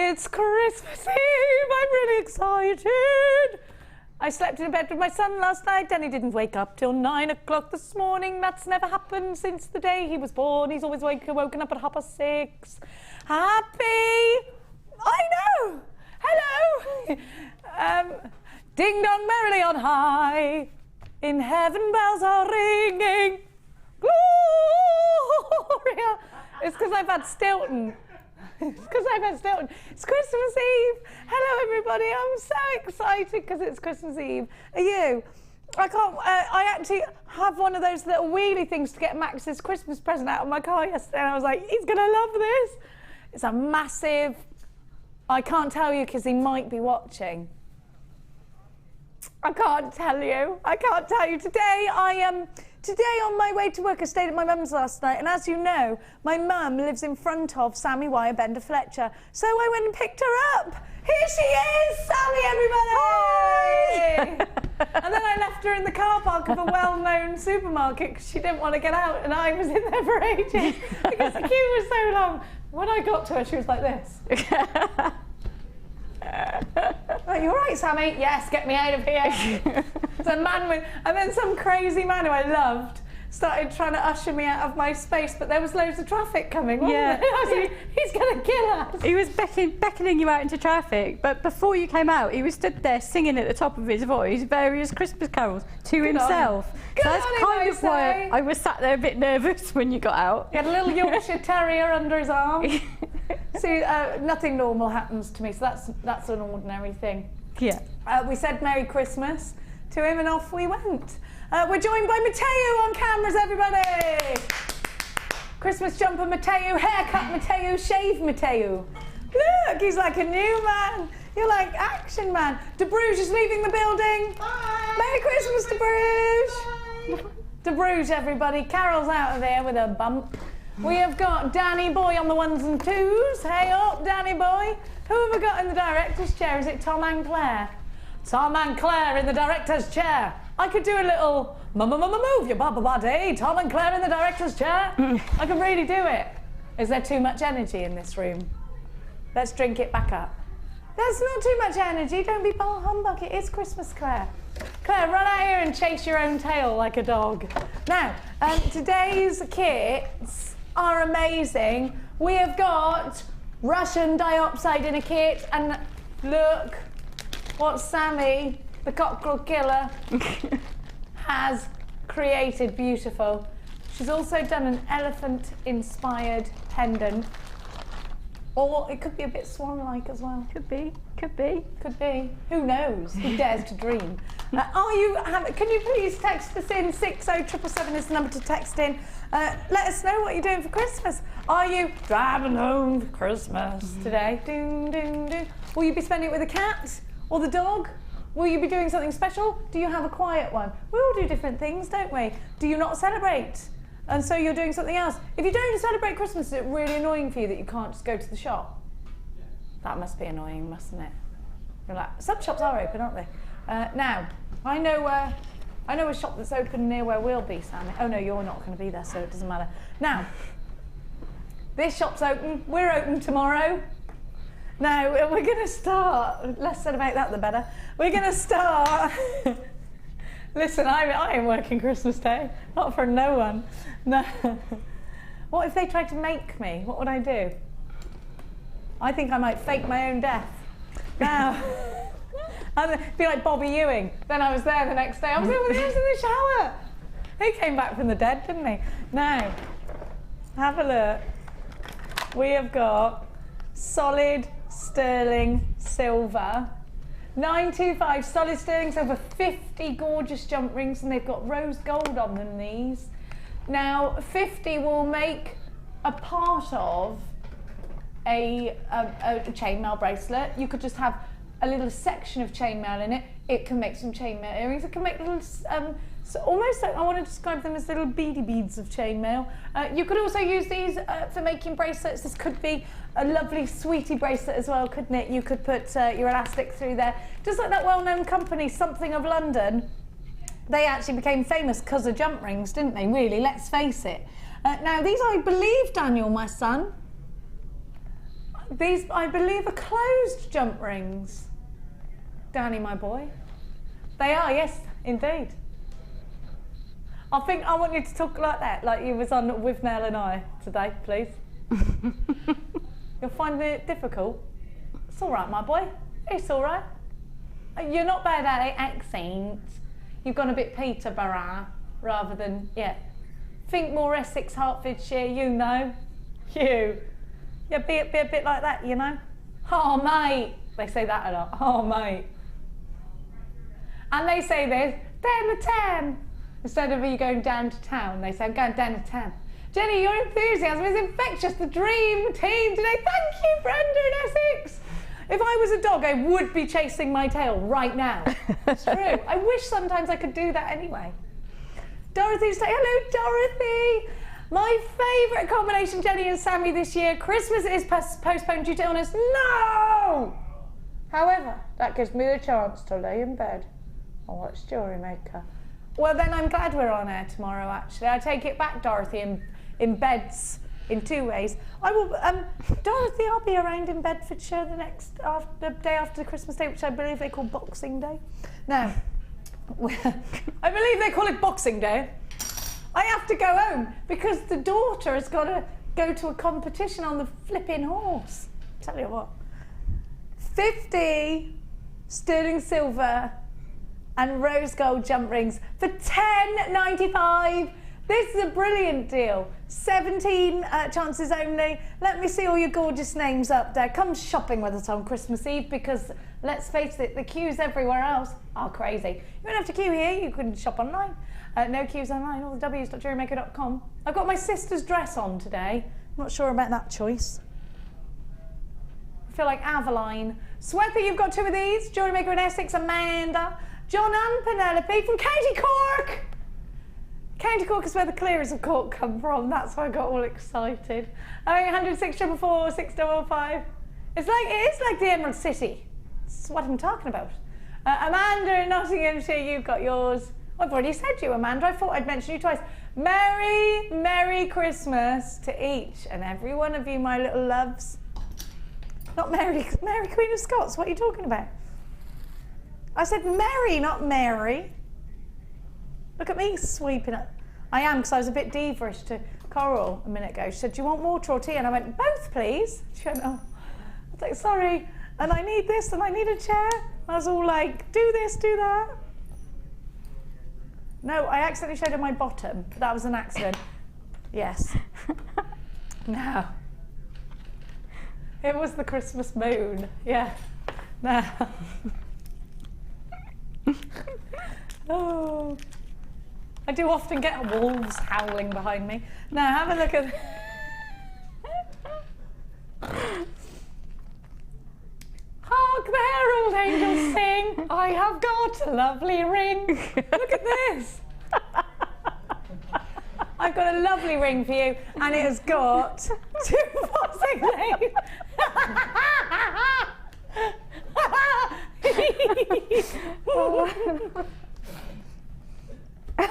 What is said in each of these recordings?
It's Christmas Eve. I'm really excited. I slept in bed with my son last night and he didn't wake up till 9 o'clock this morning. That's never happened since the day he was born. He's always woken up at 6:30. Happy. I know. Hello. Ding dong merrily on high. In heaven bells are ringing. Gloria. It's because I've had Stilton. It's Christmas Eve. Hello, everybody. I'm so excited because it's Christmas Eve. Are you? I actually have one of those little wheelie things to get Max's Christmas present out of my car yesterday, and I was like, he's going to love this. It's a massive... I can't tell you because he might be watching. I can't tell you. Today on my way to work, I stayed at my mum's last night, and as you know, my mum lives in front of Sammi, Wirebender, Fletcher. So I went and picked her up. Here she is, Sammi, everybody! And then I left her in the car park of a well-known supermarket because she didn't want to get out, and I was in there for ages because the queue was so long. When I got to her, she was like this. Oh, you all right, Sammi? Yes, get me out of here. And then some crazy man who I loved started trying to usher me out of my space, but there was loads of traffic coming, wasn't there? I was like, he's going to kill us. He was beckoning you out into traffic, but before you came out, he was stood there singing at the top of his voice various Christmas carols to himself. So that's kind of why I was sat there a bit nervous when you got out. He had a little Yorkshire Terrier under his arm. See, nothing normal happens to me, so that's an ordinary thing. Yeah. We said Merry Christmas to him and off we went. We're joined by Matteo on cameras, everybody! Christmas jumper Matteo, haircut Matteo, shave Matteo. Look, he's like a new man. You're like action man. De Bruges is leaving the building. Bye. Merry Christmas, De Bruges. De Bruges, everybody. Carol's out of here with a bump. We have got Danny Boy on the ones and twos. Hey up, Danny Boy. Who have we got in the director's chair? Is it Tom and Claire? Tom and Claire in the director's chair. I could do a little move your baba body. Tom and Claire in the director's chair. I could really do it. Is there too much energy in this room? Let's drink it back up. There's not too much energy. Don't be ball humbug. It is Christmas, Claire. Claire, run out here and chase your own tail like a dog. Now, today's kits are amazing. We have got Russian diopside in a kit, and look what Sammi, the cockerel killer, has created. Beautiful. She's also done an elephant-inspired pendant. Or it could be a bit swan-like as well. Could be. Who knows? Who dares to dream? Can you please text us in? 60777 is the number to text in. Let us know what you're doing for Christmas. Are you driving home for Christmas today? Ding, ding, ding. Will you be spending it with the cat or the dog? Will you be doing something special? Do you have a quiet one? We all do different things, don't we? Do you not celebrate? And so you're doing something else. If you don't celebrate Christmas, is it really annoying for you that you can't just go to the shop? That must be annoying, mustn't it? You're like, some shops are open, aren't they? Now, I know a shop that's open near where we'll be, Sammi. Oh no, you're not going to be there, so it doesn't matter. Now, this shop's open. We're open tomorrow. Now, we're going to start. Less said about that, the better. We're going to start. Listen, I ain't working Christmas Day. Not for no one. No. What if they tried to make me? What would I do? I think I might fake my own death. Now, I'd be like Bobby Ewing. Then I was there the next day. I was in the shower. He came back from the dead, didn't he? Now, have a look. We have got solid sterling silver. 925 solid sterling silver, 50 gorgeous jump rings, and they've got rose gold on them, these. Now, 50 will make a part of a chainmail bracelet. You could just have a little section of chainmail in it. It can make some chainmail earrings. It can make little, so almost like, I want to describe them as little beady beads of chainmail. You could also use these for making bracelets. This could be a lovely sweetie bracelet as well, couldn't it? You could put your elastic through there. Just like that well-known company, Something of London. They actually became famous because of jump rings, didn't they? Really, let's face it. Now, these, I believe, Daniel, my son, These, I believe, are closed jump rings. Danny, my boy. They are, yes, indeed. I want you to talk like that, like you was on with Nell and I today, please. You're finding it difficult? It's all right, my boy. It's all right. You're not bad at it, accents. You've gone a bit Peterborough rather than, yeah. Think more Essex, Hertfordshire, you know. You. Yeah, be a bit like that, you know. Oh, mate. They say that a lot. Oh, mate. And they say this, down to town. Instead of you going down to town, they say, I'm going down to town. Jenny, your enthusiasm is infectious. The dream team today. Thank you, Brenda in Essex. If I was a dog, I would be chasing my tail right now. It's true. I wish sometimes I could do that anyway. Dorothy's saying, hello, Dorothy. My favourite combination, Jenny and Sammi, this year. Christmas is postponed due to illness. No! However, that gives me the chance to lay in bed and watch JewelleryMaker. Well, then I'm glad we're on air tomorrow, actually. I take it back, Dorothy, in beds in 2 ways. I will, Dorothy, I'll be around in Bedfordshire the day after Christmas Day, which I believe they call Boxing Day. Now, I believe they call it Boxing Day. I have to go home because the daughter has got to go to a competition on the flipping horse. Tell you what. 50 sterling silver and rose gold jump rings for £10.95. This is a brilliant deal. 17 chances only. Let me see all your gorgeous names up there. Come shopping with us on Christmas Eve because, let's face it, the queues everywhere else are crazy. You don't have to queue here, you can shop online. No queues online, all the w's.jewellerymaker.com. I've got my sister's dress on today. I'm not sure about that choice. I feel like Aveline. Swetha, you've got 2 of these. JewelleryMaker in Essex, Amanda. John and Penelope from County Cork. County Cork is where the Clearys of Cork come from. That's why I got all excited. 106 444 655. It is like the Emerald City. That's what I'm talking about. Amanda in Nottinghamshire, you've got yours. I've already said you, Amanda. I thought I'd mention you twice. Merry, Merry Christmas to each and every one of you, my little loves. Not Mary Queen of Scots. What are you talking about? I said Mary, not Mary. Look at me sweeping it. I am, because I was a bit diva-ish to Coral a minute ago. She said, do you want water or tea? And I went, both, please. She went, oh. I was like, sorry. And I need this, and I need a chair. I was all like, do this, do that. No, I accidentally showed her my bottom. But that was an accident. Yes. No. It was the Christmas moon. Yeah. No. Oh. I do often get wolves howling behind me. Now have a look at... Hark the herald angels sing, I have got a lovely ring. Look at this. I've got a lovely ring for you, and it has got 2 boxing legs.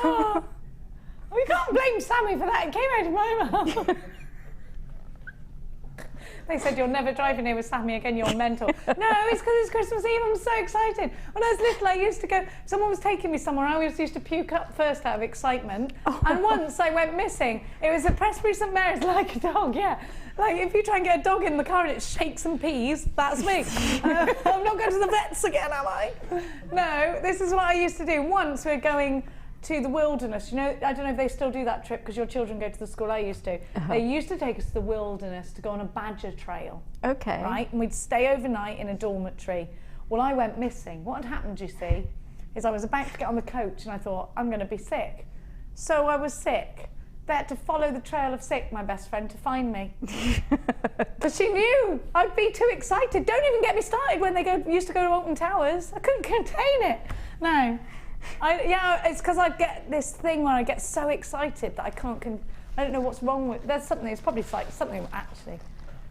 Oh, we can't blame Sammi for that. It came out of my mouth. They said, you're never driving here with Sammi again, you're mental. No, it's because it's Christmas Eve. I'm so excited. When I was little, I used to go, someone was taking me somewhere, I always used to puke up first out of excitement. Oh. And once I went missing. It was at Prestbury St Mary's, like a dog, yeah. Like, if you try and get a dog in the car and it shakes and pees, that's me. I'm not going to the vets again, am I? No, this is what I used to do. Once we're going to the wilderness. You know, I don't know if they still do that trip because your children go to the school I used to. They used to take us to the wilderness to go on a badger trail. Okay. Right? And we'd stay overnight in a dormitory. Well, I went missing. What had happened, you see, is I was about to get on the coach and I thought, I'm going to be sick. So I was sick. They had to follow the trail of sick, my best friend, to find me. But she knew I'd be too excited. Don't even get me started when they used to go to Alton Towers. I couldn't contain it. No. Yeah, it's because I get this thing where I get so excited that I can't. I don't know what's wrong with. There's something. It's probably like something. Actually,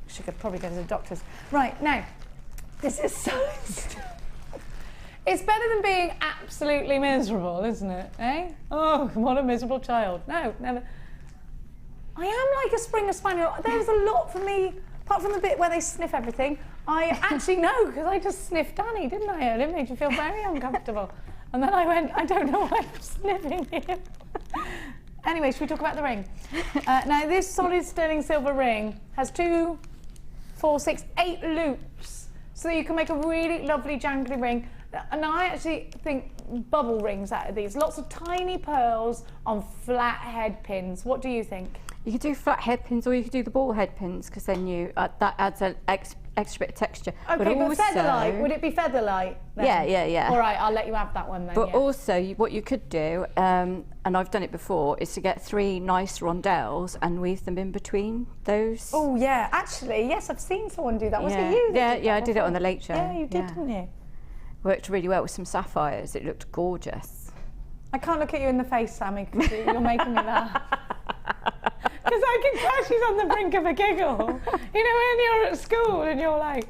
she could probably go to the doctors. Right now, this is so. It's better than being absolutely miserable, isn't it? Eh? Oh, what a miserable child. No, never. I am like a Springer Spaniel. There's a lot for me apart from the bit where they sniff everything, I actually know because I just sniffed Danny, didn't I? And it made you feel very uncomfortable. And then I went, I don't know why I'm sniffing him. Anyway, should we talk about the ring? Now, this solid sterling silver ring has 2, 4, 6, 8 loops. So you can make a really lovely jangly ring. And I actually think bubble rings out of these. Lots of tiny pearls on flat head pins. What do you think? You could do flat head pins or you could do the ball head pins because then you that adds an extra bit of texture. Okay, but also, featherlight, would it be featherlight then? Yeah. All right, I'll let you have that one then. But also, what you could do, and I've done it before, is to get 3 nice rondelles and weave them in between those. Oh yeah, actually, yes, I've seen someone do that. Was it you? Yeah, I did it on the Late Show. Yeah, you did, didn't you? Worked really well with some sapphires. It looked gorgeous. I can't look at you in the face, Sammy, because you're making me laugh. Because I can tell she's on the brink of a giggle. You know, when you're at school and you're like,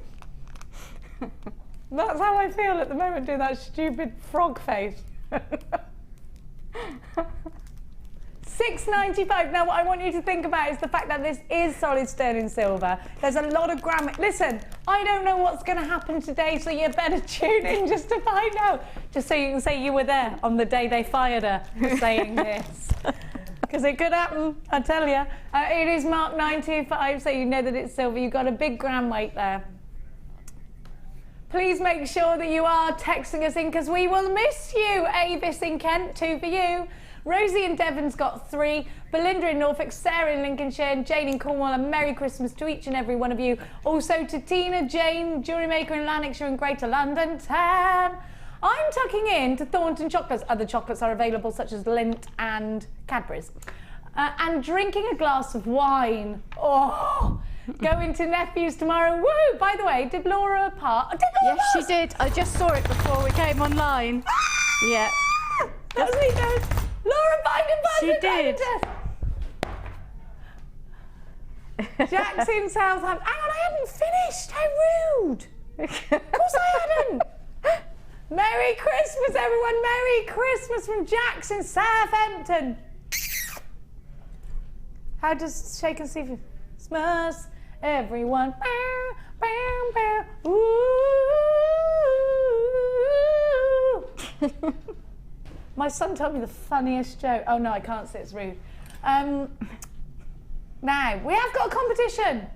that's how I feel at the moment, doing that stupid frog face. $6.95. Now, what I want you to think about is the fact that this is solid sterling silver. There's a lot of gram. Listen, I don't know what's going to happen today, so you better tune in just to find out. Just so you can say you were there on the day they fired her for saying this. Because it could happen, I tell you. It is marked 925, so you know that it's silver. You've got a big gram weight there. Please make sure that you are texting us in, because we will miss you. Avis in Kent, 2 for you. Rosie in Devon's got 3. Belinda in Norfolk, Sarah in Lincolnshire, and Jane in Cornwall. And Merry Christmas to each and every one of you. Also to Tina, Jane, JewelleryMaker in Lanarkshire and Greater London, 10. I'm tucking in to Thornton chocolates. Other chocolates are available, such as Lindt and Cadbury's. And drinking a glass of wine. Oh, going to Nephew's tomorrow. Woo! By the way, did Laura part? Yes, she did. I just saw it before we came online. Yeah. That was me, guys. Laura Biden. She did. Jack's in Southampton. Hang on, I hadn't finished. How rude. Of course I hadn't. Merry Christmas, everyone. Merry Christmas from Jack's in Southampton. How does Shake and See Christmas, everyone? Bow, bow, bow. Ooh. My son told me the funniest joke. Oh no, I can't say it's rude. Now, we have got a competition.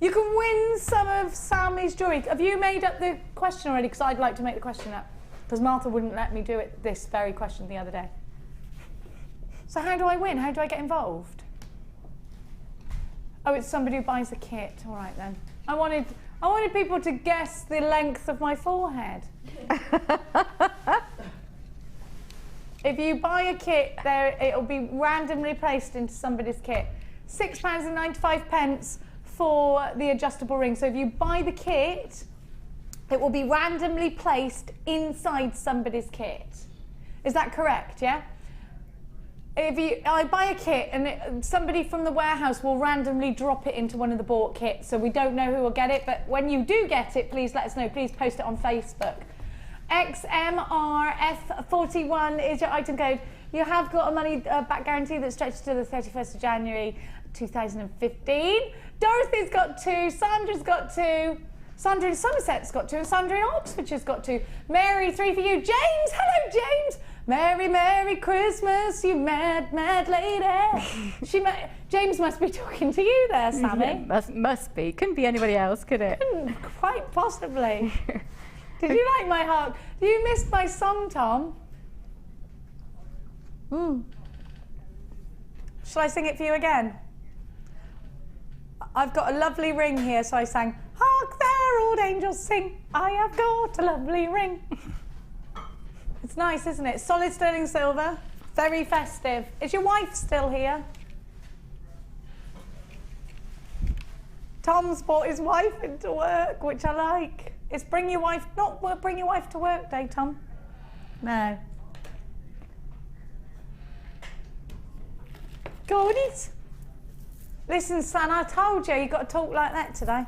You can win some of Sammi's jewellery. Have you made up the question already? Because I'd like to make the question up. Because Martha wouldn't let me do it, this very question the other day. So how do I win? How do I get involved? Oh, it's somebody who buys a kit. All right then. I wanted people to guess the length of my forehead. If you buy a kit, it'll be randomly placed into somebody's kit. £6.95 for the adjustable ring. So if you buy the kit, it will be randomly placed inside somebody's kit. Is that correct, yeah? I buy a kit and somebody from the warehouse will randomly drop it into one of the bought kits, so we don't know who will get it, but when you do get it, please let us know. Please post it on Facebook. XMRF41 is your item code. You have got a money back guarantee that stretches to the 31st of January 2015. Dorothy's got 2, Sandra's got 2, Sandra in Somerset's got 2, and Sandra in Oxfordshire's got 2. Mary, 3 for you. James, hello James. Merry, Merry Christmas, you mad, mad lady. James must be talking to you there, Sammi. Must be. Couldn't be anybody else, could it? Quite possibly. Did you like my harp? You missed my song, Tom. Shall I sing it for you again? I've got a lovely ring here, so I sang, hark there, old angels sing, I have got a lovely ring. It's nice, isn't it? Solid sterling silver, very festive. Is your wife still here? Tom's brought his wife into work, which I like. It's bring your wife, not bring your wife to work day, Tom. No. Goodies. Listen, son, I told you, you've got to talk like that today.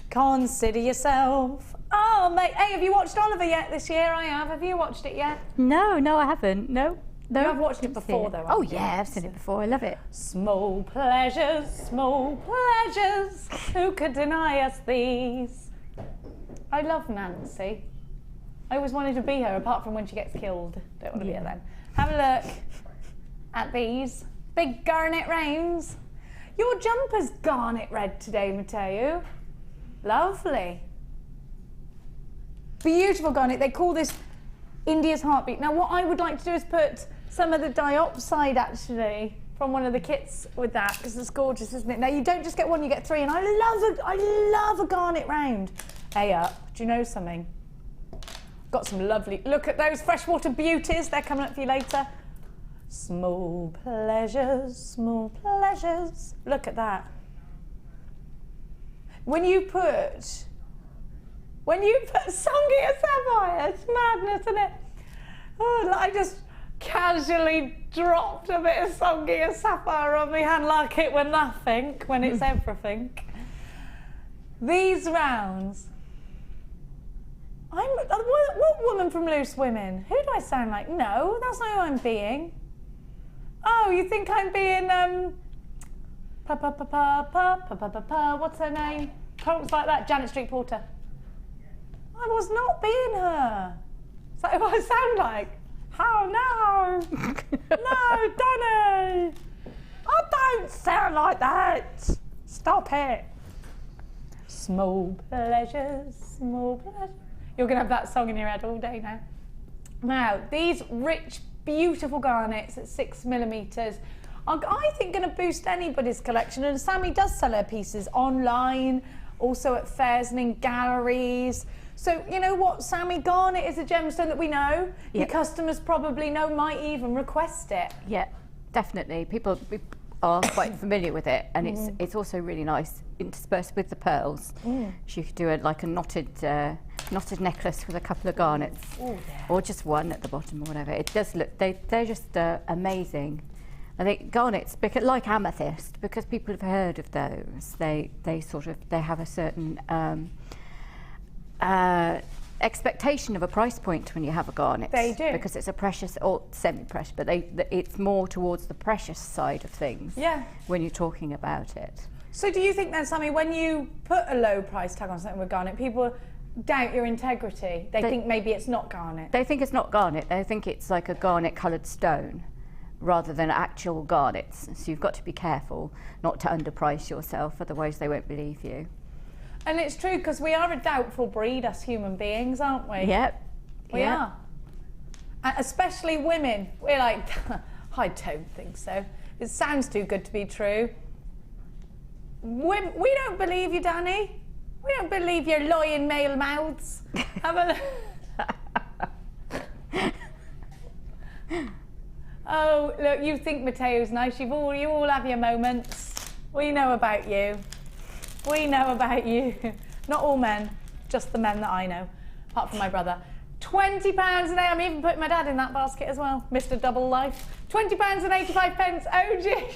Consider yourself. Oh, mate. Hey, have you watched Oliver yet this year? I have. Have you watched it yet? No, I haven't. No. No, I've watched it before though. Oh yeah, I've seen it before. I love it. Small pleasures, who could deny us these? I love Nancy. I always wanted to be her, apart from when she gets killed. Don't want to be her then. Have a look at these big garnet rounds. Your jumper's garnet red today, Matteo. Lovely. Beautiful garnet. They call this India's heartbeat. Now what I would like to do is put some of the diopside actually from one of the kits with that, because it's gorgeous, isn't it? Now you don't just get one, you get three, and I love a garnet round. Hey up, do you know something? Got some lovely, look at those freshwater beauties, they're coming up for you later. Small pleasures, look at that. When you put Sangia Sapphire, it's madness, isn't it? Oh, I just casually dropped a bit of Sangia Sapphire on my hand like it were nothing, when it's everything. These rounds. What woman from Loose Women? Who do I sound like? No, that's not who I'm being. Oh, you think I'm being, what's her name? Talks like that, Janet Street Porter. I was not being her. Is that who I sound like? Oh no! No, Donny! I don't sound like that! Stop it! Small pleasures. You're gonna have that song in your head all day now. Now, these rich, beautiful garnets at 6mm are, I think, gonna boost anybody's collection, and Sammi does sell her pieces online, also at fairs and in galleries. So, you know what, Sammi, garnet is a gemstone that we know. Yep. Your customers probably know, might even request it. Yeah, definitely. People are quite familiar with it, and it's also really nice interspersed with the pearls. So you could do like a knotted necklace with a couple of garnets, or just one at the bottom or whatever. It does look, they're just amazing. I think garnets, because, like amethyst, because people have heard of those, they have a certain expectation of a price point when you have a garnet. They do. Because it's a precious, or semi-precious, but it's more towards the precious side of things. Yeah. When you're talking about it. So do you think then, Sammi, when you put a low price tag on something with garnet, people doubt your integrity? They think maybe it's not garnet? They think it's not garnet. They think it's like a garnet-coloured stone rather than actual garnets. So you've got to be careful not to underprice yourself, otherwise they won't believe you. And it's true, because we are a doubtful breed, us human beings, aren't we? Yep. We are. And especially women. We're like, I don't think so. It sounds too good to be true. We don't believe you, Danny. We don't believe your lying male mouths. Have a look. Oh, look, you think Matteo's nice. You all have your moments. We know about you. We know about you. Not all men, just the men that I know, apart from my brother. £20 a day. I'm even putting my dad in that basket as well. Mr. Double Life. £20.85. Oh, gee.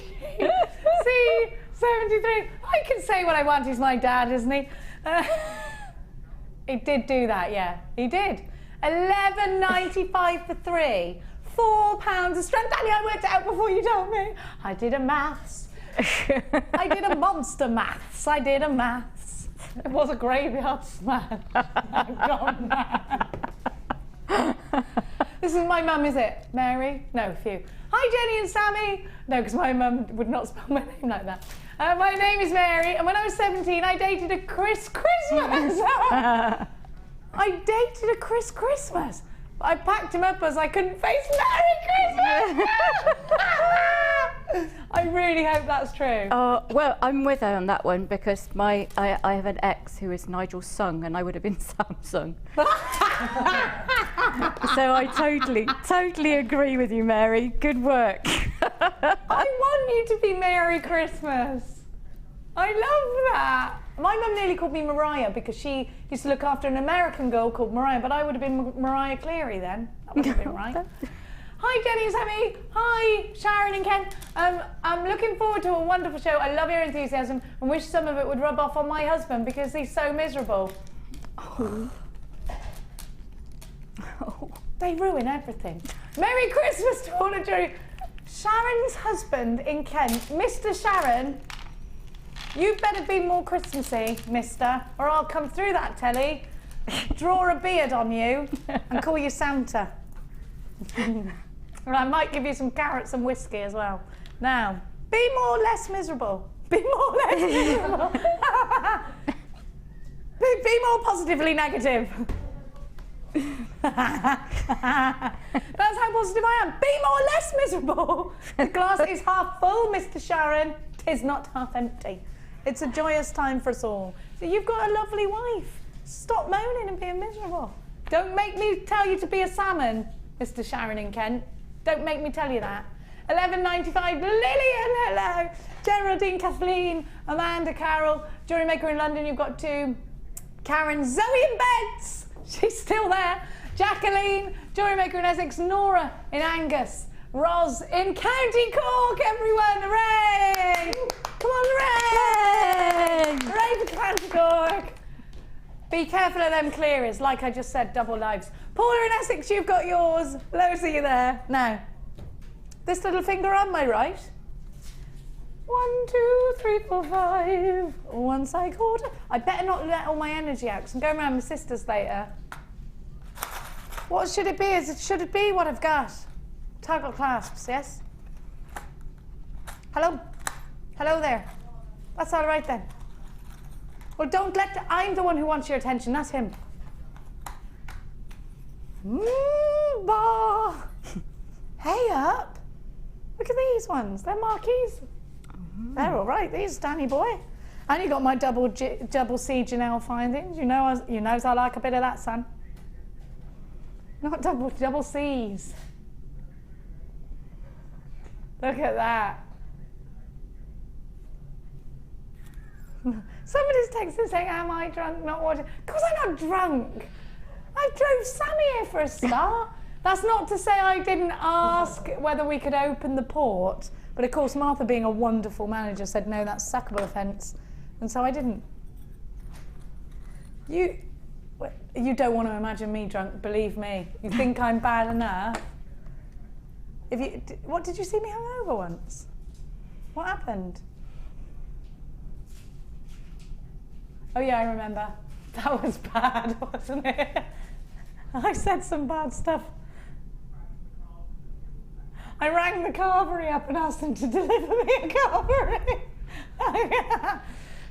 See, 73. I can say what I want. He's my dad, isn't he? He did do that, yeah. He did. £11.95 for 3. £4 a strand. Danny, I worked it out before you told me. I did a maths. I did a monster maths. I did a maths. It was a graveyard smash. I've gone mad. This is my mum, is it? Mary? No, Phew. Hi, Jenny and Sammi. No, because my mum would not spell my name like that. My name is Mary, and when I was 17, I dated a Christmas. I dated a Christmas. I packed him up as I couldn't face Merry Christmas! I really hope that's true. Well, I'm with her on that one, because I have an ex who is Nigel Sung, and I would have been Samsung. So I totally agree with you, Mary. Good work. I want you to be Merry Christmas. I love that. My mum nearly called me Mariah because she used to look after an American girl called Mariah, but I would have been Mariah Cleary then. That would have been right. Hi, Jenny and Sammi. Hi, Sharon and Ken. I'm looking forward to a wonderful show. I love your enthusiasm and wish some of it would rub off on my husband because he's so miserable. Oh. They ruin everything. Merry Christmas to all of you. Sharon's husband in Kent, Mr. Sharon, you better be more Christmassy, mister, or I'll come through that telly, draw a beard on you, and call you Santa. And I might give you some carrots and whiskey as well. Now, be more or less miserable. Be more or less miserable. Be more positively negative. That's how positive I am. Be more or less miserable. The glass is half full, Mr. Sharon. 'Tis not half empty. It's a joyous time for us all. So you've got a lovely wife. Stop moaning and being miserable. Don't make me tell you to be a salmon, Mr. Sharon in Kent. Don't make me tell you that. 11.95, Lillian, hello. Geraldine, Kathleen, Amanda, Carol, JewelleryMaker in London, you've got 2. Karen, Zoe in beds. She's still there. Jacqueline, JewelleryMaker in Essex, Nora in Angus, Roz in County Cork, everyone, hooray! Come on, hooray! Hooray for County Cork! Be careful of them Clearys, like I just said, double lives. Paula in Essex, you've got yours. Lois, are you there? Now, this little finger on my right. 1, 2, 3, 4, 5. 1 side quarter. I better not let all my energy out because I'm going around my sisters later. What should it be? Should it be what I've got? Toggle clasps, yes? Hello? Hello there. That's all right then. Well, don't let I'm the one who wants your attention, not him. Bah. Hey up. Look at these ones. They're marquees. They're all right. These, Danny boy. And you got my double C Janelle findings. You knows I like a bit of that, son. Not double C's. Look at that. Somebody's texting saying, am I drunk, not watching? Of course I'm not drunk. I drove Sammi here for a start. That's not to say I didn't ask whether we could open the port, but of course Martha, being a wonderful manager, said no, that's a sackable offence, and so I didn't. You don't want to imagine me drunk, believe me. You think I'm bad enough? What, did you see me hungover once? What happened? Oh yeah, I remember. That was bad, wasn't it? I said some bad stuff. I rang the carvery up and asked them to deliver me a carvery.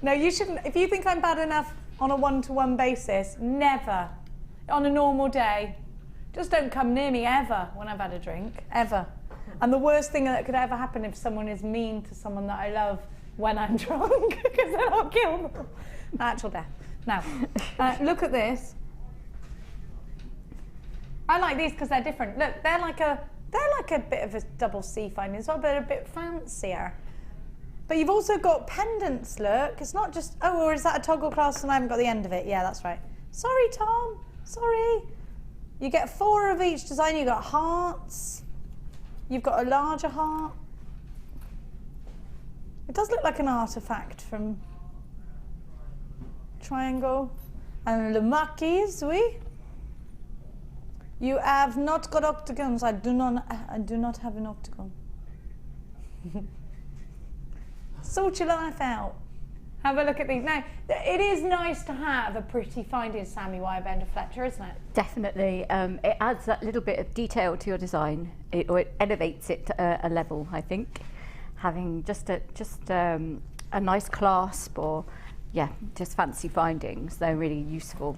No, you shouldn't. If you think I'm bad enough on a one-to-one basis, never. On a normal day, just don't come near me ever when I've had a drink, ever. And the worst thing that could ever happen if someone is mean to someone that I love when I'm drunk, because then I'll kill them. Actual death. Now, look at this. I like these because they're different. Look, they're like a bit of a double C finding as well, but a bit fancier. But you've also got pendants, look. It's not just, oh, or is that a toggle clasp and I haven't got the end of it? Yeah, that's right. Sorry, Tom. Sorry. You get 4 of each design. You've got hearts. You've got a larger heart. It does look like an artifact from Triangle. And the marquise, oui. You have not got octagons. I do not have an octagon. Sort your life out. Have a look at these. Now, it is nice to have a pretty finding Sammi Wirebender Fletcher, isn't it? Definitely. It adds that little bit of detail to your design, or it elevates it to a level, I think. Having just a nice clasp, or yeah, just fancy findings, they're really useful.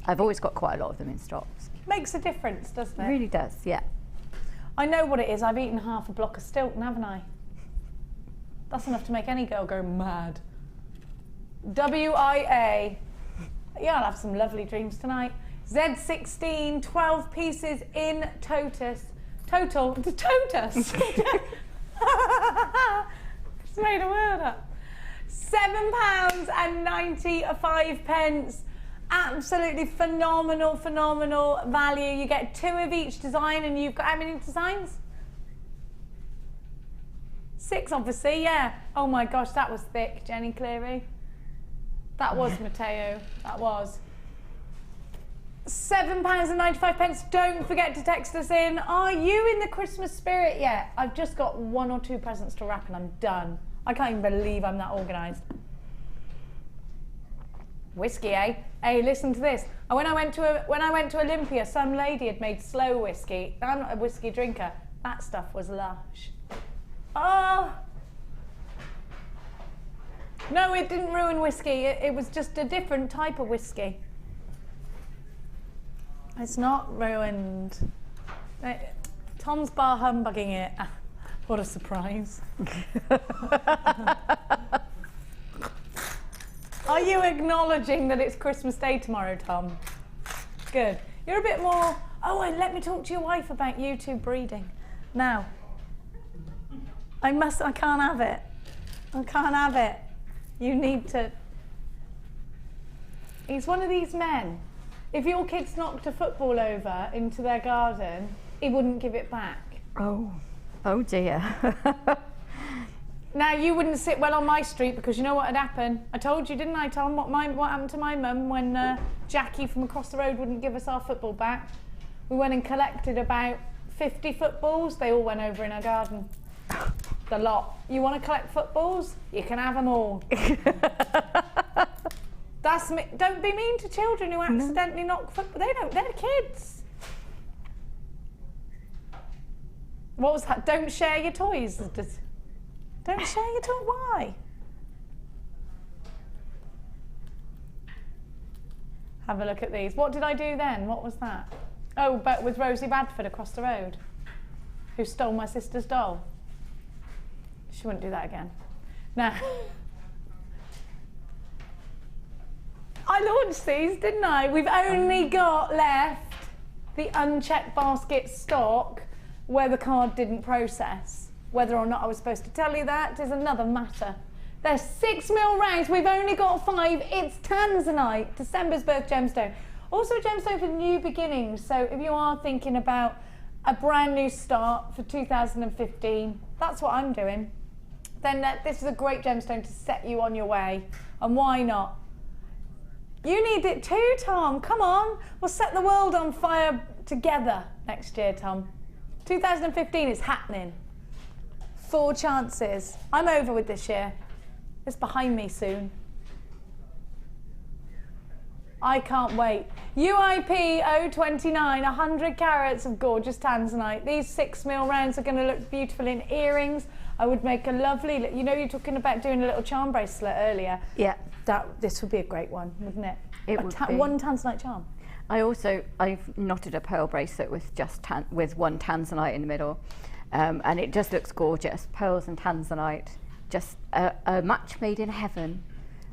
I've always got quite a lot of them in stock. Makes a difference, doesn't it? It really does, yeah. I know what it is. I've eaten half a block of Stilton, haven't I? That's enough to make any girl go mad. WIA. Yeah, I'll have some lovely dreams tonight. Z16, 12 pieces in totus. Total. Totus. Just made a word up. £7.95. Absolutely phenomenal value. You get 2 of each design, and you've got how many designs? 6, obviously, yeah. Oh my gosh, that was thick, Jenny Cleary. That was Matteo, that was. £7.95. Don't forget to text us in. Are you in the Christmas spirit yet? I've just got 1 or 2 presents to wrap and I'm done. I can't even believe I'm that organised. Whiskey, eh? Hey, listen to this. When I went to Olympia, some lady had made slow whiskey. I'm not a whiskey drinker. That stuff was lush. Oh. No, it didn't ruin whiskey. It was just a different type of whiskey. It's not ruined. Tom's bar humbugging it. Ah, what a surprise. Are you acknowledging that it's Christmas Day tomorrow, Tom? Good. You're a bit more, oh, and let me talk to your wife about you two breeding. Now, I can't have it. I can't have it. You need to. He's one of these men. If your kids knocked a football over into their garden, he wouldn't give it back. Oh dear. Now, you wouldn't sit well on my street because you know what had happened? I told you, didn't I, Tom, what happened to my mum when Jackie from across the road wouldn't give us our football back? We went and collected about 50 footballs. They all went over in our garden. The lot. You want to collect footballs? You can have them all. That's me. Don't be mean to children who accidentally knock football. They're kids. What was that? Don't share your toys. Don't share your toy. Why? Have a look at these. What did I do then? What was that? Oh, but with Rosie Badford across the road, who stole my sister's doll. She wouldn't do that again. Now, I launched these, didn't I? We've only got left the unchecked basket stock where the card didn't process. Whether or not I was supposed to tell you that is another matter. There's 6mm rounds. We've only got 5. It's Tanzanite, December's birth gemstone. Also a gemstone for new beginnings. So if you are thinking about a brand new start for 2015, that's what I'm doing. Then this is a great gemstone to set you on your way. And why not? You need it too, Tom. Come on. We'll set the world on fire together next year, Tom. 2015 is happening. 4 chances. I'm over with this year. It's behind me soon. I can't wait. UIP 029, 100 carats of gorgeous Tanzanite. These 6mm rounds are going to look beautiful in earrings. I would make a lovely, you know, you're talking about doing a little charm bracelet earlier. Yeah. This would be a great one, wouldn't it? It would be. One Tanzanite charm. I've knotted a pearl bracelet with with one Tanzanite in the middle. And it just looks gorgeous. Pearls and Tanzanite, just a match made in heaven.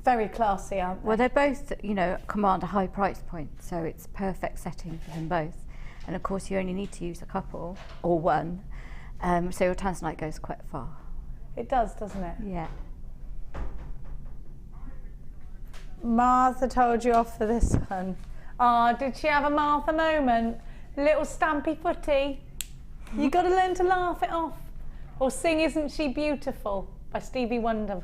Very classy, aren't they? Well, they're both, you know, command a high price point, so it's perfect setting for them both. And of course, you only need to use a couple or one, so your Tanzanite goes quite far. It does, doesn't it? Yeah. Martha told you off for this one. Oh, did she have a Martha moment? Little stampy footy. You got to learn to laugh it off. Or sing Isn't She Beautiful by Stevie Wonder.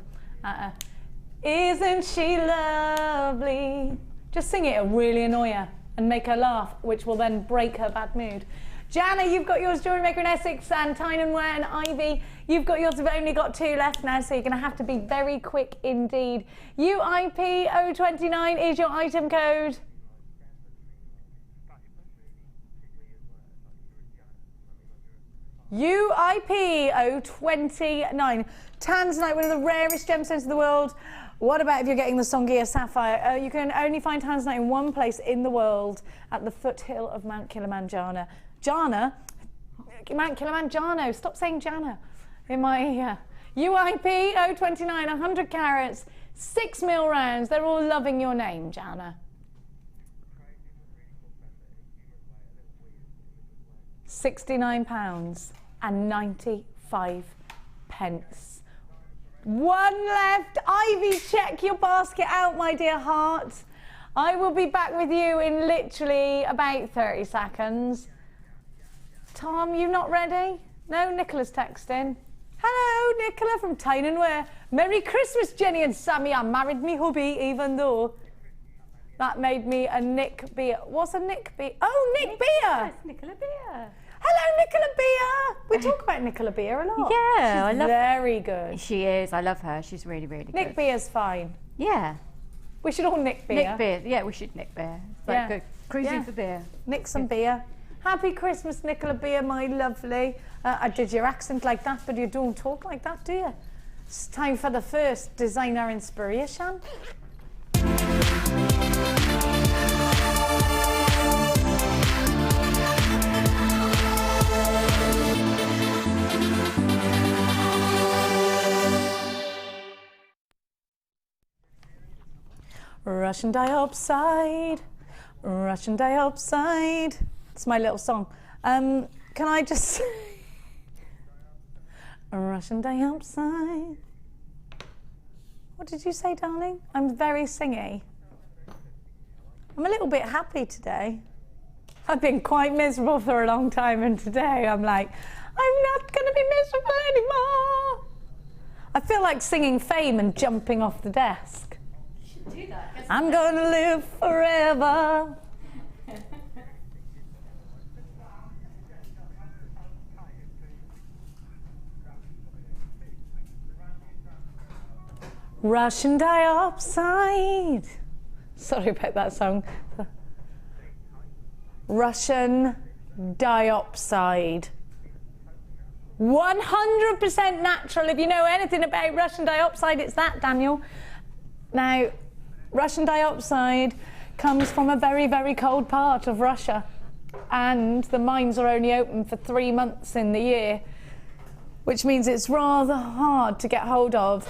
Isn't she lovely? Just sing it, it'll really annoy her and make her laugh, which will then break her bad mood. Jana, you've got yours, Jewellerymaker in Essex, and Tyne&Wear and Ivy. You've got yours, we've only got 2 left now, so you're going to have to be very quick indeed. UIP 029 is your item code. UIP 029. Tanzanite, one of the rarest gemstones in the world. What about if you're getting the Songhia Sapphire? You can only find Tanzanite in one place in the world, at the foothill of Mount Kilimanjaro. Mount Kilimanjaro. Stop saying Jana. In my UIP 029, 100 carats, 6mm rounds. They're all loving your name, Jana. £69.95. One left. Ivy, check your basket out, my dear heart. I will be back with you in literally about 30 seconds. Tom, you not ready? No, Nicola's texting. Hello, Nicola from Tyne&Wear. Merry Christmas, Jenny and Sammy. I married me hubby, even though That made me a Nick Beer. What's a Nick Beer? Oh, Nick Beer! Yes, Nicola Beer. Hello, Nicola Beer. We talk about Nicola Beer a lot. Yeah, She's very good. She is. I love her. She's really, really good. Nick Beer's fine. Yeah. We should all Nick Beer. Nick Beer. Yeah, we should Nick Beer. It's like good cruising for beer. Nick some beer. Happy Christmas, Nicola Beer, my lovely. I did your accent like that, but you don't talk like that, do you? It's time for the first designer inspiration. Russian Diopside, Russian Diopside. It's my little song. Can I just Russian Diopside. What did you say, darling? I'm very singy. I'm a little bit happy today. I've been quite miserable for a long time, and today I'm like, I'm not going to be miserable anymore. I feel like singing Fame and jumping off the desk. You should do that. I'm going to live forever. Russian Diopside. Sorry about that song. Russian Diopside. 100% natural. If you know anything about Russian Diopside, it's that, Daniel. Now, Russian Diopside comes from a very, very cold part of Russia, and the mines are only open for 3 months in the year, which means it's rather hard to get hold of.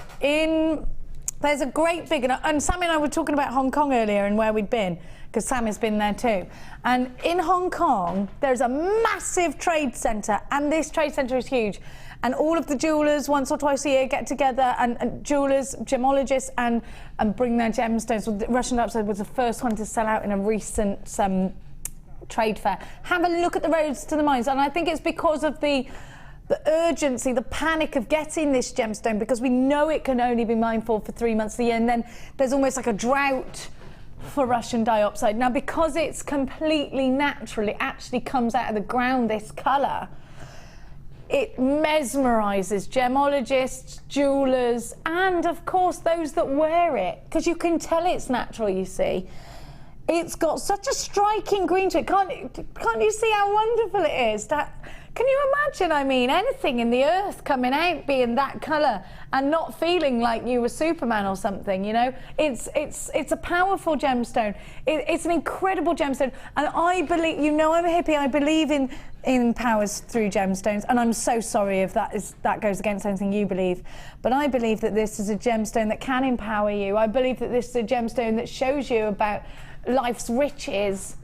There's a great big, and Sammi and I were talking about Hong Kong earlier and where we'd been, because Sammy's been there too. And in Hong Kong, there's a massive trade centre, and this trade centre is huge. And all of the jewellers once or twice a year get together, and jewellers, gemologists, and bring their gemstones. Russian Diopside was the first one to sell out in a recent trade fair. Have a look at the roads to the mines, and I think it's because of the urgency, the panic of getting this gemstone, because we know it can only be mined for 3 months a year, and then there's almost like a drought for Russian Diopside. Now, because it's completely natural, it actually comes out of the ground this colour. It mesmerises gemologists, jewellers, and of course those that wear it, because you can tell it's natural, you see. It's got such a striking green to it. Can't you see how wonderful it is? Can you imagine, I mean, anything in the earth coming out being that colour and not feeling like you were Superman or something, you know? It's a powerful gemstone. It's an incredible gemstone. And I believe, you know I'm a hippie, I believe in powers through gemstones, and I'm so sorry if that goes against anything you believe. But I believe that this is a gemstone that can empower you. I believe that this is a gemstone that shows you about life's riches.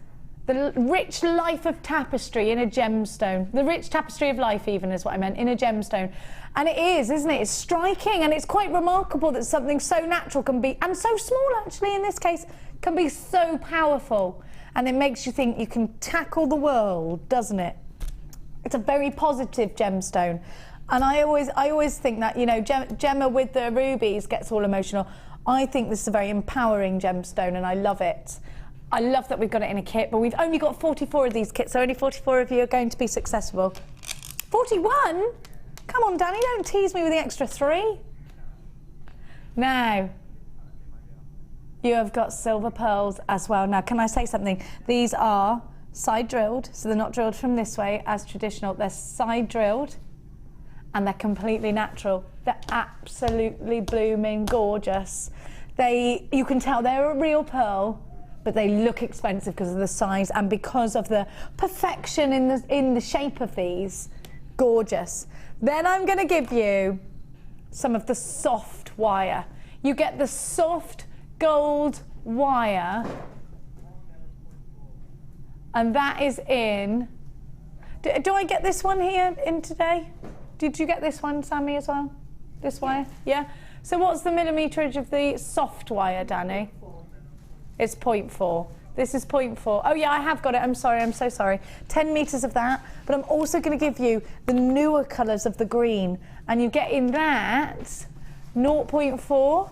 The rich life of tapestry in a gemstone. The rich tapestry of life, even, is what I meant, in a gemstone. And it is, isn't it? It's striking, and it's quite remarkable that something so natural can be, and so small actually in this case, can be so powerful. And it makes you think you can tackle the world, doesn't it? It's a very positive gemstone. And I always think that, you know, Gemma with the rubies gets all emotional. I think this is a very empowering gemstone, and I love it. I love that we've got it in a kit, but we've only got 44 of these kits, so only 44 of you are going to be successful. 41? Come on, Danny, don't tease me with the extra 3. Now, you have got silver pearls as well. Now, can I say something? These are side drilled, so they're not drilled from this way as traditional. They're side drilled, and they're completely natural. They're absolutely blooming gorgeous. You can tell they're a real pearl, but they look expensive because of the size and because of the perfection in the shape of these. Gorgeous. Then I'm going to give you some of the soft wire. You get the soft gold wire, and that is in... Do I get this one here in today? Did you get this one, Sammi, as well? This wire? Yeah? So what's the millimeterage of the soft wire, Danny? It's 0.4. This is 0.4. Oh yeah, I have got it. I'm sorry, I'm so sorry. 10 metres of that, but I'm also going to give you the newer colours of the green, and you get in that 0.4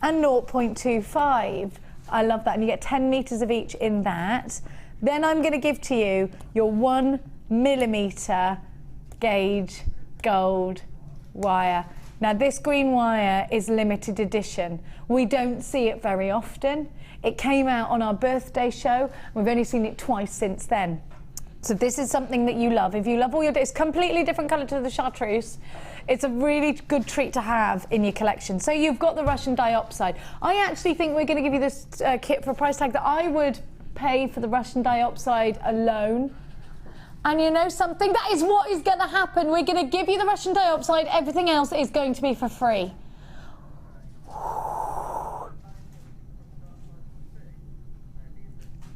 and 0.25 I love that. And you get 10 meters of each in that. Then I'm going to give to you your 1 millimeter gauge gold wire. Now this green wire is limited edition. We don't see it very often. It came out on our birthday show. We've only seen it twice since then. So this is something that you love. If you love all your, it's completely different colour to the chartreuse. It's a really good treat to have in your collection. So you've got the Russian Diopside. I actually think we're going to give you this kit for a price tag that I would pay for the Russian Diopside alone. And you know something? That is what is going to happen. We're going to give you the Russian Diopside. Everything else is going to be for free.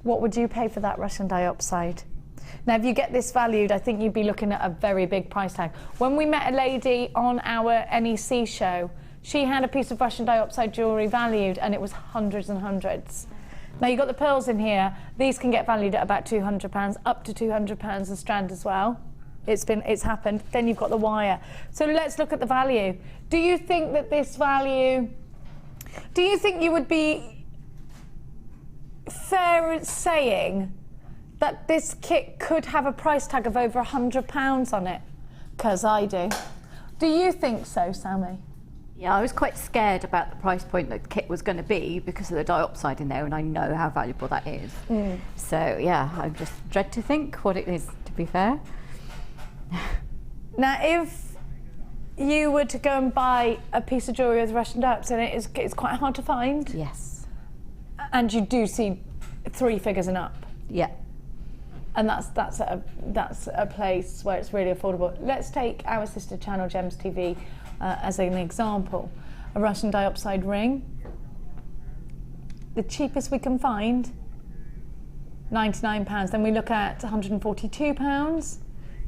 What would you pay for that Russian Diopside? Now, if you get this valued, I think you'd be looking at a very big price tag. When we met a lady on our NEC show, she had a piece of Russian Diopside jewellery valued, and it was hundreds and hundreds. Now, you've got the pearls in here. These can get valued at about £200, up to £200 a strand as well. It's happened. Then you've got the wire. So let's look at the value. Do you think that this value, do you think you would be fair at saying that this kit could have a price tag of over £100 on it? Because I do. Do you think so, Sammi? Yeah, I was quite scared about the price point that the kit was going to be because of the diopside in there, and I know how valuable that is. So yeah, I just dread to think what it is, to be fair. Now, if you were to go and buy a piece of jewellery with Russian diopside, it's quite hard to find. Yes. And you do see 3 figures and up. Yeah. And that's a place where it's really affordable. Let's take our sister channel Gems TV as an example. A Russian Diopside ring, the cheapest we can find, £99. Then we look at £142,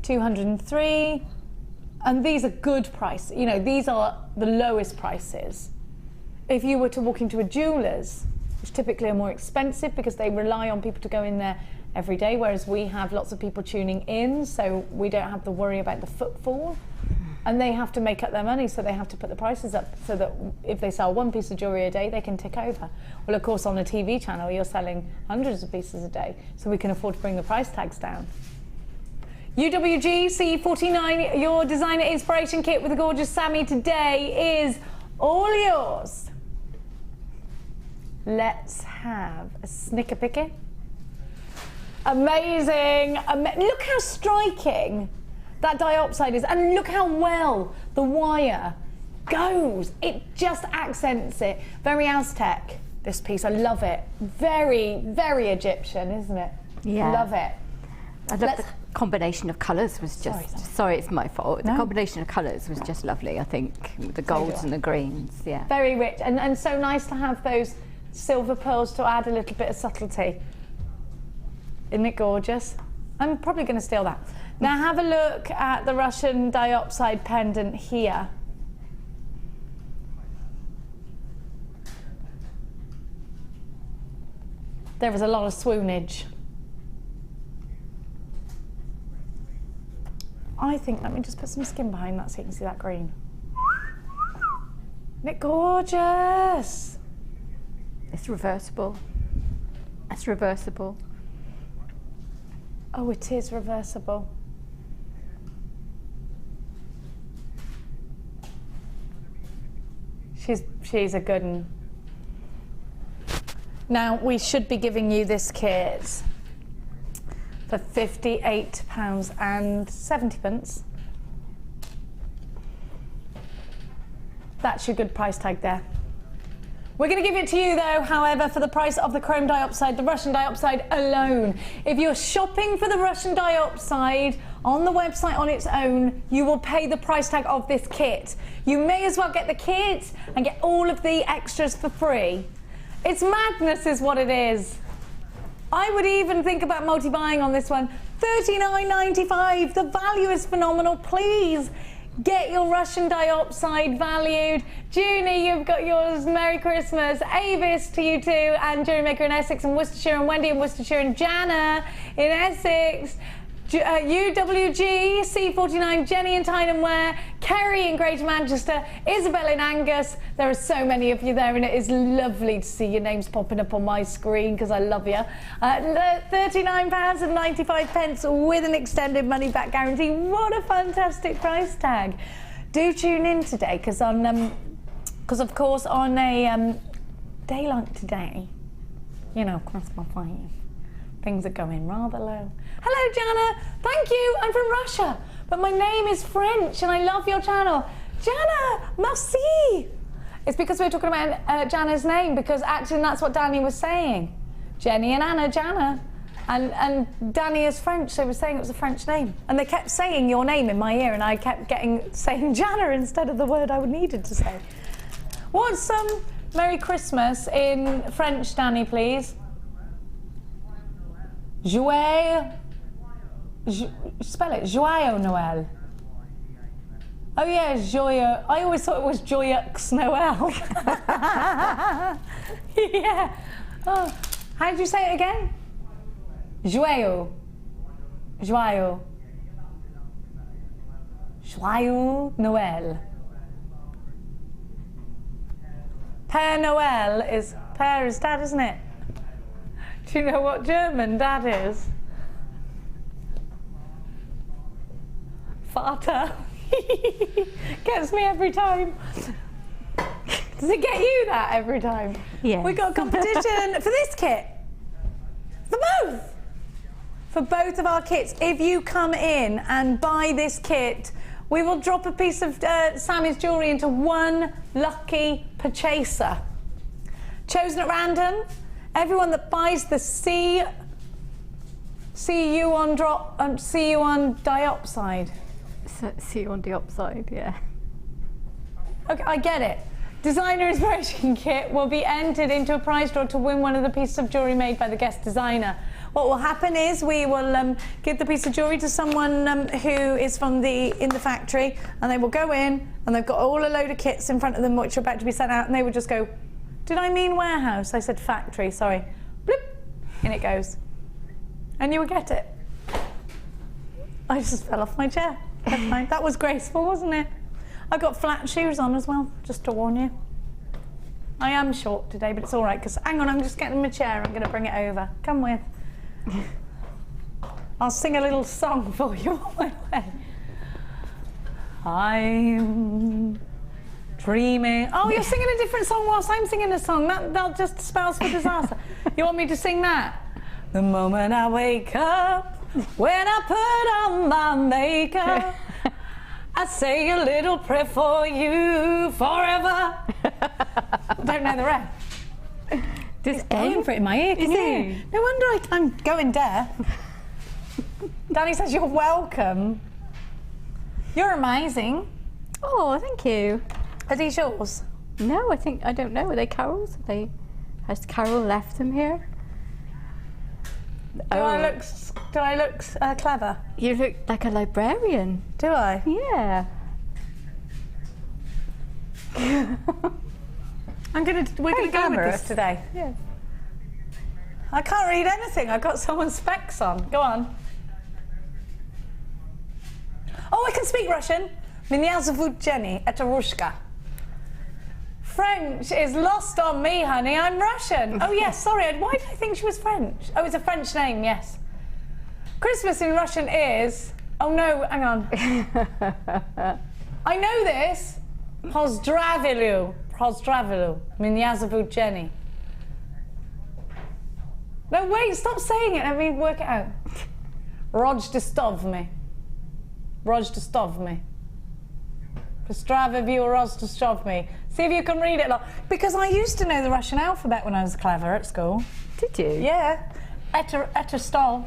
203, and these are good prices. You know, these are the lowest prices. If you were to walk into a jeweller's, which typically are more expensive because they rely on people to go in there every day, whereas we have lots of people tuning in, so we don't have to worry about the footfall. And they have to make up their money, so they have to put the prices up so that if they sell 1 piece of jewellery a day, they can tick over. Well, of course, on a TV channel, you're selling hundreds of pieces a day, so we can afford to bring the price tags down. UWG C49, your designer inspiration kit with the gorgeous Sammi today is all yours. Let's have a snicker picker. Amazing. Look how striking that diopside is, and look how well the wire goes. It just accents it. Very Aztec, this piece. I love it. Very, very Egyptian, isn't it? Yeah. Love it. I love the combination of colours was just, sorry, it's my fault. No. The combination of colours was just lovely, I think. The golds and the greens, yeah. Very rich, and so nice to have those silver pearls to add a little bit of subtlety. Isn't it gorgeous? I'm probably going to steal that. Now have a look at the Russian Diopside pendant here. There is a lot of swoonage. I think, let me just put some skin behind that so you can see that green. Isn't it gorgeous? It's reversible. It's reversible. Oh, it is reversible. She's a good one. Now, we should be giving you this kit for £58.70. That's your good price tag there. We're going to give it to you though, however, for the price of the chrome diopside, the Russian diopside alone. If you're shopping for the Russian diopside on the website on its own, you will pay the price tag of this kit. You may as well get the kit and get all of the extras for free. It's madness is what it is. I would even think about multi-buying on this one. $39.95, the value is phenomenal. Please get your Russian diopside valued. Junie, you've got yours. Merry Christmas. Avis to you too, and JewelleryMaker in Essex and Worcestershire, and Wendy in Worcestershire, and Jana in Essex. UWG, C49, Jenny in Tyne and Wear, Kerry in Greater Manchester, Isabel in Angus. There are so many of you there, and it is lovely to see your names popping up on my screen because I love you. £39.95 with an extended money back guarantee. What a fantastic price tag. Do tune in today because of course on a day like today, you know, Christmas Eve, things are going rather low. Hello, Jana. Thank you. I'm from Russia, but my name is French and I love your channel. Jana, merci. It's because we're talking about Jana's name, because actually that's what Danny was saying. Jenny and Anna, Jana. And Danny is French, so he was saying it was a French name. And they kept saying your name in my ear, and I kept saying Jana instead of the word I needed to say. What's Merry Christmas in French, Danny, please? Spell it, Joyeux Noël. Oh yeah, Joyeux. I always thought it was Joyeux Noël. Yeah. Oh. How did you say it again? Joyeux. Joyeux. Joyeux Noël. Père Noël is, Père is dad, isn't it? Do you know what German dad is? Vater. Gets me every time. Does it get you that every time? Yeah. We got a competition for this kit. For both. For both of our kits. If you come in and buy this kit, we will drop a piece of Sammi's jewellery into one lucky purchaser. Chosen at random. Everyone that buys the see you on Diopside. See you on Diopside, yeah. Okay, I get it. Designer Inspiration Kit will be entered into a prize draw to win one of the pieces of jewellery made by the guest designer. What will happen is we will give the piece of jewellery to someone who is in the factory, and they will go in and they've got all a load of kits in front of them which are about to be sent out, and they will just go, did I mean warehouse? I said factory, sorry. Bloop, in it goes. And you will get it. I just fell off my chair. That was graceful, wasn't it? I got flat shoes on as well, just to warn you. I am short today, but it's all right, because hang on, I'm just getting my chair. I'm going to bring it over. Come with. I'll sing a little song for you on my way. I'm dreaming. Oh, you're singing a different song whilst I'm singing a song. That just spells for disaster. You want me to sing that? The moment I wake up, when I put on my makeup, I say a little prayer for you forever. Don't know the rest. Just going for it in my ear, can you? No wonder I'm going deaf. Danny says you're welcome. You're amazing. Oh, thank you. Are these yours? No, I don't know. Are they Carol's? Has Carol left them here? Do I look clever? You look like a librarian. Do I? Yeah. We're going to go with this today. Yeah. I can't read anything. I've got someone's specs on. Go on. Oh, I can speak Russian. Меня зовут Jenny. Это Rushka. French is lost on me, honey. I'm Russian. Oh, yes, sorry. Why did I think she was French? Oh, it's a French name, yes. Christmas in Russian is... Oh, no, hang on. I know this. Pozdravilu. Pozdravilu. Меня зовут Jenny. No, wait, stop saying it. Let me work it out. Rojdestovmy. Rojdestovmy. Pozdravilu Rojdestovmy. See if you can read it. Because I used to know the Russian alphabet when I was clever at school. Did you? Yeah. Eta stol.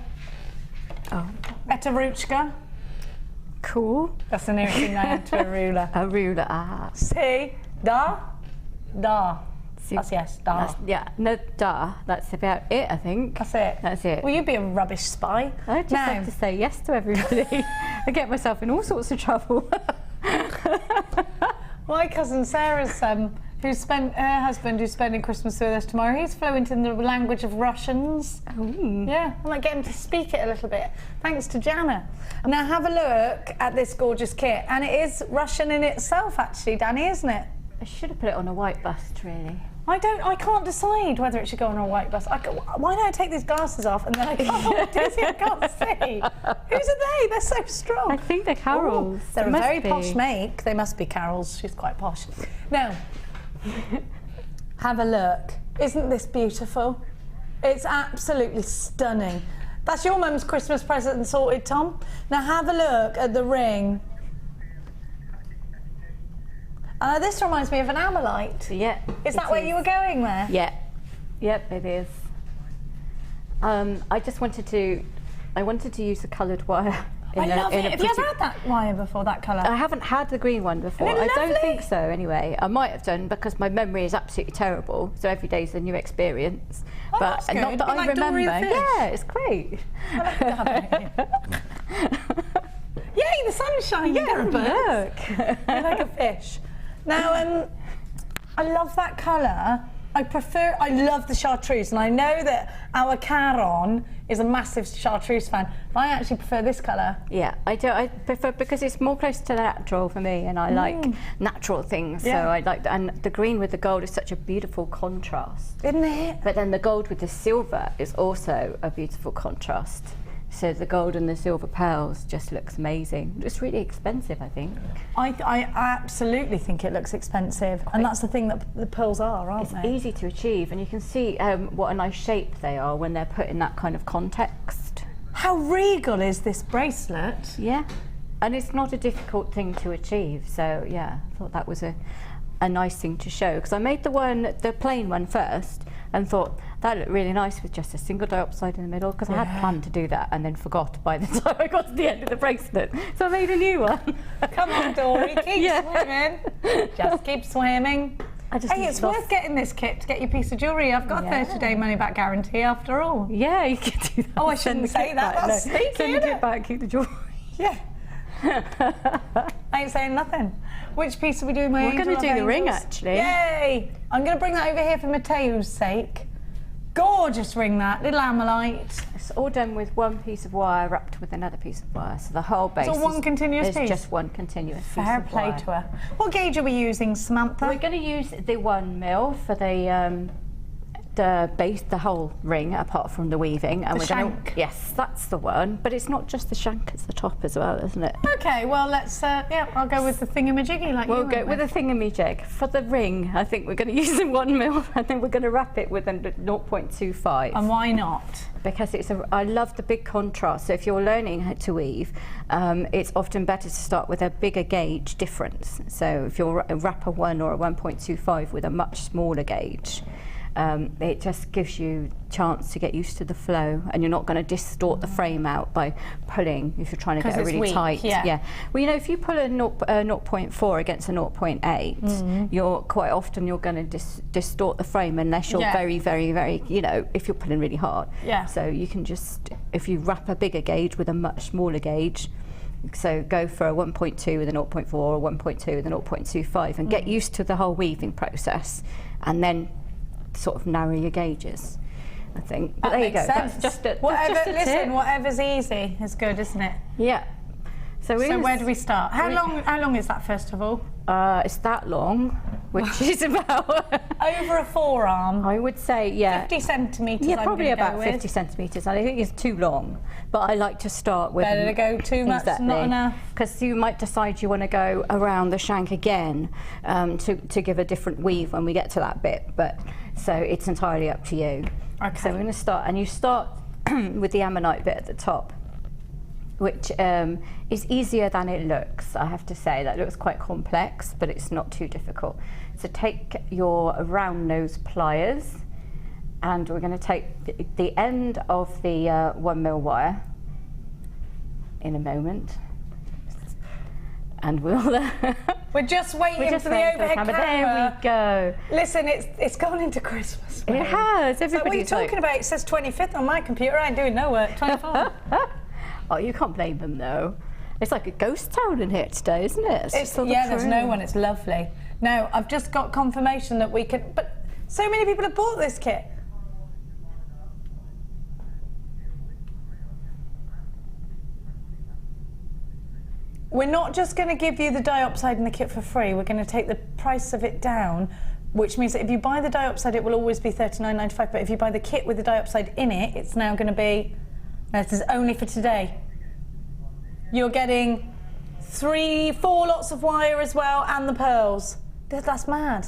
Oh. Eta ruchka. Cool. That's the nearest thing I had to a ruler. A ruler, ah. See? Da. Da. That's yes, da. Yeah, no, da. That's about it, I think. That's it. That's it. Well, you'd be a rubbish spy. I just have to say yes to everybody. I get myself in all sorts of trouble. My cousin Sarah's her husband, who's spending Christmas with us tomorrow. He's fluent in the language of Russians. Oh. Yeah, I might get him to speak it a little bit, thanks to Jana. Now have a look at this gorgeous kit, and it is Russian in itself, actually, Danny, isn't it? I should have put it on a white bust, really. I can't decide whether it should go on a white bust. Why don't I take these glasses off and then I can't see? Whose are they? They're so strong. I think they're Carol's. Ooh, they're a very posh make. They must be Carol's. She's quite posh. Now, have a look. Isn't this beautiful? It's absolutely stunning. That's your mum's Christmas present sorted, Tom. Now have a look at the ring. This reminds me of an Ammonite. Yeah. Is that where you were going there? Yeah. Yep, it is. I wanted to use the coloured wire. I love it. Have you ever had that wire before, that colour? I haven't had the green one before. Isn't it I don't lovely? think so, anyway. I might have done because my memory is absolutely terrible. So every day is a new experience. Oh, but that's good. not that I Like remember. Dory the fish. Yeah, it's great. I like that. Yay, the sun's shining. Yeah, look. You're like a fish. Now, I love that colour. I love the chartreuse, and I know that our Caron is a massive chartreuse fan. But I actually prefer this colour. Yeah, I prefer because it's more close to natural for me, and I like natural things. Yeah. So I like, and the green with the gold is such a beautiful contrast. Isn't it? But then the gold with the silver is also a beautiful contrast. So the gold and the silver pearls just looks amazing. It's really expensive, I think. I absolutely think it looks expensive, and that's the thing that the pearls are, aren't they? It's easy to achieve, and you can see what a nice shape they are when they're put in that kind of context. How regal is this bracelet? Yeah, and it's not a difficult thing to achieve. So yeah, I thought that was a nice thing to show, because I made the plain one first and thought that looked really nice with just a single diopside in the middle, because I had planned to do that and then forgot by the time I got to the end of the bracelet. So I made a new one. Come on, Dory, keep swimming. Just keep swimming. Hey, it's worth getting this kit to get your piece of jewellery. I've got a 30-day money-back guarantee after all. Yeah, you can do that. Oh, I shouldn't say that. That's sneaky, Send the isn't kit it? back, keep the jewellery. Yeah. I ain't saying nothing. Which piece are we doing? We're going to do the ring, actually. Yay! I'm going to bring that over here for Matteo's sake. Gorgeous ring, that little Ammonite. It's all done with one piece of wire wrapped with another piece of wire, so the whole base It's all one continuous is piece? just one continuous piece Fair of play wire. to her. What gauge are we using, Samantha? We're going to use the 1 mil for the base, the whole ring, apart from the weaving. And The shank. Yes, that's the one. But it's not just the shank; it's the top as well, isn't it? Okay, well let's. I'll go with the thingamajiggy like We'll you go went with a thingamajig. For the ring, I think we're going to use the 1 mil, and then we're going to wrap it with a 0.25. And why not? Because I love the big contrast. So if you're learning how to weave, it's often better to start with a bigger gauge difference. So if you'll wrap a 1 or a 1.25 with a much smaller gauge, it just gives you a chance to get used to the flow, and you're not going to distort the frame out by pulling if you're trying to get it really weak, tight. yeah. Well, you know, if you pull a 0.4 against a 0.8, you're quite often going to distort the frame unless you're very, very, very, if you're pulling really hard. Yeah. So you can just, if you wrap a bigger gauge with a much smaller gauge, so go for a 1.2 with a 0.4 or 1.2 with a 0.25 and get used to the whole weaving process, and then sort of narrow your gauges, I think. But That there you go. makes sense. That's just a Listen, tip. whatever's easy is good, isn't it? Yeah. So where do we start? How long is that, first of all? It's that long, which is about Over a forearm. I would say, 50 centimetres. Yeah, I'm probably gonna about go 50 with. centimetres. I think it's too long, but I like to start with. Better to go too much, not enough. Because you might decide you want to go around the shank again to give a different weave when we get to that bit. But so it's entirely up to you. Okay. So we're going to start, and you start with the Ammonite bit at the top, which is easier than it looks, I have to say. That looks quite complex, but it's not too difficult. So take your round nose pliers, and we're going to take the end of the 1 mil wire in a moment, and we'll... We're just waiting for the waiting overhead camera. camera. There we go. Listen, it's gone into Christmas. It has. So what are you Everybody's talking about? It says 25th on my computer. I ain't doing no work. 24th. Oh, you can't blame them though. It's like a ghost town in here today, isn't it? Yeah, there's no one. It's lovely. Now, I've just got confirmation that we can... But so many people have bought this kit. We're not just going to give you the diopside in the kit for free. We're going to take the price of it down, which means that if you buy the diopside, it will always be $39.95. But if you buy the kit with the diopside in it, it's now going to be... No, this is only for today. You're getting 4 lots of wire as well, and the pearls. That's mad.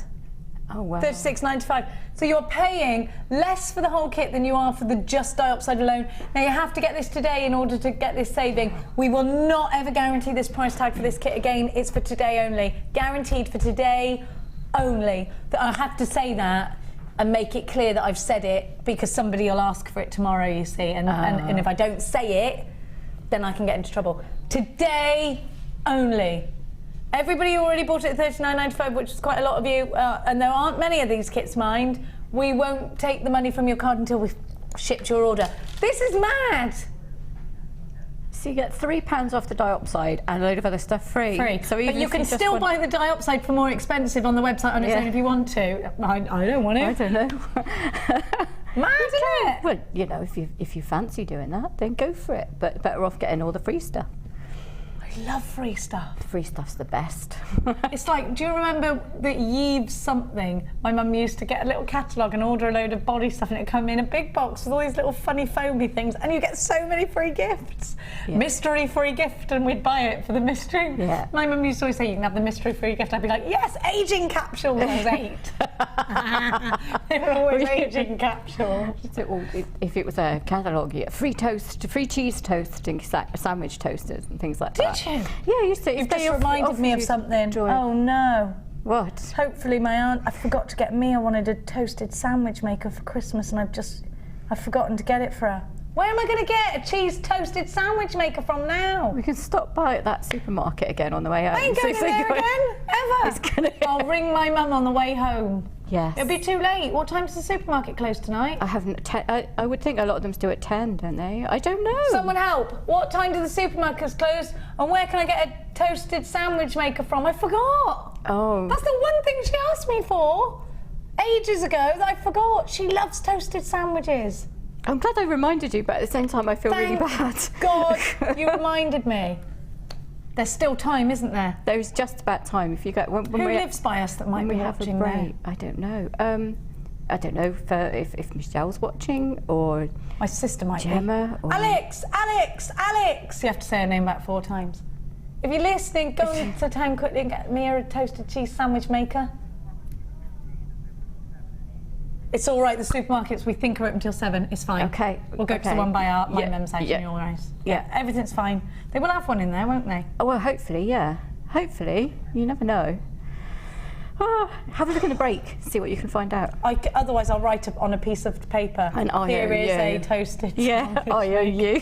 Oh, wow. $36.95. So you're paying less for the whole kit than you are for the just diopside alone. Now you have to get this today in order to get this saving. We will not ever guarantee this price tag for this kit again. It's for today only. Guaranteed for today only. I have to say that and make it clear that I've said it, because somebody will ask for it tomorrow, you see. And if I don't say it, then I can get into trouble. Today only. Everybody already bought it at $39.95, which is quite a lot of you, and there aren't many of these kits, mind. We won't take the money from your card until we've shipped your order. This is mad! So you get £3 off the diopside and a load of other stuff free. So even but you can still buy the diopside for more expensive on the website on its own if you want to. I don't want to. I don't know. Mad, isn't it? Well, you know, if you fancy doing that, then go for it. But better off getting all the free stuff. I love free stuff. Free stuff's the best. It's like, do you remember the Yves something? My mum used to get a little catalogue and order a load of body stuff, and it'd come in a big box with all these little funny foamy things, and you get so many free gifts. Yeah. Mystery free gift, and we'd buy it for the mystery. Yeah. My mum used to always say, you can have the mystery free gift. I'd be like, yes, aging capsule when I was 8. They were always aging capsules. So, if it was a catalogue, you get free toast, free cheese toasting, sandwich toasters and things like that. Did you? Yeah, I used to. You've just reminded me of something. Oh no. What? Hopefully my aunt, I forgot to get Mia wanted a toasted sandwich maker for Christmas, and I've forgotten to get it for her. Where am I going to get a cheese toasted sandwich maker from now? We can stop by at that supermarket again on the way home. I ain't going there again, ever. I'll ring my mum on the way home. Yes. It'll be too late. What time does the supermarket close tonight? I would think a lot of them do at 10, don't they? I don't know. Someone help. What time do the supermarkets close? And where can I get a toasted sandwich maker from? I forgot. Oh. That's the one thing she asked me for ages ago that I forgot. She loves toasted sandwiches. I'm glad I reminded you, but at the same time I feel really bad. God, you reminded me. There's still time, isn't there? There's just about time. If you go, when Who lives by us that might be watching there? I don't know. I don't know if Michelle's watching, or my sister might Gemma, be. Or Alex! You have to say her name about 4 times. If you're listening, go to town quickly and get me a toasted cheese sandwich maker. It's all right, the supermarkets, we think are open until 7, it's fine. Okay. We'll go to the one by my mum's house in your house. Yeah, everything's fine. They will have one in there, won't they? Oh, well, hopefully, yeah. Hopefully. You never know. Oh, have a look in the break, see what you can find out. Otherwise, I'll write on a piece of paper. And here is a toasted sandwich. I owe you.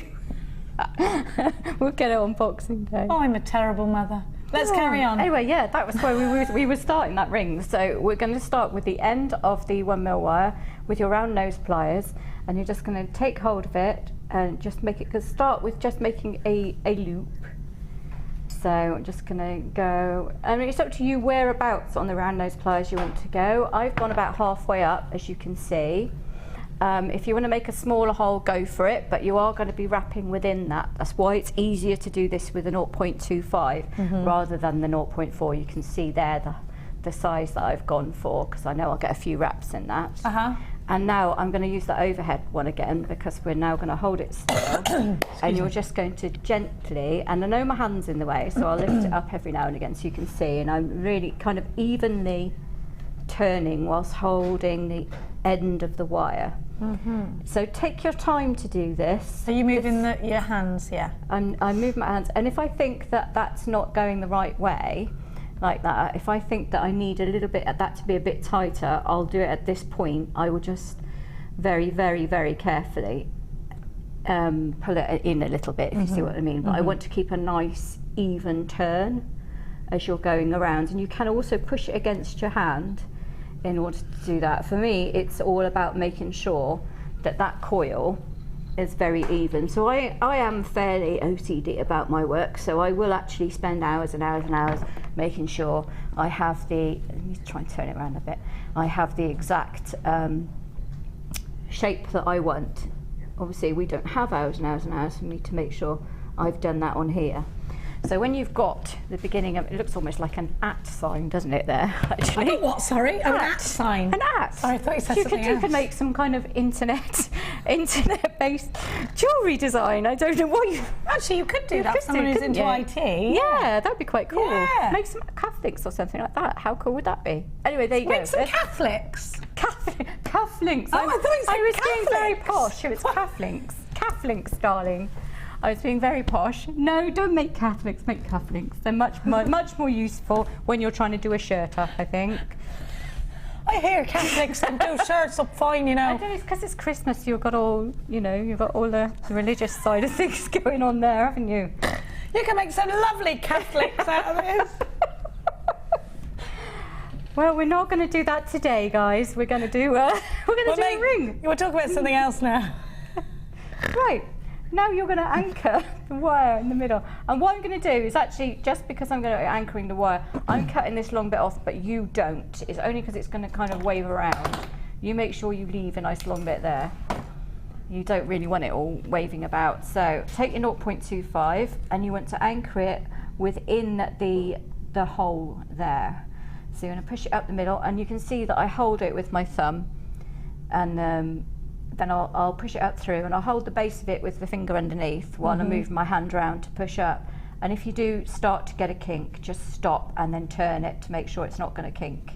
We'll get it on Boxing Day. Oh, I'm a terrible mother. Let's carry on. Anyway, yeah, that was where we were starting that ring. So we're going to start with the end of the 1mm wire with your round nose pliers, and you're just going to take hold of it and just make it. Start with just making a loop. So I'm just going to go. I mean, it's up to you whereabouts on the round nose pliers you want to go. I've gone about halfway up, as you can see. If you want to make a smaller hole, go for it, but you are going to be wrapping within that. That's why it's easier to do this with a 0.25 rather than the 0.4. You can see there the size that I've gone for, because I know I'll get a few wraps in that. And now I'm going to use the overhead one again, because we're now going to hold it still. And you're just going to gently, and I know my hand's in the way, so I'll lift it up every now and again so you can see, and I'm really kind of evenly turning whilst holding the end of the wire. So take your time to do this. Are you moving your hands? Yeah. I'm moving my hands, and if I think that that's not going the right way, like that, if I think that I need a little bit that to be a bit tighter, I'll do it at this point. I will just very, very, very carefully pull it in a little bit, if you see what I mean. But I want to keep a nice even turn as you're going around, and you can also push it against your hand in order to do that. For me, it's all about making sure that that coil is very even. So I am fairly OCD about my work, so I will actually spend hours and hours and hours making sure I have the, let me try and turn it around a bit, I have the exact shape that I want. Obviously we don't have hours and hours and hours for me to make sure I've done that on here. So when you've got the beginning of, it looks almost like an @ sign, doesn't it, there, actually? Oh, what, sorry? An @ sign? An @ Sorry, I thought you said something else. You could make some kind of internet-based jewellery design. I don't know what you... Actually, you could do that for someone who's into IT. Yeah, that'd be quite cool. Yeah. Make some cufflinks or something like that. How cool would that be? Anyway, there you go. Make some cufflinks. Cufflinks. Oh, I thought you said I was being very cufflinks. posh. It was cufflinks. Cufflinks, darling. I was being very posh. No, don't make cufflinks, make cufflinks. They're much more useful when you're trying to do a shirt up, I think. I hear cufflinks can do shirts up fine, you know. I don't know, it's because it's Christmas, you've got all, you know, you've got all the religious side of things going on there, haven't you? You can make some lovely cufflinks out of this. Well, we're not going to do that today, guys. We're going to do a ring. We'll talk about something else now. Right. Now you're going to anchor the wire in the middle. And what I'm going to do is actually, just because I'm going to be anchoring the wire, I'm cutting this long bit off, but you don't. It's only because it's going to kind of wave around. You make sure you leave a nice long bit there. You don't really want it all waving about. So take your 0.25 and you want to anchor it within the hole there. So you're going to push it up the middle, and you can see that I hold it with my thumb, and then I'll push it up through, and I'll hold the base of it with the finger underneath while I move my hand around to push up. And if you do start to get a kink, just stop and then turn it to make sure it's not going to kink.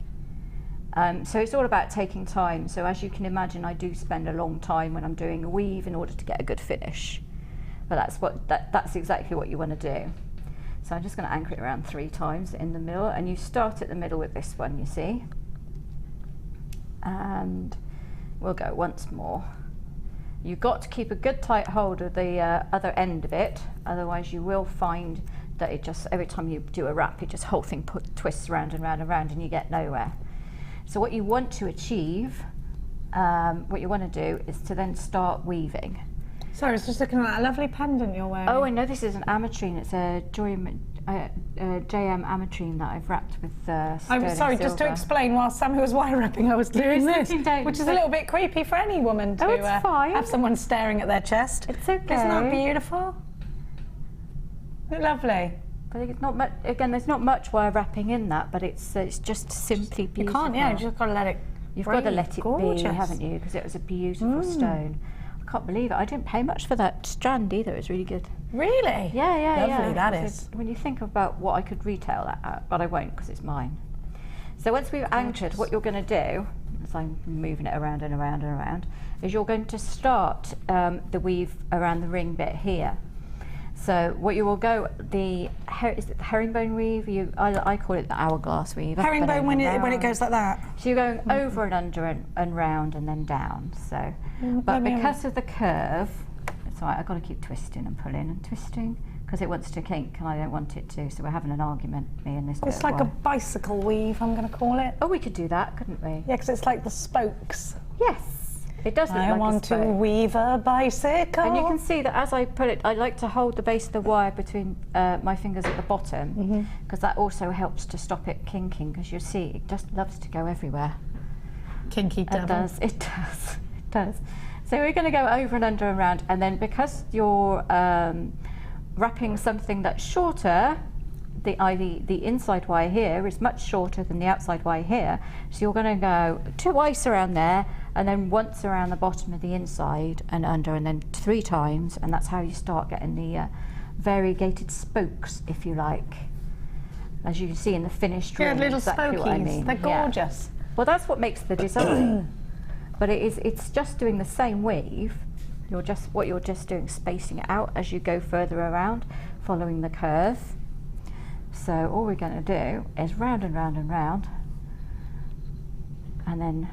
So it's all about taking time. So as you can imagine, I do spend a long time when I'm doing a weave in order to get a good finish. But that's exactly what you want to do. So I'm just going to anchor it around 3 times in the middle, and you start at the middle with this one, you see. And we'll go once more. You've got to keep a good tight hold of the other end of it, otherwise you will find that it just, every time you do a wrap, it just whole thing twists around and round and round, and you get nowhere. So what you want to achieve, what you want to do is to then start weaving. Sorry, I was just looking at that lovely pendant you're wearing. Oh, I know this is an ametrine. It's a JM ametrine that I've wrapped with I'm sorry, just to explain, while Sammi was wire wrapping, I was doing this, which is a little bit creepy for any woman to have someone staring at their chest. It's okay. Isn't that beautiful? Lovely. But it's not much. Again, there's not much wire wrapping in that, but it's just simply beautiful. You can't, yeah. You just got to let it. You've got to let it be, haven't you? Because it was a beautiful stone. I can't believe it. I didn't pay much for that strand either. It was really good. Really? Yeah. Lovely, that is. When you think about what I could retail that at, but I won't because it's mine. So once we've anchored, what you're going to do, as I'm moving it around and around and around, is you're going to start the weave around the ring bit here. So what you will go, is it the herringbone weave? I call it the hourglass weave. Herringbone when it goes like that? So you're going over and under and round and then down. So, but because of the curve, it's all right, I've got to keep twisting and pulling and twisting because it wants to kink and I don't want it to, so we're having an argument, me and this bit. It's like a bicycle weave, I'm going to call it. Oh, we could do that, couldn't we? Yeah, because it's like the spokes. Yes. It does look like a spoke. I want to weave a bicycle. And you can see that as I pull it, I like to hold the base of the wire between my fingers at the bottom because that also helps to stop it kinking, because you see it just loves to go everywhere. Kinky devil. It does. So we're going to go over and under and round, and then because you're wrapping something that's shorter, the inside wire here is much shorter than the outside wire here, so you're going to go twice around there and then once around the bottom of the inside and under, and then 3 times, and that's how you start getting the variegated spokes, if you like, as you can see in the finished ring. Little exactly spokies. What I mean. They're gorgeous. Yeah. Well, that's what makes the design. But it's just doing the same weave. What you're just doing, spacing it out as you go further around, following the curve. So all we're going to do is round and round and round, and then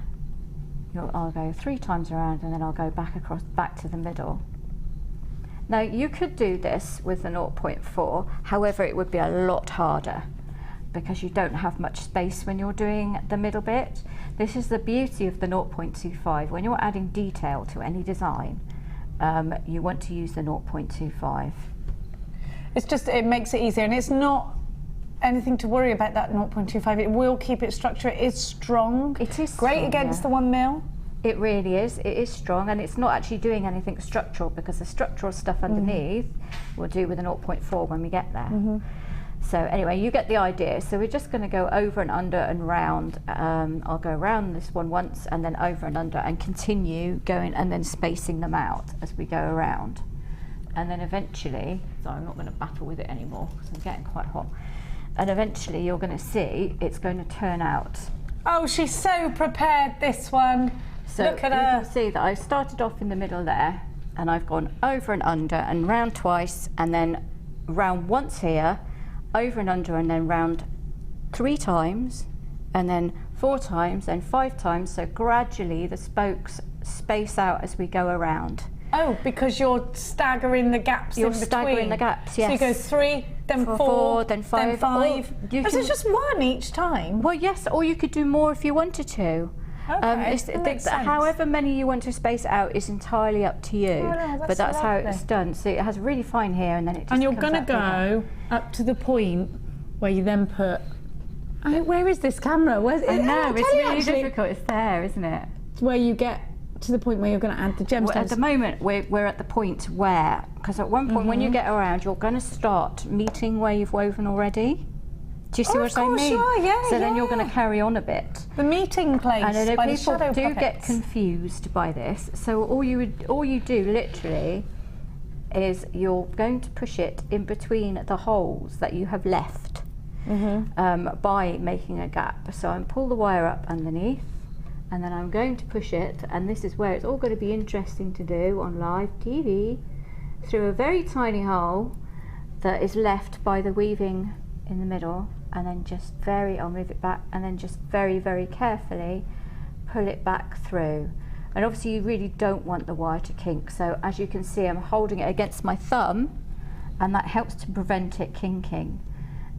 I'll go 3 times around, and then I'll go back to the middle. Now you could do this with a 0.4, however it would be a lot harder because you don't have much space when you're doing the middle bit. This is the beauty of the 0.25. When you're adding detail to any design, you want to use the 0.25. It's just, it makes it easier, and it's not anything to worry about, that 0.25. It will keep its structure. It is strong. It is great strong, against yeah. the 1 mil. It really is. It is strong, and it's not actually doing anything structural, because the structural stuff underneath we'll do with a 0.4 when we get there. So anyway, you get the idea. So we're just going to go over and under and round. I'll go around this one once and then over and under, and continue going and then spacing them out as we go around. And then eventually, so I'm not going to battle with it anymore because I'm getting quite hot. And eventually you're going to see it's going to turn out. Oh, she's so prepared, this one. So look at you her. can see that I started off in the middle there, and I've gone over and under and round twice, and then round once here, over and under, and then round 3 times, and then 4 times, then 5 times. So gradually the spokes space out as we go around. Oh, because you're staggering the gaps in between. You're staggering the gaps, yes. So you go 3, then 4, then 5. then 5. Or So it's just 1 each time? Well, yes, or you could do more if you wanted to. Okay, that makes sense. However many you want to space out is entirely up to you. Oh, no, but that's how lovely. it's done. So it has really fine hair, and then it just And you're comes going to out bigger. go up to the point where you then put... Oh, where is this camera? Where's I know, I'll it's tell you really actually, difficult. It's there, isn't it? where you get to the point where you're going to add the gemstones. Well, at the moment, we're at the point where, because at one point when you get around, you're going to start meeting where you've woven already. Do you see what I mean? Of course you are, yeah, So then you're going to carry on a bit. The meeting place And I know by the people shadow do get puppets. confused by this. So all you do literally is you're going to push it in between the holes that you have left by making a gap. So I'm pull the wire up underneath, and then I'm going to push it, and this is where it's all going to be interesting to do on live TV, through a very tiny hole that is left by the weaving in the middle, and then just I'll move it back, and then just very, very carefully pull it back through. And obviously you really don't want the wire to kink, so as you can see I'm holding it against my thumb, and that helps to prevent it kinking.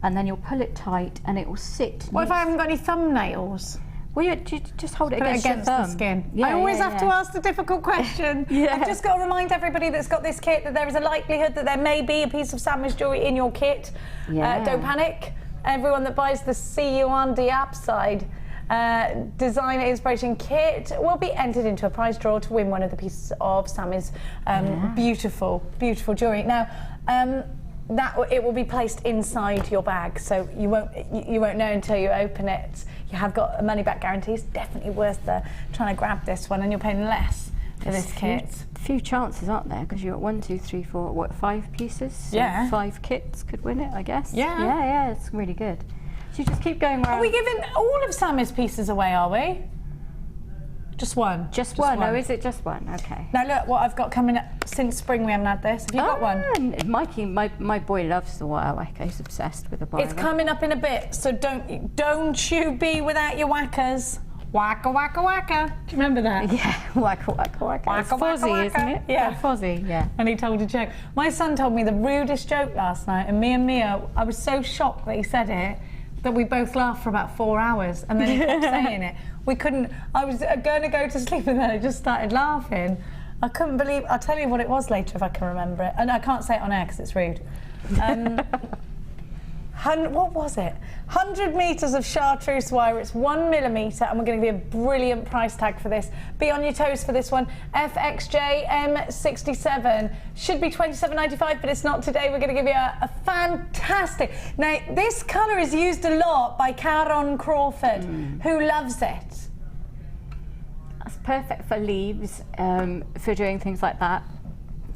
And then you'll pull it tight, and it will sit. What if I haven't got any thumbnails? Well, you just hold it Put against, it your against the thumb. skin. Yeah, I always yeah, have to ask the difficult question. Yeah. I've just got to remind everybody that's got this kit that there is a likelihood that there may be a piece of Sammi's jewellery in your kit. Yeah. Don't panic. Everyone that buys the CU1 Diopside designer inspiration kit will be entered into a prize draw to win one of the pieces of Sammi's beautiful, beautiful jewellery. Now, it will be placed inside your bag, so you won't know until you open it. You have got a money back guarantee. It's definitely worth trying to grab this one, and you're paying less for this kit. Few chances, aren't there? Because you're at 1, 2, 3, 4, what, 5 pieces? So Yeah. 5 kits could win it, I guess. Yeah. Yeah, it's really good. So you just keep going around. Are we giving all of Sammi's pieces away, are we? Just one? Just one? Oh, is it just one? Okay. Now look what I've got coming up. Since spring we haven't had this. Have you got one? Mikey, my boy loves the Wireworker. He's obsessed with the Wireworker. It's coming up in a bit, so don't you be without your whackers. Wacka, wacka, wacka. Do you remember that? Yeah, wacka, wacka, wacka. Wacka, It's wacka, fuzzy, wacka. isn't it? Yeah. Fuzzy, yeah. And he told a joke. My son told me the rudest joke last night, and me and Mia, I was so shocked that he said it, that we both laughed for about 4 hours, and then he kept saying it. We couldn't, I was going to go to sleep, and then I just started laughing. I couldn't believe, I'll tell you what it was later if I can remember it. And I can't say it on air because it's rude. What was it? 100 metres of chartreuse wire, it's 1 millimetre, and we're going to give you a brilliant price tag for this. Be on your toes for this one. FXJ M67 should be $27.95, but it's not today. We're going to give you a fantastic. Now, this colour is used a lot by Caron Crawford, who loves it. That's perfect for leaves, for doing things like that.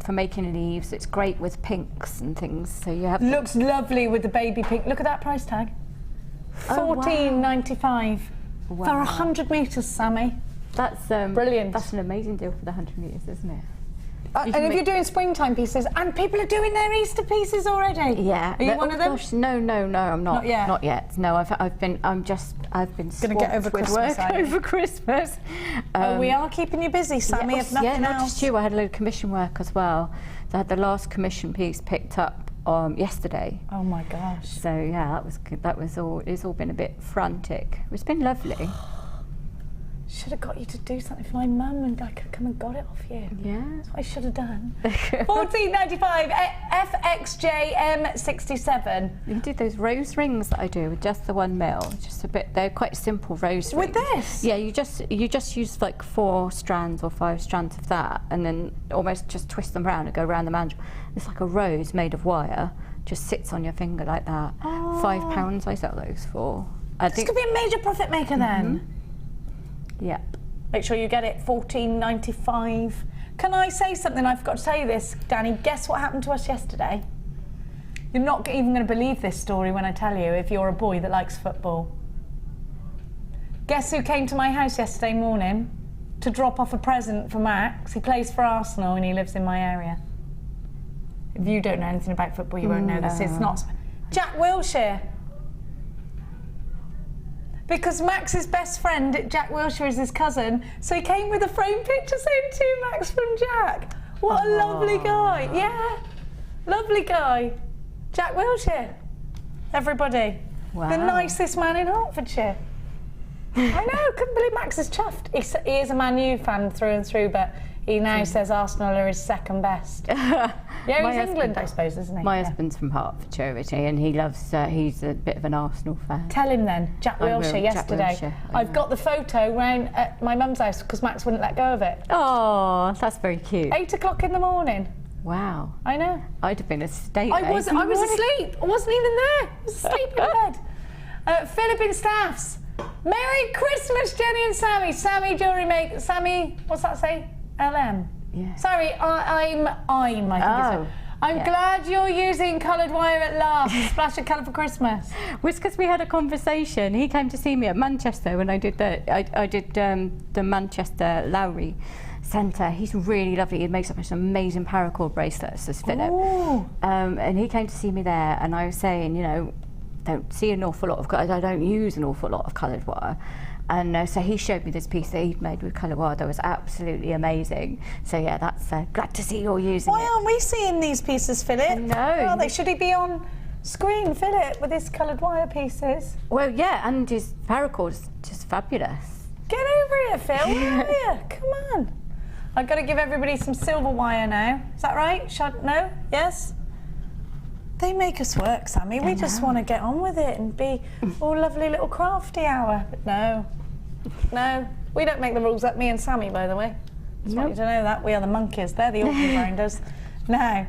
For making leaves, it's great with pinks and things. So you have. Looks lovely with the baby pink. Look at that price tag. $14.95 for 100 metres, Sammi. That's brilliant. That's an amazing deal for the 100 metres, isn't it? And if you're doing springtime pieces, and people are doing their Easter pieces already. Yeah. Are you one of them? Gosh, no, I'm not. Not yet. Not yet. No, I've been swamped get over with Christmas, work are you? over Christmas. We are keeping you busy, Sammi, if nothing not else. just you. I had a load of commission work as well. So I had the last commission piece picked up yesterday. Oh my gosh. So yeah, that was good. That was all. It's all been a bit frantic. It's been lovely. Should have got you to do something for my mum and I could come and got it off you. Yeah. That's what I should have done. $14.95, FXJM67. You did those rose rings that I do with just the 1 mil, just a bit. They're quite simple rose rings. With this? Yeah, you just use like 4 strands or 5 strands of that, and then almost just twist them around and go around the mandrel. It's like a rose made of wire, just sits on your finger like that. Oh. £5 I sell those for. This could be a major profit maker then. Yep. Make sure you get it, $14.95. Can I say something? I forgot to tell you this, Danny. Guess what happened to us yesterday? You're not even going to believe this story when I tell you if you're a boy that likes football. Guess who came to my house yesterday morning to drop off a present for Max? He plays for Arsenal and he lives in my area. If you don't know anything about football, you won't know this. It's not Jack Wilshere. Because Max's best friend, Jack Wilshere, is his cousin, so he came with a framed picture saying to Max from Jack. What a lovely guy. Yeah, lovely guy. Jack Wilshere. Everybody. Wow. The nicest man in Hertfordshire. I know, couldn't believe Max is chuffed. He is a Man U fan through and through, but he now says Arsenal are his second best. Yeah, he's England, I suppose, isn't he? My husband's from Hertfordshire, and he loves, he's a bit of an Arsenal fan. Tell him then, Jack Wilshere yesterday. Jack Wilshere, I've got the photo round at my mum's house because Max wouldn't let go of it. Oh, that's very cute. 8 o'clock in the morning. Wow. I know. I'd have been asleep. I was asleep. I wasn't even there. I was asleep in bed. Philippine Staffs. Merry Christmas, Jenny and Sammy. Sammi, JewelleryMaker. Sammi, what's that say? LM. Yeah. Sorry, I think it's. I'm glad you're using coloured wire at last. A splash of colour for Christmas. It was because we had a conversation. He came to see me at Manchester when I did the Manchester Lowry Centre. He's really lovely. He makes up some amazing paracord bracelets, as Philip. And he came to see me there, and I was saying, you know, don't see an awful lot of. I don't use an awful lot of coloured wire. And so he showed me this piece that he'd made with coloured wire that was absolutely amazing. So yeah, that's glad to see you're using it. Why aren't we seeing these pieces, Philip? No. Oh, should he be on screen, Philip, with his coloured wire pieces? Well, yeah, and his paracord's just fabulous. Get over here, Phil. Where are you? Come on. I've got to give everybody some silver wire now. Is that right? No? Yes? They make us work, Sammi. We just want to get on with it and be all lovely little crafty hour. But no. We don't make the rules up, me and Sammi, by the way. Just want you to know that. We are the monkeys. They're the awful grinders. Now,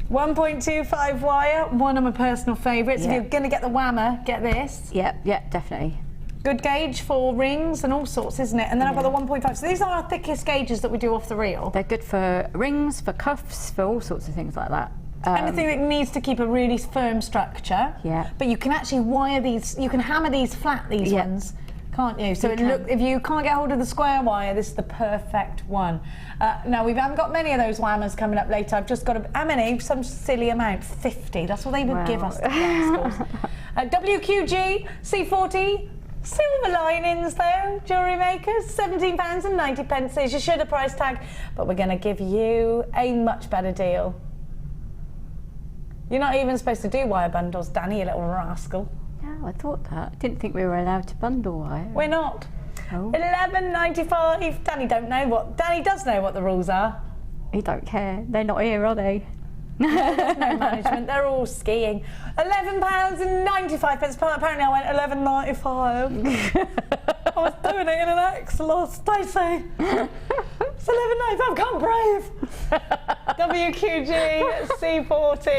1.25 wire, one of my personal favourites. If you're going to get the whammer, get this. Yeah, definitely. Good gauge for rings and all sorts, isn't it? And then I've got the 1.5. So these are our thickest gauges that we do off the reel. They're good for rings, for cuffs, for all sorts of things like that. Anything that needs to keep a really firm structure. Yeah. But you can actually wire these, you can hammer these flat, these ones, can't you? So if you can't get hold of the square wire, this is the perfect one. Now, we haven't got many of those whammers coming up later. I've just got how many? Some silly amount, 50. That's what they would give us, the rascals. WQG, C40, silver linings though, JewelleryMaker, £17.90 is your shoulda price tag, but we're going to give you a much better deal. You're not even supposed to do wire bundles, Danny, you little rascal. No, I thought that. I didn't think we were allowed to bundle wire. We're not. Oh. $11.95. Danny Danny does know what the rules are. He don't care. They're not here, are they? There's no management. They're all skiing. £11.95. Apparently, I went $11.95. I was doing it in an X last Stacey. It's $11.95. Come brave. WQG C40.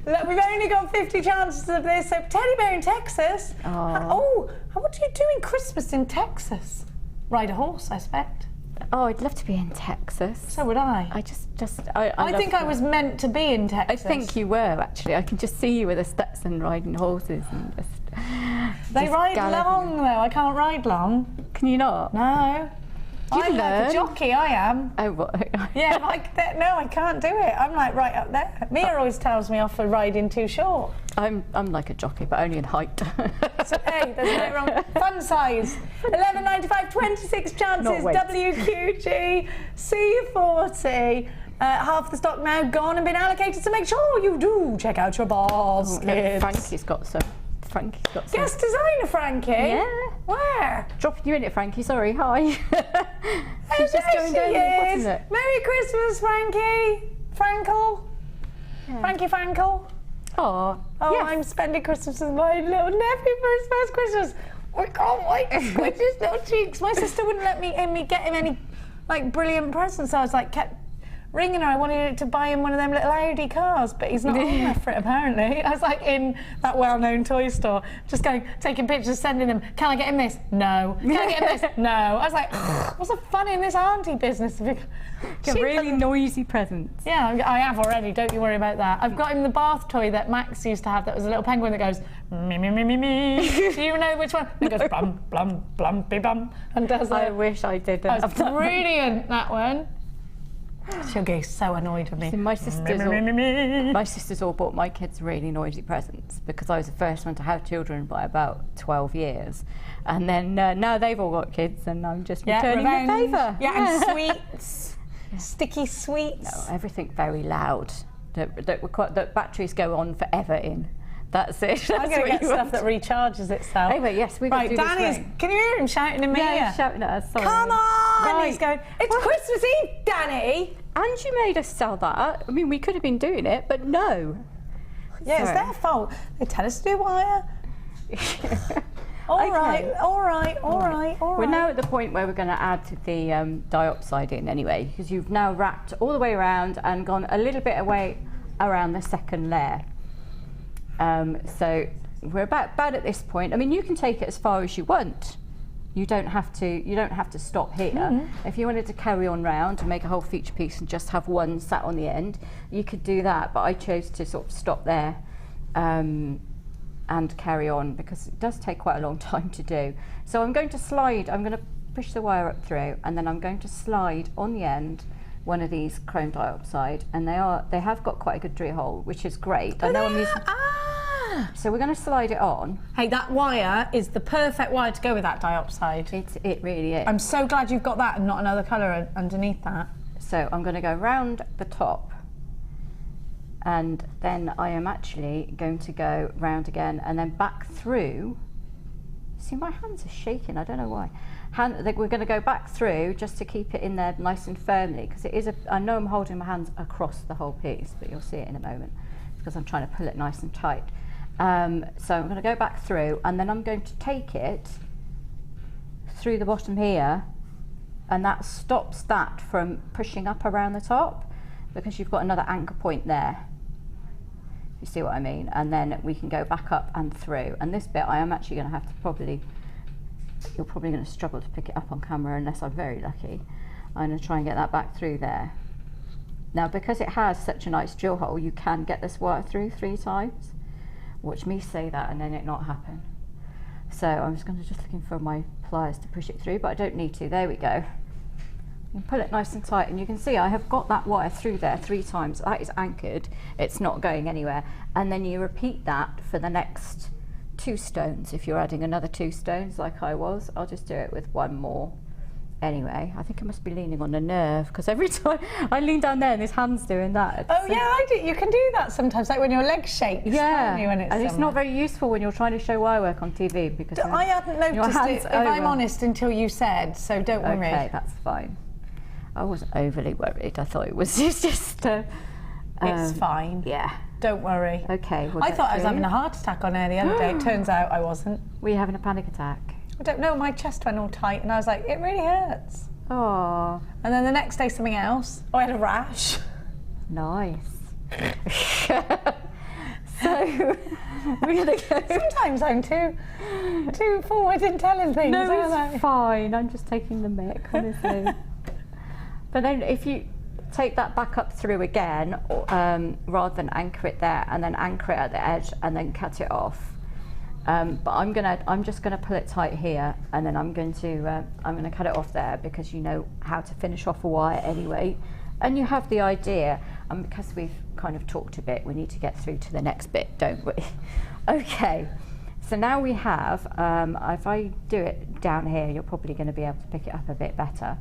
Look, we've only got 50 chances of this. So Teddy Bear in Texas. Oh, what do you do in Christmas in Texas? Ride a horse, I expect. Oh, I'd love to be in Texas. So would I. I think I was meant to be in Texas. I think you were, actually. I can just see you with a Stetson riding horses and just they ride long, though. I can't ride long. Can you not? No. I'm like a jockey, I am. Oh, what? Yeah, like that. No, I can't do it. I'm like right up there. Mia always tells me off for riding too short. I'm like a jockey, but only in height. So, hey, there's no wrong. Fun size. $11.95, 26 chances. WQG C40. Half the stock now gone and been allocated, so make sure you do check out your baskets. Frankie's got some Frankie's got some. Guest designer, Frankie? Yeah. Where? Dropping you in it, Frankie. Sorry, hi. Oh, She's just there going she down the is. bottom. Merry Christmas, Frankie. Frankle. Yeah. Frankie Frankle. Oh, Oh, yes. I'm spending Christmas with my little nephew for his first Christmas. I can't wait to squidge his little cheeks. My sister wouldn't let me get him any like brilliant presents. So I was like, kept ringing her. I wanted to buy him one of them little Audi cars, but he's not old enough for it apparently. I was like in that well-known toy store, just going, taking pictures, sending them. Can I get him this? No. Can I get him this? No. I was like, what's the fun in this auntie business? Get really noisy presents. Yeah, I have already, don't you worry about that. I've got him the bath toy that Max used to have that was a little penguin that goes, me, me, me, me, me. Do you know which one? It goes, blum, blum, blumpy bum, and does that. I wish I didn't. That was brilliant, that one. She'll get so annoyed with me. See, my sisters all bought my kids really noisy presents because I was the first one to have children by about 12 years. And then now they've all got kids and I'm just returning the favour. Yeah, and sweets, sticky sweets. No, everything very loud. That batteries go on forever in. That's it. I'm going to get stuff that recharges itself. Anyway, yes, we've got to do Danny's, this ring. can you hear him shouting at me? Yeah, he's shouting at us, sorry. Come on! Right. He's going, it's Christmas Eve, Danny! And you made us sell that. I mean, we could have been doing it, but no. Yeah, it's their fault. They tell us to do wire. All right. We're now at the point where we're going to add the diopside in anyway, because you've now wrapped all the way around and gone a little bit away around the second layer. So we're about at this point. I mean, you can take it as far as you want. You don't have to stop here. Mm-hmm. If you wanted to carry on round and make a whole feature piece and just have one sat on the end, you could do that. But I chose to sort of stop there and carry on because it does take quite a long time to do. So I'm going to push the wire up through, and then I'm going to slide on the end one of these chrome diopside, and they have got quite a good drill hole, which is great. I know I'm using. So we're going to slide it on. Hey, that wire is the perfect wire to go with that diopside. It really is. I'm so glad you've got that and not another colour underneath that. So I'm going to go round the top, and then I am actually going to go round again and then back through. See, my hands are shaking, I don't know why. We're going to go back through just to keep it in there nice and firmly, because it is I know I'm holding my hands across the whole piece, but you'll see it in a moment because I'm trying to pull it nice and tight. So I'm going to go back through, and then I'm going to take it through the bottom here, and that stops that from pushing up around the top because you've got another anchor point there. You see what I mean? And then we can go back up and through. And this bit I am actually going to have to you're probably going to struggle to pick it up on camera unless I'm very lucky. I'm going to try and get that back through there. Now, because it has such a nice drill hole, you can get this wire through 3 times. Watch me say that and then it not happen. So I'm just looking for my pliers to push it through, but I don't need to. There we go. You can pull it nice and tight, and you can see I have got that wire through there 3 times. That is anchored. It's not going anywhere. And then you repeat that for the next 2 stones. If you're adding another 2 stones like I was, I'll just do it with 1 more. Anyway, I think I must be leaning on a nerve because every time I lean down there and his hand's doing that. Oh yeah, I do. You can do that sometimes, like when your leg shakes. Yeah, when it's not very useful when you're trying to show wire work on TV because I hadn't noticed it, if I'm honest, until you said, so don't worry. Okay, that's fine. I wasn't overly worried. I thought it was just it's fine. Yeah. Don't worry. Okay. I thought I was having a heart attack on air the other day. It turns out I wasn't. Were you having a panic attack? I don't know, my chest went all tight and I was like, it really hurts. Oh. And then the next day something else. I had a rash. Nice. So we're gonna go. Sometimes I'm too forward in telling things. No, it's fine. I'm just taking the mick, honestly. But then if you take that back up through again, rather than anchor it there and then anchor it at the edge and then cut it off. But I'm just gonna pull it tight here, and then I'm going to cut it off there because you know how to finish off a wire anyway, and you have the idea. And because we've kind of talked a bit, we need to get through to the next bit, don't we? Okay. So now we have. If I do it down here, you're probably going to be able to pick it up a bit better.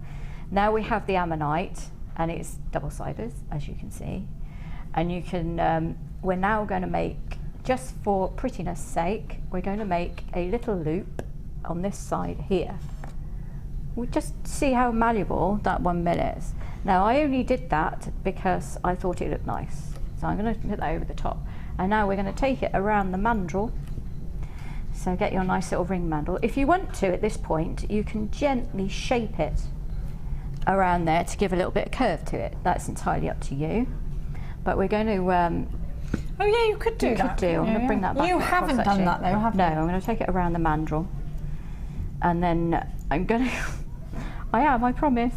Now we have the Ammonite, and it's double-sided, as you can see, and you can. We're now going to make just for prettiness sake, we're going to make a little loop on this side here. We just see how malleable that 1 mil is. Now I only did that because I thought it looked nice. So I'm going to put that over the top. And now we're going to take it around the mandrel. So get your nice little ring mandrel. If you want to at this point, you can gently shape it around there to give a little bit of curve to it. That's entirely up to you. But we're going to oh yeah, you could do that. I'm going to bring that back. You haven't done that though, have you? No, I'm going to take it around the mandrel. And then I'm going to, I promise.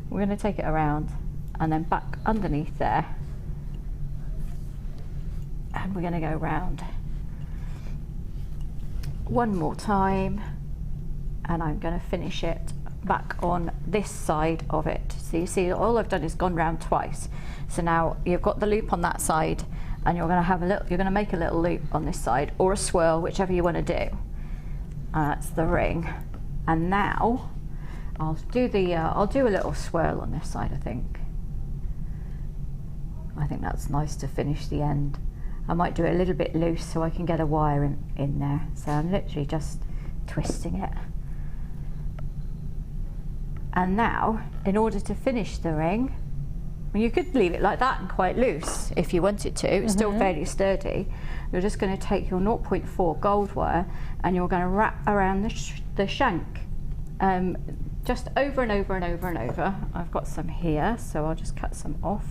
We're going to take it around and then back underneath there. And we're going to go round one more time. And I'm going to finish it back on this side of it. So you see, all I've done is gone round twice. So now you've got the loop on that side, and you're going to have a little, you're going to make a little loop on this side, or a swirl, whichever you want to do. And that's the ring. And now I'll do a little swirl on this side. I think that's nice to finish the end. I might do it a little bit loose so I can get a wire in there. So I'm literally just twisting it. And now, in order to finish the ring, well, you could leave it like that and quite loose if you wanted to. It's still fairly sturdy. You're just going to take your 0.4 gold wire and you're going to wrap around the shank, just over and over and over and over. I've got some here, so I'll just cut some off.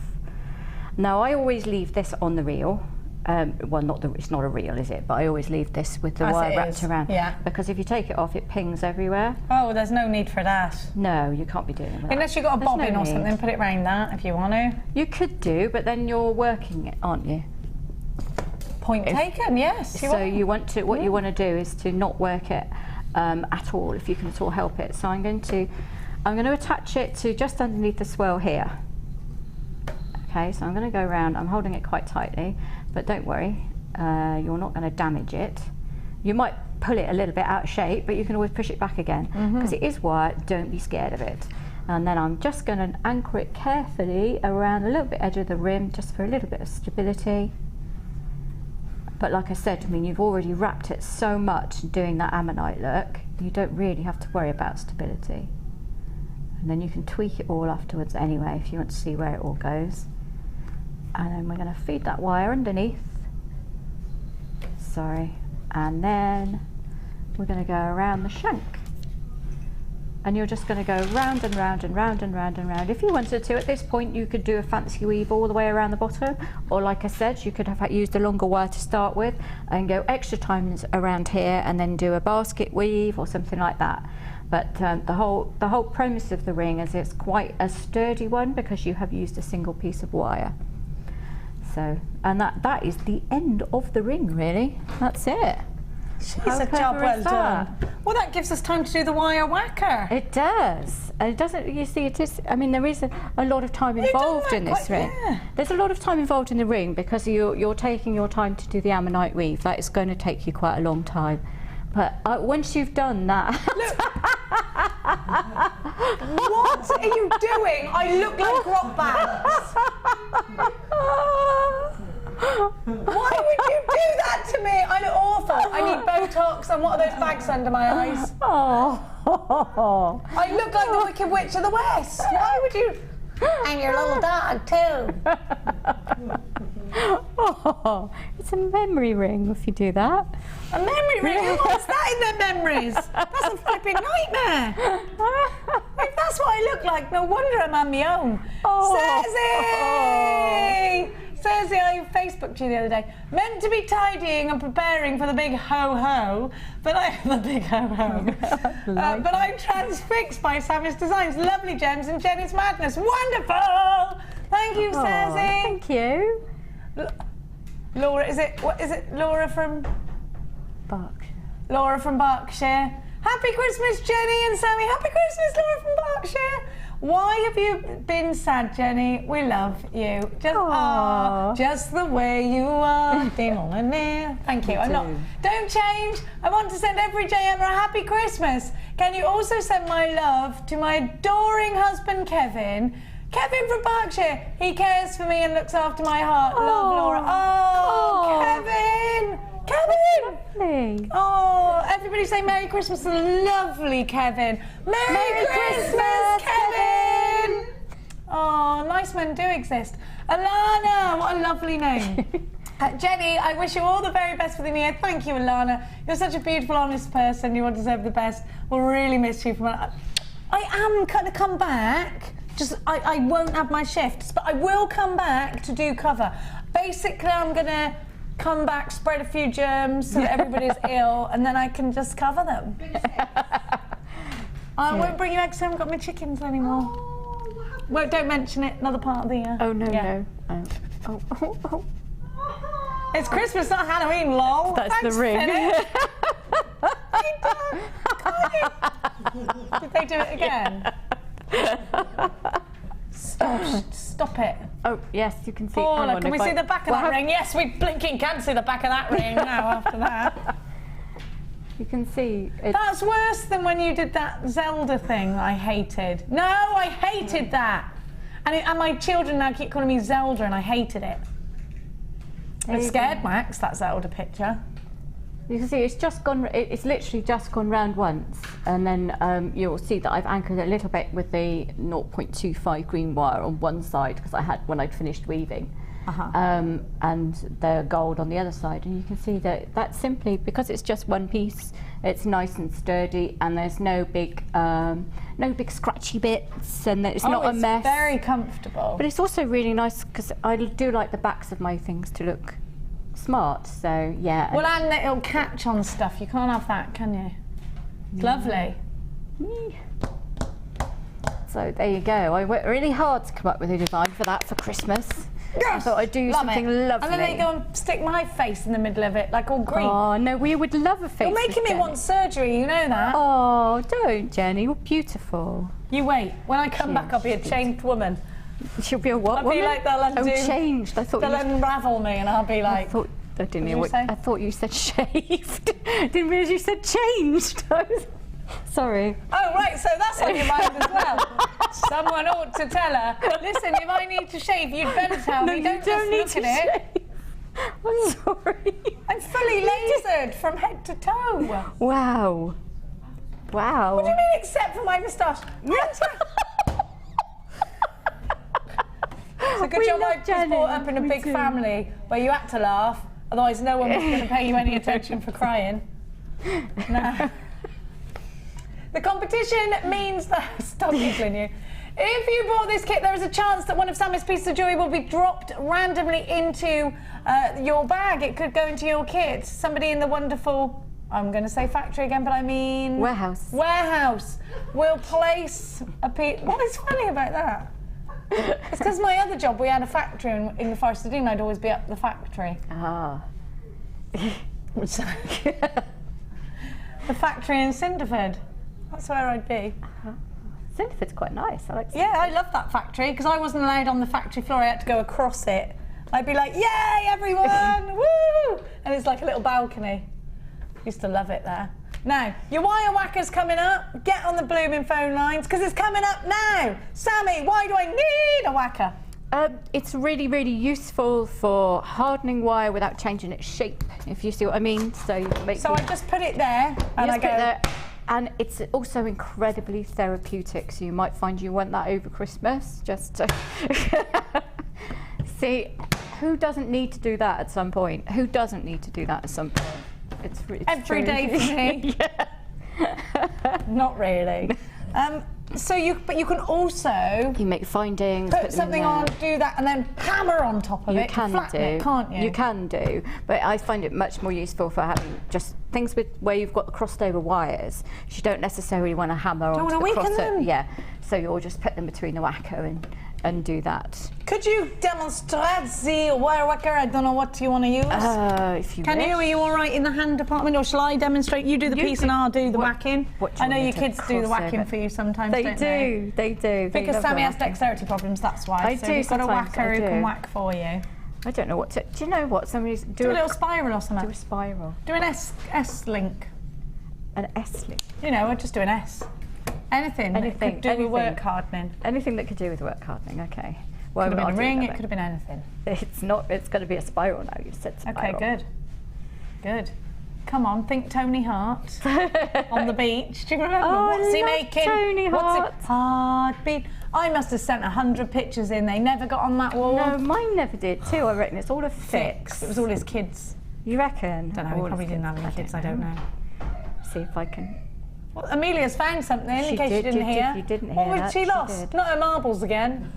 Now I always leave this on the reel. Well, it's not a reel, is it? But I always leave this with the wire wrapped around. Yeah. Because if you take it off, it pings everywhere. Oh, there's no need for that. No, you can't be doing that. Unless you've got a bobbin or something, put it around that if you want to. You could do, but then you're working it, aren't you? Point taken, yes. So you want to, what you want to do is to not work it at all, if you can at all help it. So I'm going to attach it to just underneath the swirl here. Okay, so I'm going to go around. I'm holding it quite tightly, but don't worry, you're not going to damage it. You might pull it a little bit out of shape, but you can always push it back again because it is wire. Don't be scared of it. And then I'm just going to anchor it carefully around a little bit edge of the rim, just for a little bit of stability. But like I said, I mean, you've already wrapped it so much doing that ammonite look, you don't really have to worry about stability. And then you can tweak it all afterwards anyway if you want to see where it all goes. And then we're going to feed that wire underneath. Sorry. And then we're going to go around the shank. And you're just going to go round and round and round and round and round. If you wanted to, at this point, you could do a fancy weave all the way around the bottom. Or like I said, you could have used a longer wire to start with and go extra times around here and then do a basket weave or something like that. But the whole premise of the ring is it's quite a sturdy one because you have used a single piece of wire. So, and that is the end of the ring, really. That's it. It's a job well done. Well, that gives us time to do the wire whacker. It does. And it doesn't, you see, it is, I mean, there is a lot of time involved in this ring. Yeah. There's a lot of time involved in the ring because you're taking your time to do the ammonite weave. That is going to take you quite a long time. But once you've done that... What are you doing? I look like rock bands. Why would you do that to me? I look awful. I need Botox and what are those bags under my eyes? Oh. I look like the Wicked Witch of the West. Why would you? And your little dog too. Oh, it's a memory ring if you do that. A memory ring? Who wants that in their memories? That's a flipping nightmare. If that's what I look like, no wonder I'm on my own. Cersei, I Facebooked you the other day. Meant to be tidying and preparing for the big ho-ho, but but I'm transfixed by Sammi's designs. Lovely gems and Jenny's madness. Wonderful! Thank you, Cersei. Thank you. Laura, is it Laura from Berkshire? Laura from Berkshire. Happy Christmas, Jenny and Sammi. Happy Christmas, Laura from Berkshire. Why have you been sad, Jenny? We love you. Just the way you are. Thank you. Don't change. I want to send every JMer a happy Christmas. Can you also send my love to my adoring husband, Kevin? Kevin from Berkshire. He cares for me and looks after my heart. Love, Laura. Kevin! Kevin! Lovely. Oh, everybody say Merry Christmas. Lovely, Kevin. Merry Christmas, Kevin! Oh, nice men do exist. Alana, what a lovely name. Jenny, I wish you all the very best for the new year. Thank you, Alana. You're such a beautiful, honest person. You all deserve the best. We'll really miss you. I am going to come back. Just, I won't have my shifts, but I will come back to do cover. Basically, I'm going to come back, spread a few germs so that everybody's ill, and then I can just cover them. I won't bring you eggs, so I haven't got my chickens anymore. Well, don't mention it. Another part of the year. Oh, no, no. Oh. It's Christmas, not Halloween, lol. That's Thanks, the ring. Did they do it again? Stop it. Oh, yes, you can see. Paula, can we see the back of that ring? Yes, we blinking can see the back of that ring now after that. You can see. That's worse than when you did that Zelda thing I hated. No, I hated that. And my children now keep calling me Zelda and I hated it. It scared Max, that Zelda picture. You can see it's just gone. It's literally just gone round once, and then you'll see that I've anchored a little bit with the 0.25 green wire on one side because I had when I'd finished weaving, and the gold on the other side. And you can see that that's simply because it's just one piece. It's nice and sturdy, and there's no big scratchy bits, and it's not a mess. It's very comfortable. But it's also really nice because I do like the backs of my things to look smart, so yeah. Well, and it'll catch on stuff. You can't have that, can you? It's lovely. So there you go. I worked really hard to come up with a design for that for Christmas. Yes! I thought I'd do something lovely. And then they go and stick my face in the middle of it, like all green. Oh, no, we would love a face. You're making me want surgery, you know that. Oh, don't, Jenny. You're beautiful. You wait. When I come back, I'll be a changed woman. She'll be a what woman? I'll be like they'll undo. Oh, changed. I thought they'll unravel me and I'll be like... I didn't know what... I thought you said shaved. Didn't realise you said changed. Sorry. Oh, right, so that's on your mind as well. Someone ought to tell her, listen, if I need to shave, you'd better tell me. Don't just look at it. I'm sorry. I'm fully lasered from head to toe. Wow. Wow. What do you mean, except for my moustache? It's a good job I was brought up in a big family where you had to laugh, otherwise no one was going to pay you any attention for crying. No. The competition means that... Stop giggling, you. If you bought this kit, there is a chance that one of Sammi's pieces of jewellery will be dropped randomly into your bag. It could go into your kit. Somebody in the wonderful... I'm going to say factory again, but I mean... Warehouse. Warehouse will place a piece... What is funny about that? It's because my other job, we had a factory in the Forest of Dean. I'd always be at the factory. Ah. The factory in Cinderford. That's where I'd be. Cinderford's quite nice. I like Cinderford. Yeah, I love that factory because I wasn't allowed on the factory floor. I had to go across it. I'd be like, yay, everyone, woo! And it's like a little balcony. Used to love it there. Now, your wire whacker's coming up. Get on the blooming phone lines because it's coming up now. Sammi, why do I need a whacker? It's really, really useful for hardening wire without changing its shape, if you see what I mean. So you make. So I just put it there, and I go. There, and it's also incredibly therapeutic. So you might find you want that over Christmas, just to see. Who doesn't need to do that at some point? Who doesn't need to do that at some point? It's every day for me. Not really. But you can also make findings, put something on, do that, and then hammer on top of it. You can flatten it, can't you? You can do, but I find it much more useful for having just things where you've got crossed over wires. You don't necessarily want to hammer onto the crossover. Yeah, so you'll just put them between the whacker and do that. Could you demonstrate the wire whacker? I don't know what you want to use. If you can wish. you? Are you all right in the hand department, or shall I demonstrate? You do the piece and I'll do the whacking. I know your kids do the whacking for you sometimes. They do. They do. Because Sammi has dexterity problems. That's why. I do. You've got a whacker who can whack for you. I don't know what to. Do you know what? Somebody's do a little spiral or something. Do a spiral. Do an S link. An S link. You know, I'll just do an S. Anything that could do with work hardening. Anything that could do with work hardening, okay. Well, could have been a ring, it could have been anything. It's not, it's going to be a spiral now, you said spiral. Okay, good. Good. Come on, think Tony Hart on the beach. Do you remember? What's he making? Tony Hart. Heartbeat. I must have sent 100 pictures in. They never got on that wall. No, mine never did too. I reckon it's all a fix. It was all his kids. You reckon? Don't know. He probably didn't have any kids. I don't know. See if I can. Well, Amelia's found something in case you didn't hear. You didn't hear what was she lost? Not her marbles again.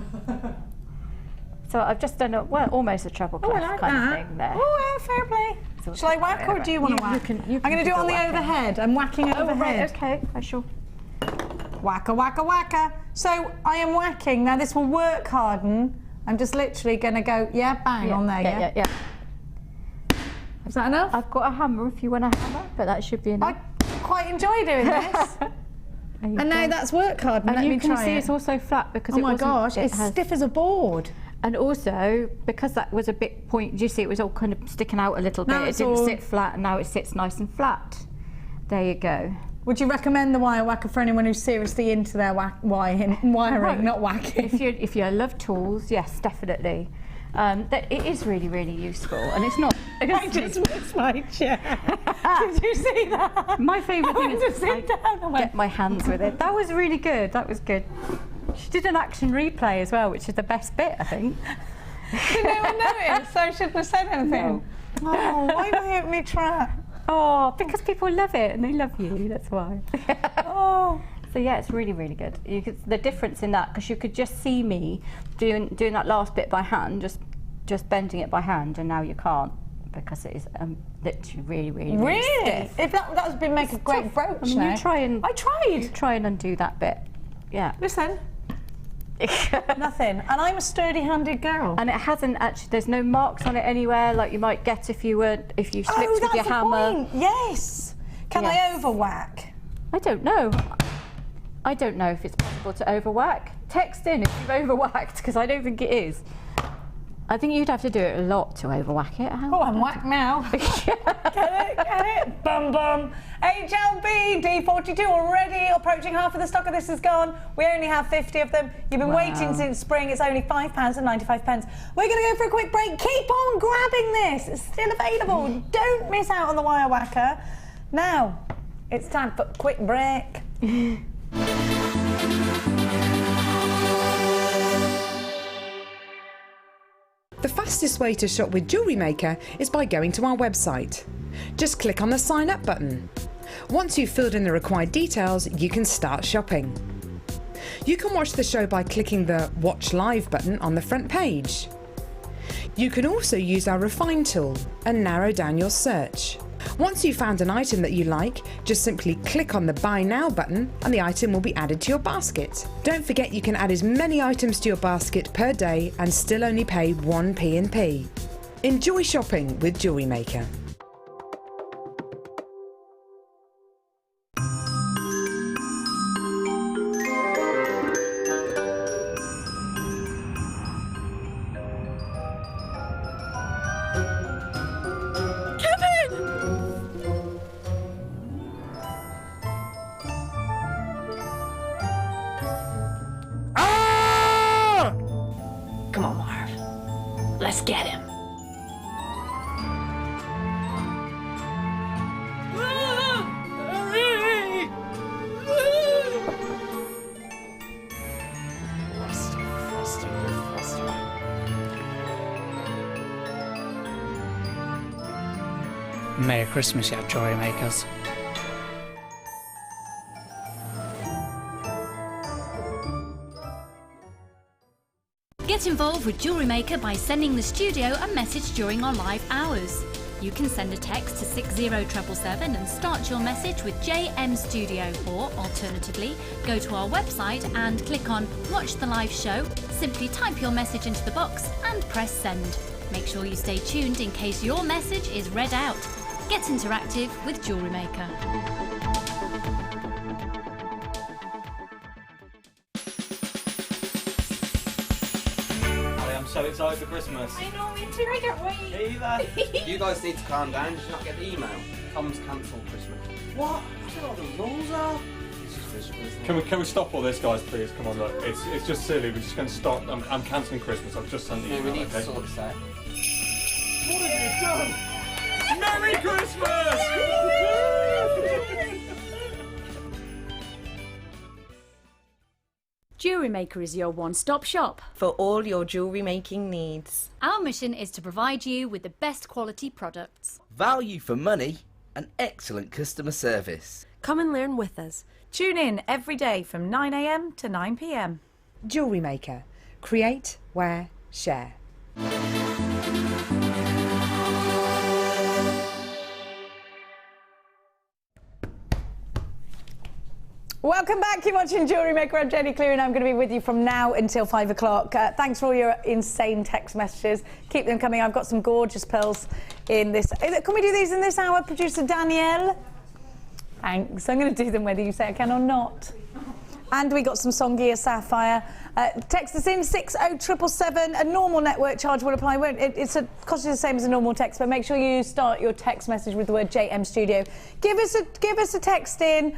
So I've just done almost a treble clef kind of thing there. Oh, yeah, fair play. Shall I whack or do you want to whack? I'm going to do it on the overhead. I'm whacking overhead. Right, okay, I shall. Whacka, whacka, whacka. So I am whacking. Now this will work harden. I'm just literally going to go, bang on there, yeah. Is that enough? I've got a hammer if you want a hammer, but that should be enough. I quite enjoy doing this. And now that's work hardened. And you can see it's also flat because it's stiff as a board. And also, because that was a bit do you see it was all kind of sticking out a little bit? It didn't sit flat, and now it sits nice and flat. There you go. Would you recommend the wire whacker for anyone who's seriously into their wiring, not whacking? If you love tools, yes, definitely. That it is really, really useful, and it's not. I just missed my chair. Did you see that? My favourite thing is to get my hands with it. That was really good. That was good. She did an action replay as well, which is the best bit, I think. Did no one notice? So I shouldn't have said anything. No. Oh, why did I open my trap? Oh, because people love it and they love you. That's why. Oh. So yeah, it's really, really good. You could, the difference in that, because you could just see me doing that last bit by hand, just bending it by hand, and now you can't because it is literally really, really, really stiff. If that would make a great brooch. I mean, now. I tried. You try and undo that bit. Yeah. Listen. Nothing. And I'm a sturdy-handed girl. And it hasn't actually. There's no marks on it anywhere, like you might get if you slipped with your hammer. Point. Yes. Can I overwhack? I don't know. I don't know if it's possible to overwhack. Text in if you've overwhacked, because I don't think it is. I think you'd have to do it a lot to overwhack it. Oh, I'm whacked now. Get it? Bum bum. HLB D42 already approaching half of the stock of this is gone. We only have 50 of them. You've been waiting since spring. It's only £5.95. We're going to go for a quick break. Keep on grabbing this. It's still available. Don't miss out on the wire whacker. Now, it's time for a quick break. The fastest way to shop with JewelleryMaker is by going to our website. Just click on the sign up button. Once you've filled in the required details, you can start shopping. You can watch the show by clicking the Watch Live button on the front page. You can also use our Refine tool and narrow down your search. Once you've found an item that you like, just simply click on the Buy Now button and the item will be added to your basket. Don't forget you can add as many items to your basket per day and still only pay 1p in P. Enjoy shopping with JewelleryMaker. Let's get him. Merry Christmas, you jewellery makers. Get involved with JewelleryMaker by sending the studio a message during our live hours. You can send a text to 60777 and start your message with JM Studio, or alternatively, go to our website and click on Watch the Live Show, simply type your message into the box and press send. Make sure you stay tuned in case your message is read out. Get interactive with JewelleryMaker. So excited for Christmas. I know, me too, I can't wait. Either. You guys need to calm down. Did you not get the email? Tom's cancelled Christmas. What? I don't know what the rules are. Can we stop all this, guys, please? Come on, look. It's just silly. We're just going to stop. I'm cancelling Christmas. I've just sent the email. we need okay? to sort this out. What have you done? Merry Christmas! JewelleryMaker is your one-stop shop for all your jewellery making needs. Our mission is to provide you with the best quality products. Value for money and excellent customer service. Come and learn with us. Tune in every day from 9 a.m. to 9 p.m. JewelleryMaker. Create, wear, share. Welcome back. You're watching JewelleryMaker. I'm Jenny Cleary and I'm going to be with you from now until 5 o'clock. Thanks for all your insane text messages. Keep them coming. I've got some gorgeous pearls in this. Can we do these in this hour, producer Danielle? Thanks. I'm going to do them whether you say I can or not. And we got some Songia Sapphire. Text us in 60777. A normal network charge will apply. It's cost you the same as a normal text, but make sure you start your text message with the word JM Studio. Give us a text in.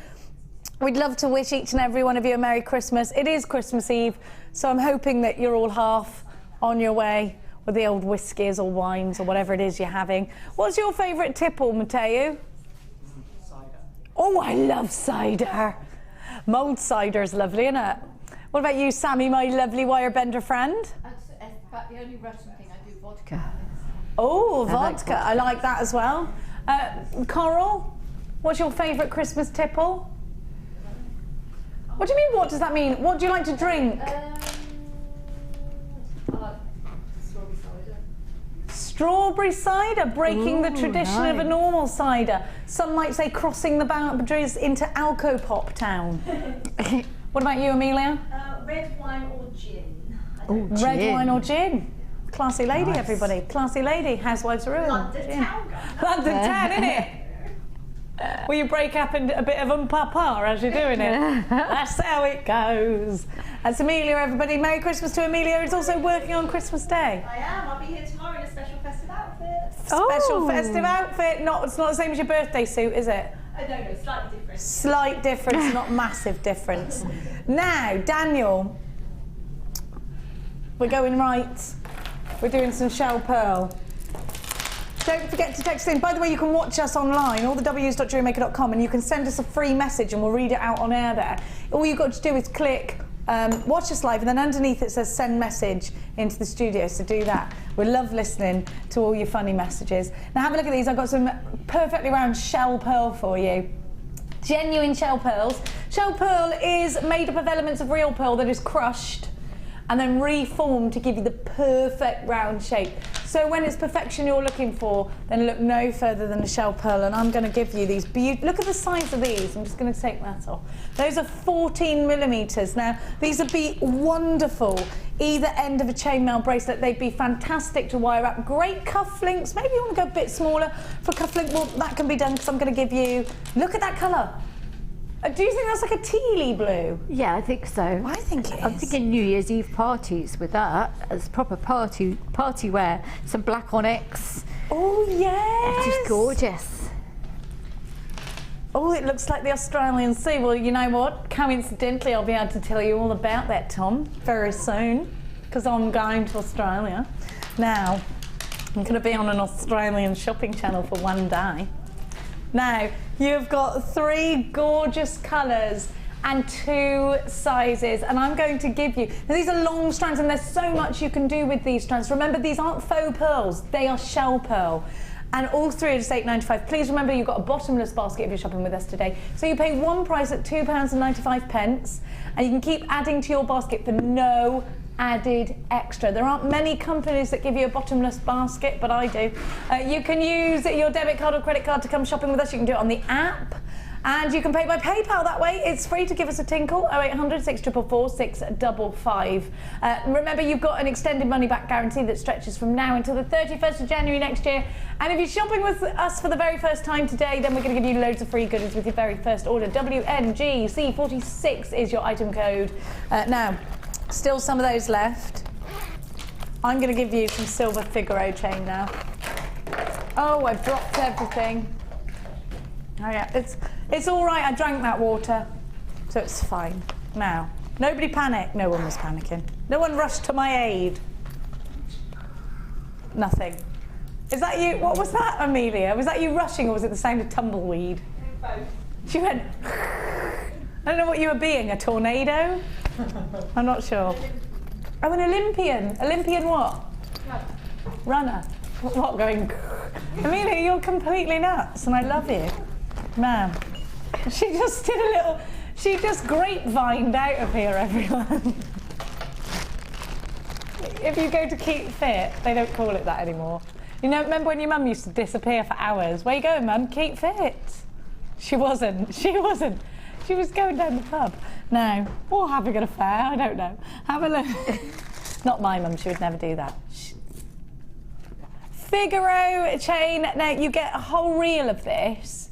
We'd love to wish each and every one of you a Merry Christmas. It is Christmas Eve, so I'm hoping that you're all half on your way with the old whiskies or wines or whatever it is you're having. What's your favourite tipple, Mateo? Cider. Oh, I love cider. Mulled cider's lovely, isn't it? What about you, Sammi, my lovely Wirebender friend? That's about the only Russian thing I do, vodka. Oh, vodka. I like that as well. Coral, what's your favourite Christmas tipple? What do you mean, what does that mean? What do you like to drink? I like strawberry cider. Strawberry cider, breaking the tradition of a normal cider. Some might say crossing the boundaries into Alcopop town. What about you, Amelia? Red wine or gin. Red wine or gin. Classy lady, everybody. Classy lady. Housewives Room. London town. London town, innit? Will you break up in a bit of papa as you're doing it? That's how it goes. That's Amelia, everybody. Merry Christmas to Amelia, who's also working on Christmas Day. I am. I'll be here tomorrow in a special festive outfit. Special festive outfit. It's not the same as your birthday suit, is it? No, slightly different. Slight difference, not massive difference. Now, Daniel, we're going right. We're doing some shell pearl. Don't forget to text in. By the way, you can watch us online, all the w's.jewellerymaker.com, and you can send us a free message and we'll read it out on air there. All you've got to do is click watch us live, and then underneath it says send message into the studio, so do that. We love listening to all your funny messages. Now have a look at these. I've got some perfectly round shell pearl for you. Genuine shell pearls. Shell pearl is made up of elements of real pearl that is crushed and then reformed to give you the perfect round shape. So when it's perfection you're looking for, then look no further than a shell pearl, and I'm going to give you these look at the size of these. I'm just going to take that off. Those are 14 millimeters. Now these would be wonderful either end of a chainmail bracelet. They'd be fantastic to wire up. Great cufflinks. Maybe you want to go a bit smaller for cufflink. Well, that can be done because I'm going to give you, look at that colour. Do you think that's like a tealy blue? Yeah, I think so. I think it is. I'm thinking New Year's Eve parties with that as proper party wear. Some black onyx. Oh yes. It's just gorgeous. Oh, it looks like the Australian Sea. Well, you know what? Coincidentally, I'll be able to tell you all about that, Tom, very soon, because I'm going to Australia. Now, I'm going to be on an Australian shopping channel for one day. Now, you've got 3 gorgeous colours and 2 sizes, and I'm going to give you, now these are long strands and there's so much you can do with these strands. Remember, these aren't faux pearls, they are shell pearl. And all 3 are just £8.95. Please remember you've got a bottomless basket if you're shopping with us today. So you pay one price at £2.95, and you can keep adding to your basket for no added extra. There aren't many companies that give you a bottomless basket, but I do. You can use your debit card or credit card to come shopping with us. You can do it on the app, and you can pay by PayPal that way. It's free to give us a tinkle. 0800 644 655. Remember, you've got an extended money back guarantee that stretches from now until the 31st of January next year. And if you're shopping with us for the very first time today, then we're going to give you loads of free goodies with your very first order. WNGC46 is your item code. Now, still some of those left. I'm going to give you some silver Figaro chain now. Oh, I've dropped everything. Oh yeah, it's all right. I drank that water, so So it's fine. Now, nobody panic. No one was panicking. No one rushed to my aid. Nothing. Is that you? What was that, Amelia? Was that you rushing or was it the sound of tumbleweed? Both. She went, I don't know what you were being, a tornado? I'm not sure. Oh, an Olympian. Olympian what? Runner. What, going, Amelia, you're completely nuts and I love you. Man, she just did a little, she just grapevined out of here, everyone. If you go to Keep Fit, they don't call it that anymore. You know, remember when your mum used to disappear for hours? Where you going, Mum? Keep Fit. She wasn't. She was going down the pub. No. Or having an affair, I don't know. Have a look. Not my mum, she would never do that. Figaro chain. Now, you get a whole reel of this.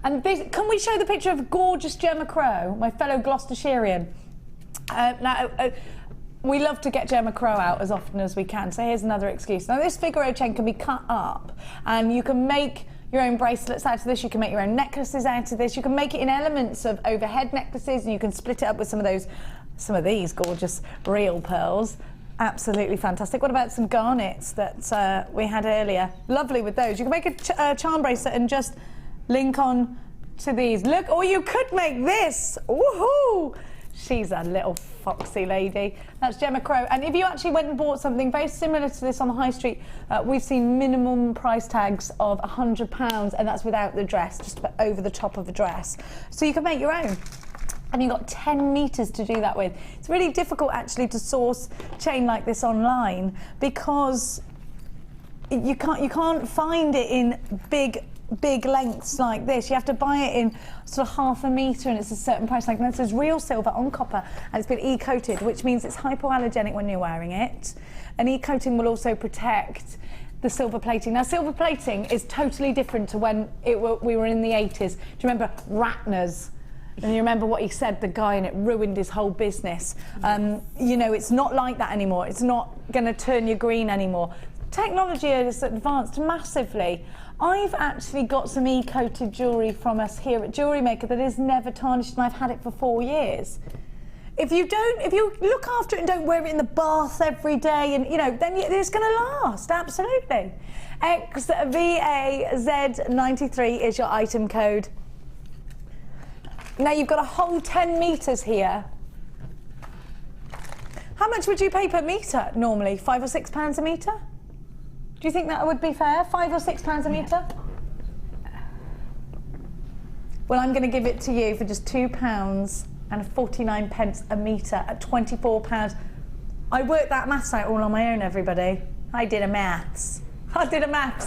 And this, can we show the picture of gorgeous Gemma Crow, my fellow Gloucestershirean? We love to get Gemma Crow out as often as we can, so here's another excuse. Now, this Figaro chain can be cut up, and you can make your own bracelets out of this, you can make your own necklaces out of this, you can make it in elements of overhead necklaces, and you can split it up with some of these gorgeous real pearls. Absolutely fantastic. What about some garnets that we had earlier? Lovely with those. You can make a charm bracelet and just link on to these. Look, or you could make this. Woohoo! She's a little foxy lady. That's Gemma Crow. And if you actually went and bought something very similar to this on the high street, we've seen minimum price tags of £100, and that's without the dress, just over the top of the dress. So you can make your own. And you've got 10 metres to do that with. It's really difficult actually to source chain like this online because you can't find it in big lengths like this. You have to buy it in sort of half a metre and it's a certain price. Like this is real silver on copper and it's been e-coated, which means it's hypoallergenic when you're wearing it. And e-coating will also protect the silver plating. Now, silver plating is totally different to when we were in the 80s. Do you remember Ratner's? And you remember what he said, the guy, and it ruined his whole business. You know, it's not like that anymore. It's not going to turn you green anymore. Technology has advanced massively. I've actually got some e-coated jewellery from us here at JewelleryMaker that is never tarnished, and I've had it for 4 years. If you look after it and don't wear it in the bath every day, and you know, then it's going to last. Absolutely. XVAZ93 is your item code. Now you've got a whole 10 metres here. How much would you pay per metre normally? £5 or £6 a metre? Do you think that would be fair? £5 or £6 a metre? Well, I'm going to give it to you for just £2.49 a metre at £24. I worked that maths out all on my own, everybody. I did a maths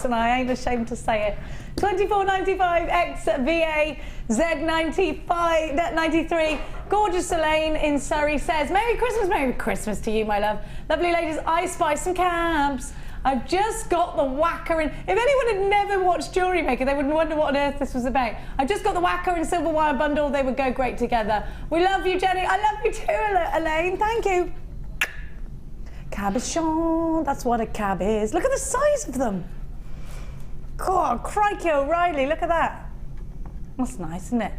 and I ain't ashamed to say it. £24.95 XVAZ93. Gorgeous Elaine in Surrey says, Merry Christmas to you, my love. Lovely ladies, I spy some cabs. I've just got the whacker in. If anyone had never watched JewelleryMaker, they would wonder what on earth this was about. I just got the whacker and silver wire bundle. They would go great together. We love you, Jenny. I love you too, Elaine. Thank you. Cabochon, that's what a cab is. Look at the size of them. God, crikey O'Reilly, look at that. That's nice, isn't it?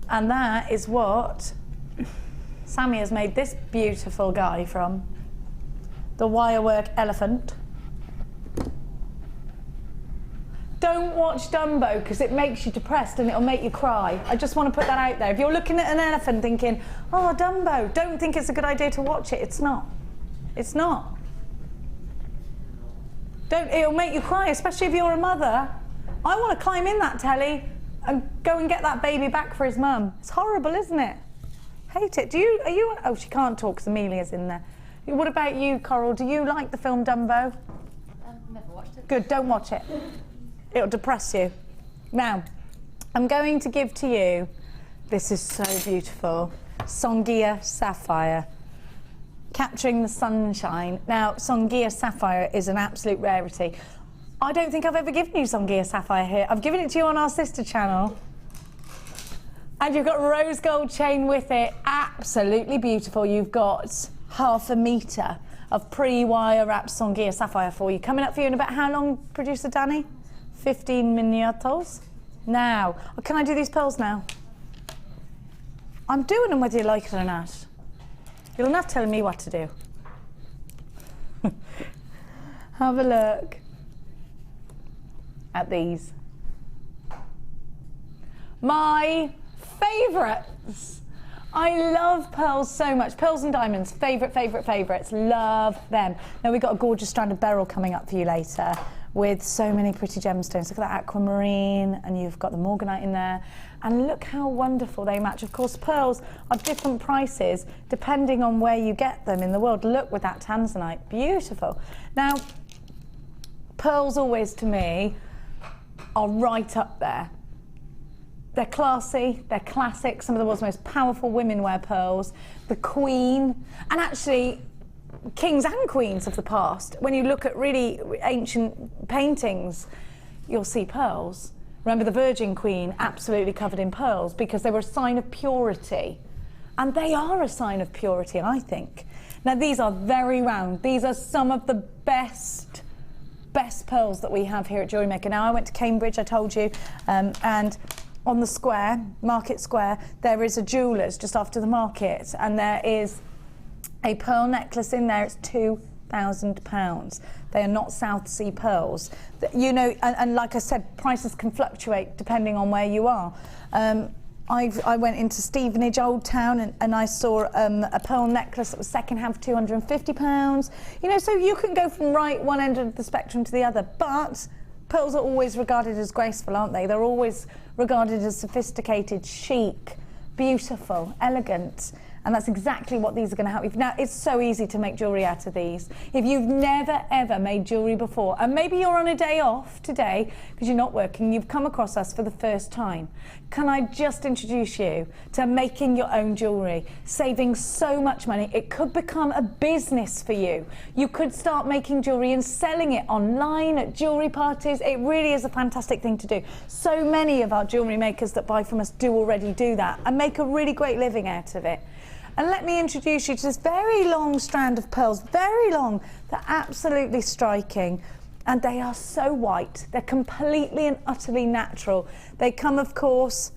And that is what Sammi has made this beautiful guy from. The Wirework elephant. Don't watch Dumbo because it makes you depressed and it'll make you cry. I just want to put that out there. If you're looking at an elephant thinking, oh, Dumbo, don't think it's a good idea to watch it. It's not. It's not. It'll make you cry, especially if you're a mother. I want to climb in that telly and go and get that baby back for his mum. It's horrible, isn't it? Hate it. Oh, she can't talk because Amelia's in there. What about you, Coral? Do you like the film Dumbo? Never watched it. Good, don't watch it. It'll depress you. Now, I'm going to give to you, this is so beautiful, Songhia Sapphire, capturing the sunshine. Now, Songhia Sapphire is an absolute rarity. I don't think I've ever given you Songhia Sapphire here. I've given it to you on our sister channel. And you've got rose gold chain with it. Absolutely beautiful. You've got half a metre of pre-wire wrapped Songhia Sapphire for you. Coming up for you in about how long, producer Danny? 15 minutos. Now, can I do these pearls now? I'm doing them whether you like it or not. You're not telling me what to do. Have a look at these. My favourites. I love pearls so much. Pearls and diamonds, favourites. Love them. Now we've got a gorgeous strand of beryl coming up for you later with so many pretty gemstones. Look at that aquamarine, and you've got the morganite in there. And look how wonderful they match. Of course, pearls are different prices depending on where you get them in the world. Look with that tanzanite, beautiful. Now, pearls always to me are right up there. They're classy, they're classic, some of the world's most powerful women wear pearls. The Queen, and actually kings and queens of the past, when you look at really ancient paintings, you'll see pearls. Remember the Virgin Queen, absolutely covered in pearls because they were a sign of purity. And they are a sign of purity, I think. Now these are very round. These are some of the best pearls that we have here at JewelleryMaker. Now I went to Cambridge, I told you, and on the square, Market Square, there is a jeweller's just after the market, and there is a pearl necklace in there. It's £2,000. They are not South Sea pearls. You know, and like I said, prices can fluctuate depending on where you are. I went into Stevenage, Old Town, and I saw a pearl necklace that was second-hand for £250. You know, so you can go from one end of the spectrum to the other, but pearls are always regarded as graceful, aren't they? They're always regarded as sophisticated, chic, beautiful, elegant. And that's exactly what these are going to help you. Now, it's so easy to make jewellery out of these. If you've never, ever made jewellery before, and maybe you're on a day off today because you're not working, you've come across us for the first time, can I just introduce you to making your own jewellery, saving so much money? It could become a business for you. You could start making jewellery and selling it online at jewellery parties. It really is a fantastic thing to do. So many of our jewellery makers that buy from us do already do that and make a really great living out of it. And let me introduce you to this very long strand of pearls, very long. They're absolutely striking, and they are so white. They're completely and utterly natural. They come, of course,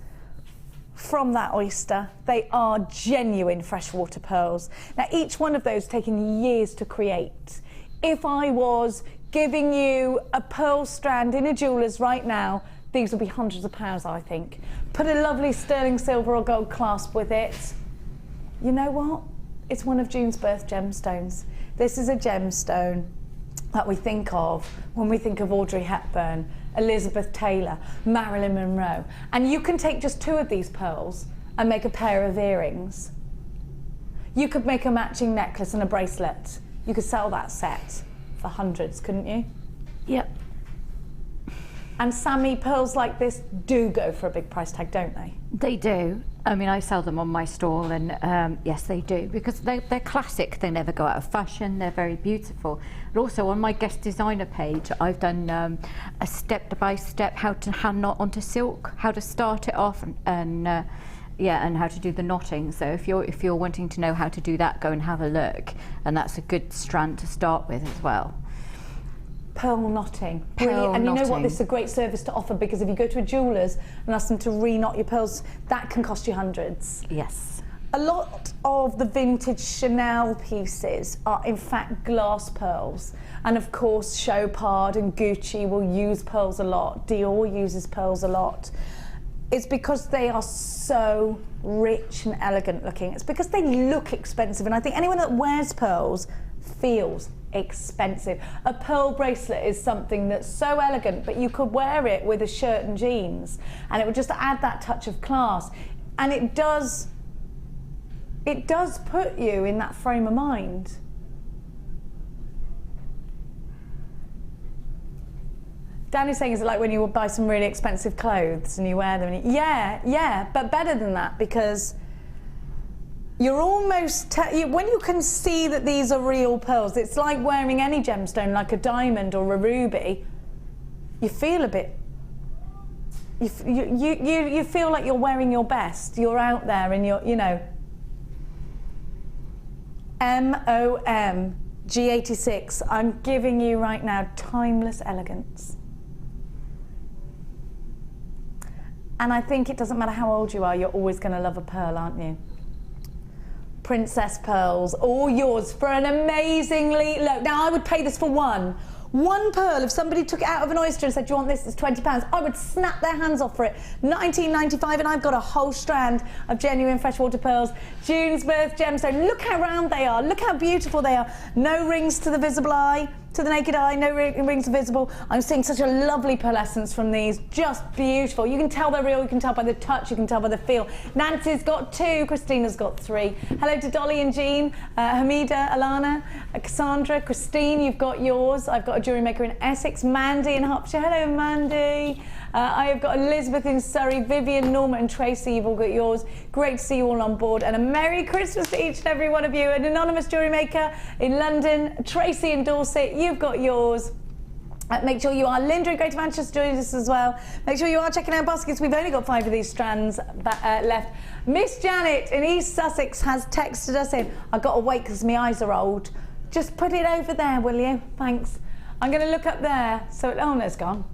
from that oyster. They are genuine freshwater pearls. Now, each one of those taken years to create. If I was giving you a pearl strand in a jeweller's right now, these would be hundreds of pounds, I think. Put a lovely sterling silver or gold clasp with it. You know what? It's one of June's birth gemstones. This is a gemstone that we think of when we think of Audrey Hepburn, Elizabeth Taylor, Marilyn Monroe. And you can take just two of these pearls and make a pair of earrings. You could make a matching necklace and a bracelet. You could sell that set for hundreds, couldn't you? Yep. And Sammi, pearls like this do go for a big price tag, don't they? They do. I mean, I sell them on my stall, and yes, they do, because they're classic. They never go out of fashion. They're very beautiful. But also on my guest designer page, I've done a step-by-step how to hand knot onto silk, how to start it off, and how to do the knotting. So if you're wanting to know how to do that, go and have a look. And that's a good strand to start with as well. Pearl knotting. Brilliant. And you know what, this is a great service to offer, because if you go to a jeweller's and ask them to re-knot your pearls, that can cost you hundreds. Yes. A lot of the vintage Chanel pieces are in fact glass pearls. And of course, Chopard and Gucci will use pearls a lot. Dior uses pearls a lot. It's because they are so rich and elegant looking. It's because they look expensive. And I think anyone that wears pearls feels expensive. A pearl bracelet is something that's so elegant, but you could wear it with a shirt and jeans, and it would just add that touch of class. And it does put you in that frame of mind. Dan is saying, is it like when you would buy some really expensive clothes and you wear them? And yeah, but better than that, because you're almost, when you can see that these are real pearls, it's like wearing any gemstone, like a diamond or a ruby. You feel a bit, you feel like you're wearing your best. You're out there and you're, you know. MOM G86, I'm giving you right now timeless elegance. And I think it doesn't matter how old you are, you're always going to love a pearl, aren't you? Princess pearls, all yours for an amazingly low. Now I would pay this for one pearl. If somebody took it out of an oyster and said, do you want this, it's £20, I would snap their hands off for it. £19.95, and I've got a whole strand of genuine freshwater pearls. June's birth gemstone. Look how round they are. Look how beautiful they are. No rings to the visible eye, to the naked eye, no rings are visible. I'm seeing such a lovely pearlescence from these. Just beautiful. You can tell they're real, you can tell by the touch, you can tell by the feel. Nancy's got 2, Christina's got 3. Hello to Dolly and Jean, Hamida, Alana, Cassandra, Christine, you've got yours. I've got a jewellery maker in Essex, Mandy in Hertfordshire. Hello, Mandy. I have got Elizabeth in Surrey, Vivian, Norma and Tracy, you've all got yours. Great to see you all on board, and a Merry Christmas to each and every one of you. An anonymous jewellery maker in London, Tracy in Dorset, you've got yours. Make sure you are. Linda in Greater Manchester joins us as well. Make sure you are checking out baskets. We've only got 5 of these strands left. Miss Janet in East Sussex has texted us in. I've got to wait because my eyes are old. Just put it over there, will you? Thanks. I'm going to look up there. So, oh, no, it's gone.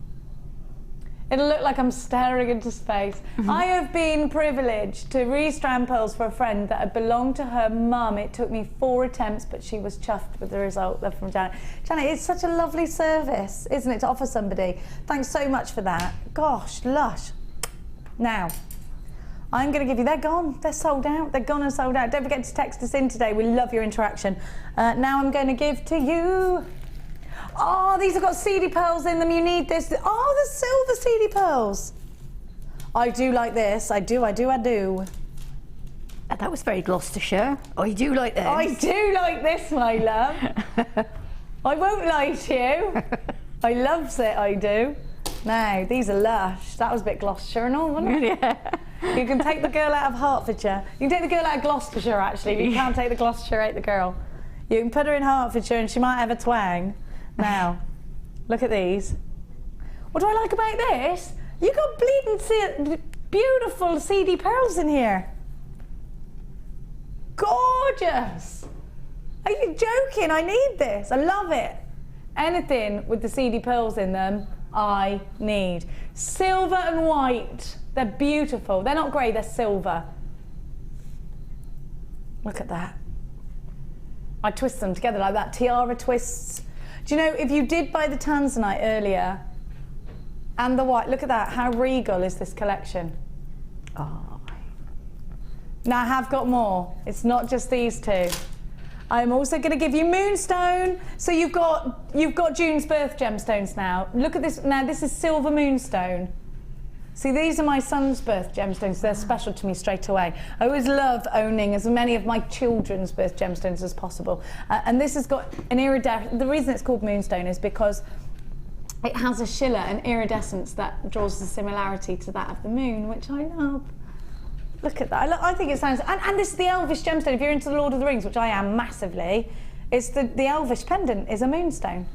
It'll look like I'm staring into space. I have been privileged to restrand pearls for a friend that had belonged to her mum. It took me 4 attempts, but she was chuffed with the result. Love from Janet. Janet, it's such a lovely service, isn't it, to offer somebody? Thanks so much for that. Gosh, lush. Now, I'm going to give you, they're gone, they're sold out, they're gone and sold out. Don't forget to text us in today, we love your interaction. Now I'm going to give to you, oh, these have got seedy pearls in them, you need this. Oh, the silver seedy pearls. I do like this, I do. That was very Gloucestershire. I do like this. I do like this, my love. I won't lie to you. I loves it, I do. Now, these are lush. That was a bit Gloucestershire and all, wasn't it? Yeah. You can take the girl out of Hertfordshire. You can take the girl out of Gloucestershire, actually, but you can't take the Gloucestershire out of the girl. You can put her in Hertfordshire and she might have a twang. Now, look at these. What do I like about this? You got bleeding beautiful seedy pearls in here. Gorgeous. Are you joking? I need this. I love it. Anything with the seedy pearls in them, I need. Silver and white. They're beautiful. They're not grey, they're silver. Look at that. I twist them together like that. Tiara twists. Do you know, if you did buy the Tanzanite earlier and the white, look at that. How regal is this collection? Oh. Now I have got more. It's not just these 2. I'm also going to give you moonstone. So you've got June's birth gemstones now. Look at this. Now this is silver moonstone. See, these are my son's birth gemstones. They're special to me straight away. I always love owning as many of my children's birth gemstones as possible. And this has got an iridescent. The reason it's called moonstone is because it has a schiller, an iridescence that draws a similarity to that of the moon, which I love. Look at that. I think it sounds. And this is the Elvish gemstone. If you're into the Lord of the Rings, which I am massively, it's the Elvish pendant is a moonstone.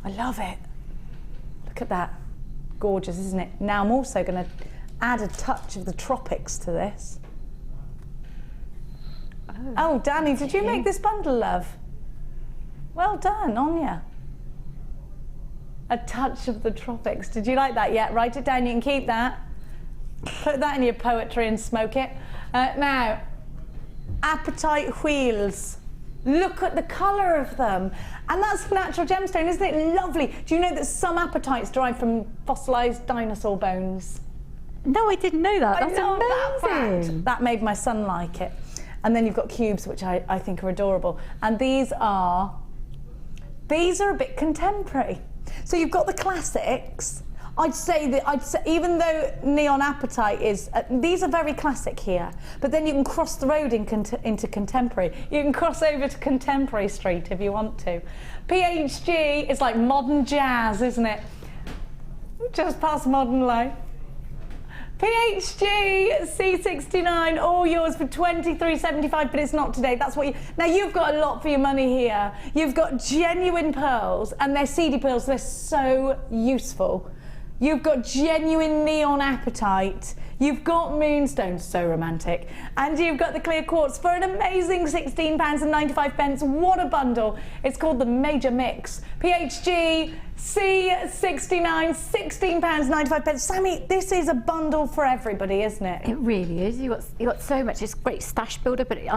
I love it. Look at that. Gorgeous, isn't it? Now I'm also going to add a touch of the tropics to this. Oh, Danny, did you make this bundle, love? Well done, Anya. A touch of the tropics. Did you like that? Yeah, write it down. You can keep that. Put that in your poetry and smoke it. Now, apatite wheels. Look at the colour of them. And that's natural gemstone, isn't it lovely? Do you know that some apatites derive from fossilised dinosaur bones? No, I didn't know that. That's amazing. That made my son like it. And then you've got cubes, which I think are adorable. And these are a bit contemporary. So you've got the classics. I'd say even though neon apatite is, these are very classic here, but then you can cross the road into contemporary. You can cross over to Contemporary Street if you want to. PHG is like modern jazz, isn't it? Just past modern life. PHG C69, all yours for £23.75, but it's not today. That's what you. Now you've got a lot for your money here. You've got genuine pearls, and they're seedy pearls. They're so useful. You've got genuine neon apatite. You've got moonstones, so romantic. And you've got the clear quartz for an amazing £16.95. What a bundle. It's called the Major Mix. PHG C69, £16.95. Sammi, this is a bundle for everybody, isn't it? It really is. You got so much. It's a great stash builder, but it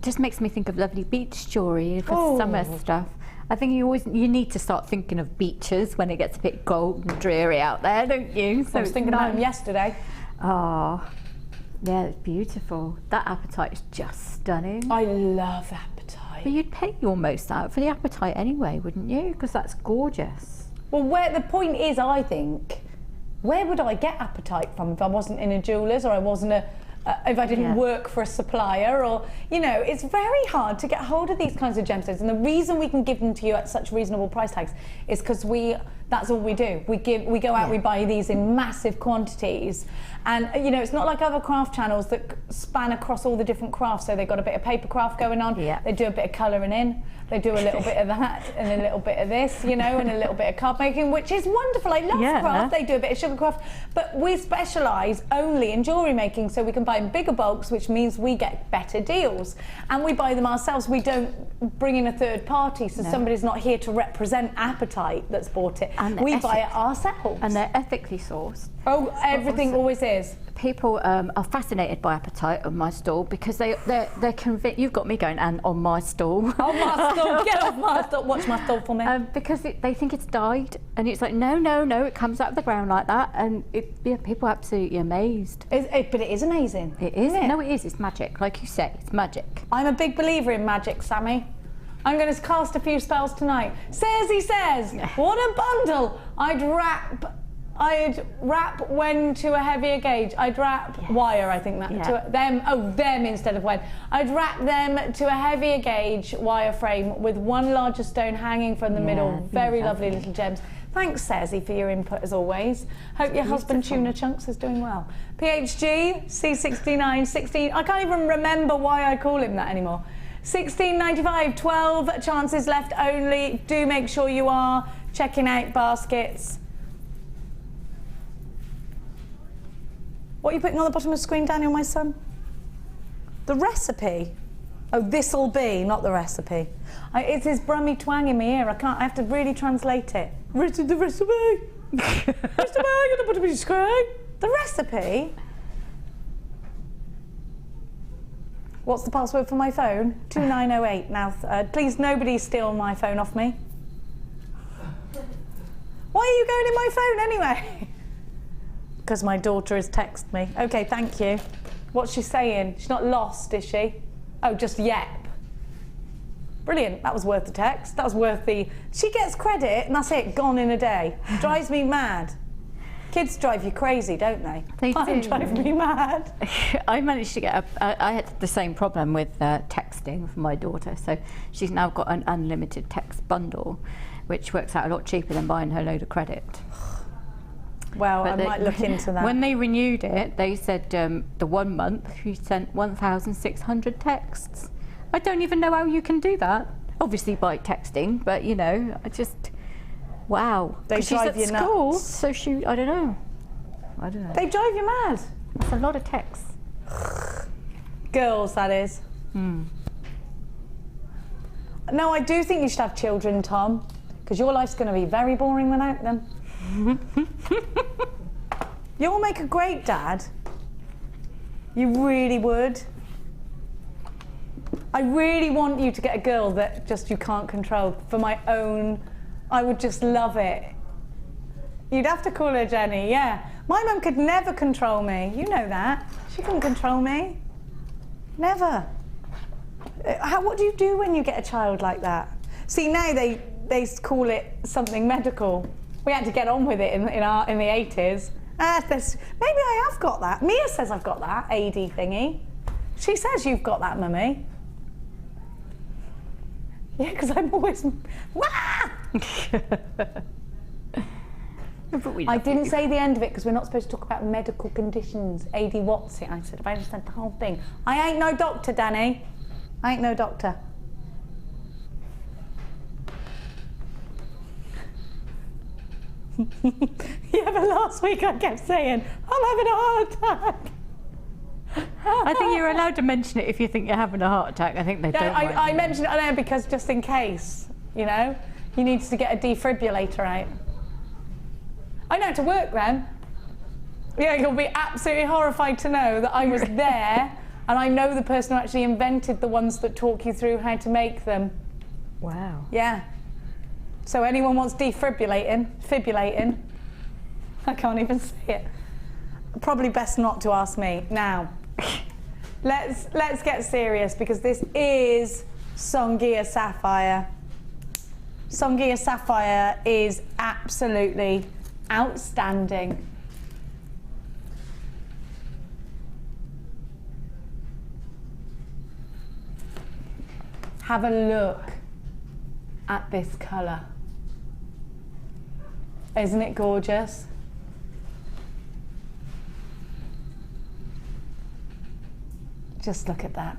just makes me think of lovely beach jewellery for summer stuff. I think you need to start thinking of beaches when it gets a bit cold and dreary out there, don't you? So I was thinking about them yesterday. Oh, yeah, it's beautiful. That apatite is just stunning. I love apatite. But you'd pay your most out for the apatite anyway, wouldn't you? Because that's gorgeous. Well, where the point is, I think, where would I get apatite from if I wasn't in a jeweller's or I wasn't if I didn't work for a supplier, or, you know, it's very hard to get hold of these kinds of gemstones, and the reason we can give them to you at such reasonable price tags is because that's all we do. We go out, we buy these in massive quantities, and you know, it's not like other craft channels that span across all the different crafts. So they've got a bit of paper craft going on, they do a bit of colouring in, they do a little bit of that, and a little bit of this, you know, and a little bit of card making, which is wonderful. I love craft. They do a bit of sugar craft, but we specialise only in jewellery making, so we can buy in bigger bulks, which means we get better deals, and we buy them ourselves. We don't bring in a third party, so somebody's not here to represent apatite that's bought it. We buy it ourselves. And they're ethically sourced. Oh, everything always is. People are fascinated by apatite on my stall because they're convinced. You've got me going, and on my stall. On my stall, get off my stall. Watch my stall for me. Because they think it's dyed, and it's like no, it comes out of the ground like that, and people are absolutely amazed. But it is amazing. It is. Isn't it? No, it is. It's magic, like you say. It's magic. I'm a big believer in magic, Sammi. I'm going to cast a few spells tonight. He says, what a bundle! I'd wrap when to a heavier gauge. I'd wrap wire, I think that. To them instead of when. I'd wrap them to a heavier gauge wire frame with one larger stone hanging from the middle. Very lovely little gems. Thanks, Cezzy, for your input as always. Hope your husband Tuna Chunks is doing well. PHG C69 16. I can't even remember why I call him that anymore. $16.95, 12 chances left only. Do make sure you are checking out baskets. What are you putting on the bottom of the screen, Daniel, my son? The recipe. Oh, this'll be, not the recipe. It's his brummy twang in my ear. I have to really translate it. The recipe. The recipe, I'm gonna put it on the screen. The recipe? What's the password for my phone? 2908. Now, please, nobody steal my phone off me. Why are you going in my phone anyway? Because my daughter has texted me. Okay, thank you. What's she saying? She's not lost, is she? Oh, just yep. Brilliant. That was worth the text. That was worth the... She gets credit, and that's it. Gone in a day. Drives me mad. Kids drive you crazy, don't they? They do. Drive me mad. I managed to get I had the same problem with texting for my daughter, so she's now got an unlimited text bundle, which works out a lot cheaper than buying her load of credit. Well, I might look into that. When they renewed it, they said the 1 month she sent 1,600 texts. I don't even know how you can do that. Obviously by texting, but you know, I just... Wow. They drive you school, nuts. so I don't know. They drive you mad. It's a lot of texts. Girls, that is. No, I do think you should have children, Tom, because your life's going to be very boring without them. You'll make a great dad. You really would. I really want you to get a girl that just you can't control for my own... I would just love it. You'd have to call her Jenny, yeah. My mum could never control me. You know that. She couldn't control me. Never. What do you do when you get a child like that? See, now they call it something medical. We had to get on with it in the 80s. Maybe I have got that. Mia says I've got that AD thingy. She says you've got that, mummy. Yeah, because I'm always... Wah! I didn't say the end of it because we're not supposed to talk about medical conditions. AD what's it? I said, I understand the whole thing. I ain't no doctor, Danny. I ain't no doctor. Yeah, but last week I kept saying, I'm having a heart attack. I think you're allowed to mention it if you think you're having a heart attack. I think they don't. I mentioned it there because just in case, you know, he needs to get a defibrillator out. I know how to work then. Yeah, you'll be absolutely horrified to know that I was there and I know the person who actually invented the ones that talk you through how to make them. Wow. Yeah. So anyone wants defibrillating, I can't even say it. Probably best not to ask me. Now, let's get serious because this is Songhia Sapphire. Songhia Sapphire is absolutely outstanding. Have a look at this colour. Isn't it gorgeous? Just look at that.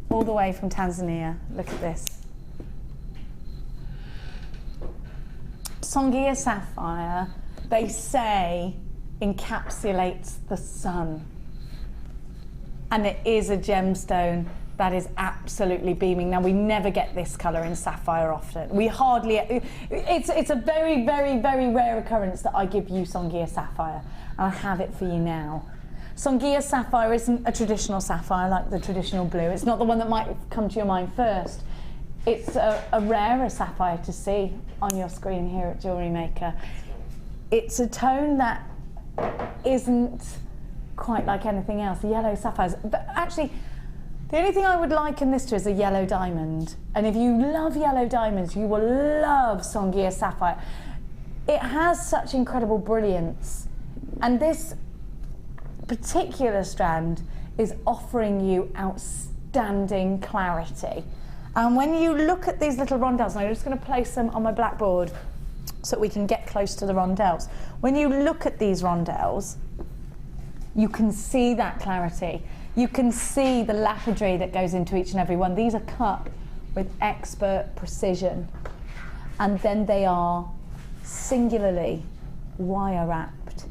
All the way from Tanzania, look at this. Songhia Sapphire, they say, encapsulates the sun. And it is a gemstone that is absolutely beaming. Now, we never get this colour in sapphire often. We hardly, it's a very, very, very rare occurrence that I give you Songhia Sapphire. And I have it for you now. Songhia Sapphire isn't a traditional sapphire like the traditional blue. It's not the one that might come to your mind first. It's a rarer sapphire to see on your screen here at JewelleryMaker. It's a tone that isn't quite like anything else, the yellow sapphires. But actually, the only thing I would liken this to is a yellow diamond. And if you love yellow diamonds, you will love Songhia Sapphire. It has such incredible brilliance. And this particular strand is offering you outstanding clarity. And when you look at these little rondelles, and I'm just going to place them on my blackboard so that we can get close to the rondelles. When you look at these rondelles, you can see that clarity. You can see the lapidary that goes into each and every one. These are cut with expert precision. And then they are singularly wire wrapped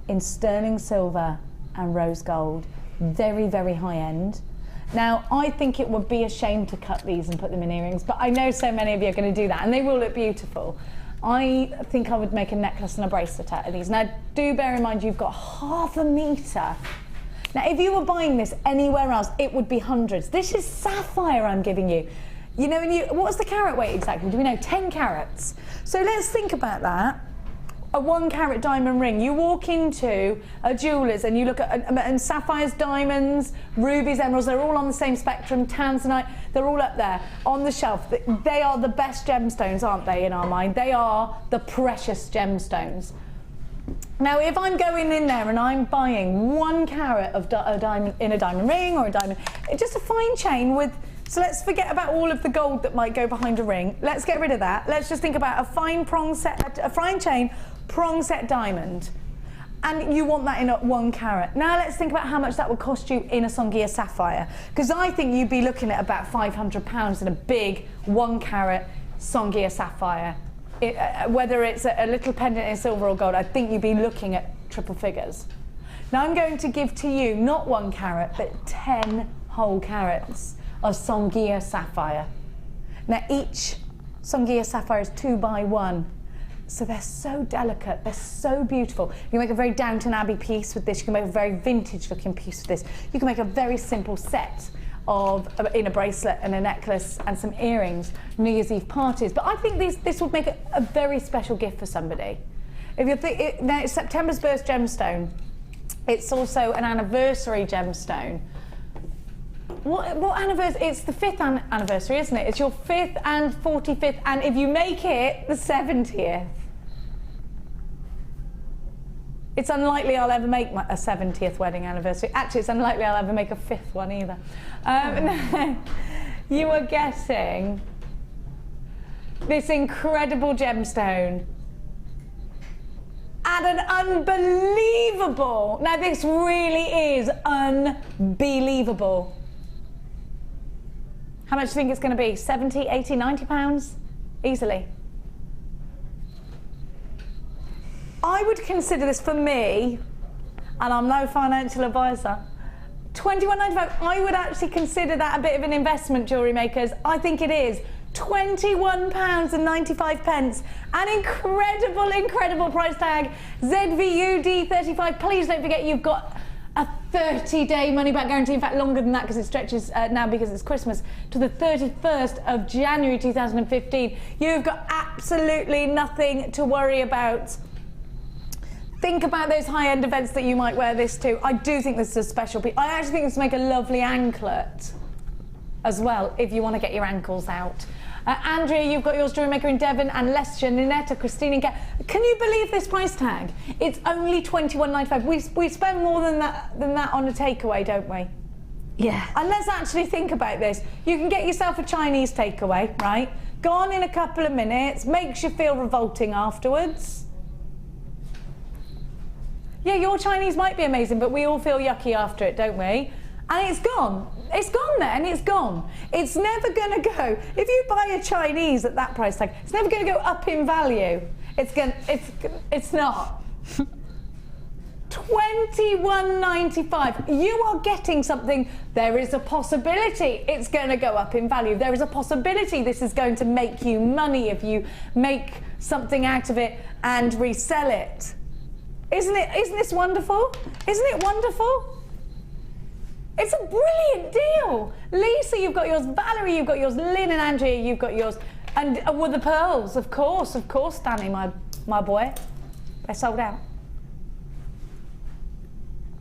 in sterling silver and rose gold. Very, very high end. Now, I think it would be a shame to cut these and put them in earrings, but I know so many of you are going to do that, and they will look beautiful. I think I would make a necklace and a bracelet out of these. Now, do bear in mind you've got 1/2 metre. Now, if you were buying this anywhere else, it would be hundreds. This is sapphire I'm giving you. You know, what's the carat weight exactly? Do we know? 10 carats. So let's think about that. A 1 carat diamond ring. You walk into a jeweller's and you look at and sapphires, diamonds, rubies, emeralds, they're all on the same spectrum. Tanzanite, they're all up there on the shelf. They are the best gemstones, aren't they, in our mind? They are the precious gemstones. Now, if I'm going in there and I'm buying 1 carat of a diamond in a diamond ring or a diamond, just a fine chain with, so let's forget about all of the gold that might go behind a ring. Let's get rid of that. Let's just think about a fine prong set, a fine chain, prong set diamond. And you want that in a 1 carat. Now let's think about how much that would cost you in a Songhia Sapphire. Because I think you'd be looking at about £500 in a big 1 carat Songhia Sapphire. Whether it's a little pendant in silver or gold, I think you'd be looking at triple figures. Now I'm going to give to you not 1 carat, but 10 whole carats of Songhia Sapphire. Now each Songhia Sapphire is 2 by 1. So they're so delicate, they're so beautiful. You can make a very Downton Abbey piece with this, you can make a very vintage looking piece with this. You can make a very simple set in a bracelet and a necklace and some earrings, New Year's Eve parties. But I think this would make a very special gift for somebody. If you think, now it's September's birth gemstone. It's also an anniversary gemstone. What anniversary? It's the 5th anniversary, isn't it? It's your 5th and 45th, and if you make it the 70th, it's unlikely I'll ever make a 70th wedding anniversary. Actually, it's unlikely I'll ever make a 5th one either. You are getting this incredible gemstone at an unbelievable, now this really is unbelievable. How much do you think it's going to be? 70, 80, 90 pounds? Easily. I would consider this for me, and I'm no financial advisor, £21.95. I would actually consider that a bit of an investment, jewellery makers. I think it is. £21.95. An incredible, incredible price tag. ZVUD35. Please don't forget you've got a 30-day money-back guarantee. In fact, longer than that because it stretches now because it's Christmas to the 31st of January 2015. You've got absolutely nothing to worry about. Think about those high-end events that you might wear this to. I do think this is a special piece. I actually think this would make a lovely anklet as well if you want to get your ankles out. Andrea, you've got yours, Jewellery Maker in Devon, and Lester, Ninetta, Christine in Can you believe this price tag? It's only £21.95. We spend more than that on a takeaway, don't we? Yeah. And let's actually think about this. You can get yourself a Chinese takeaway, right? Gone in a couple of minutes, makes you feel revolting afterwards. Yeah, your Chinese might be amazing, but we all feel yucky after it, don't we? And it's gone. It's gone then, it's gone. It's never gonna go. If you buy a Chinese at that price tag, it's never gonna go up in value. It's not. £21.95. You are getting something. There is a possibility it's going to go up in value. There is a possibility this is going to make you money if you make something out of it and resell it. Isn't this wonderful? Isn't it wonderful? It's a brilliant deal. Lisa, you've got yours. Valerie, you've got yours. Lynn and Andrea, you've got yours. And with the pearls, of course, Danny, my boy. They're sold out.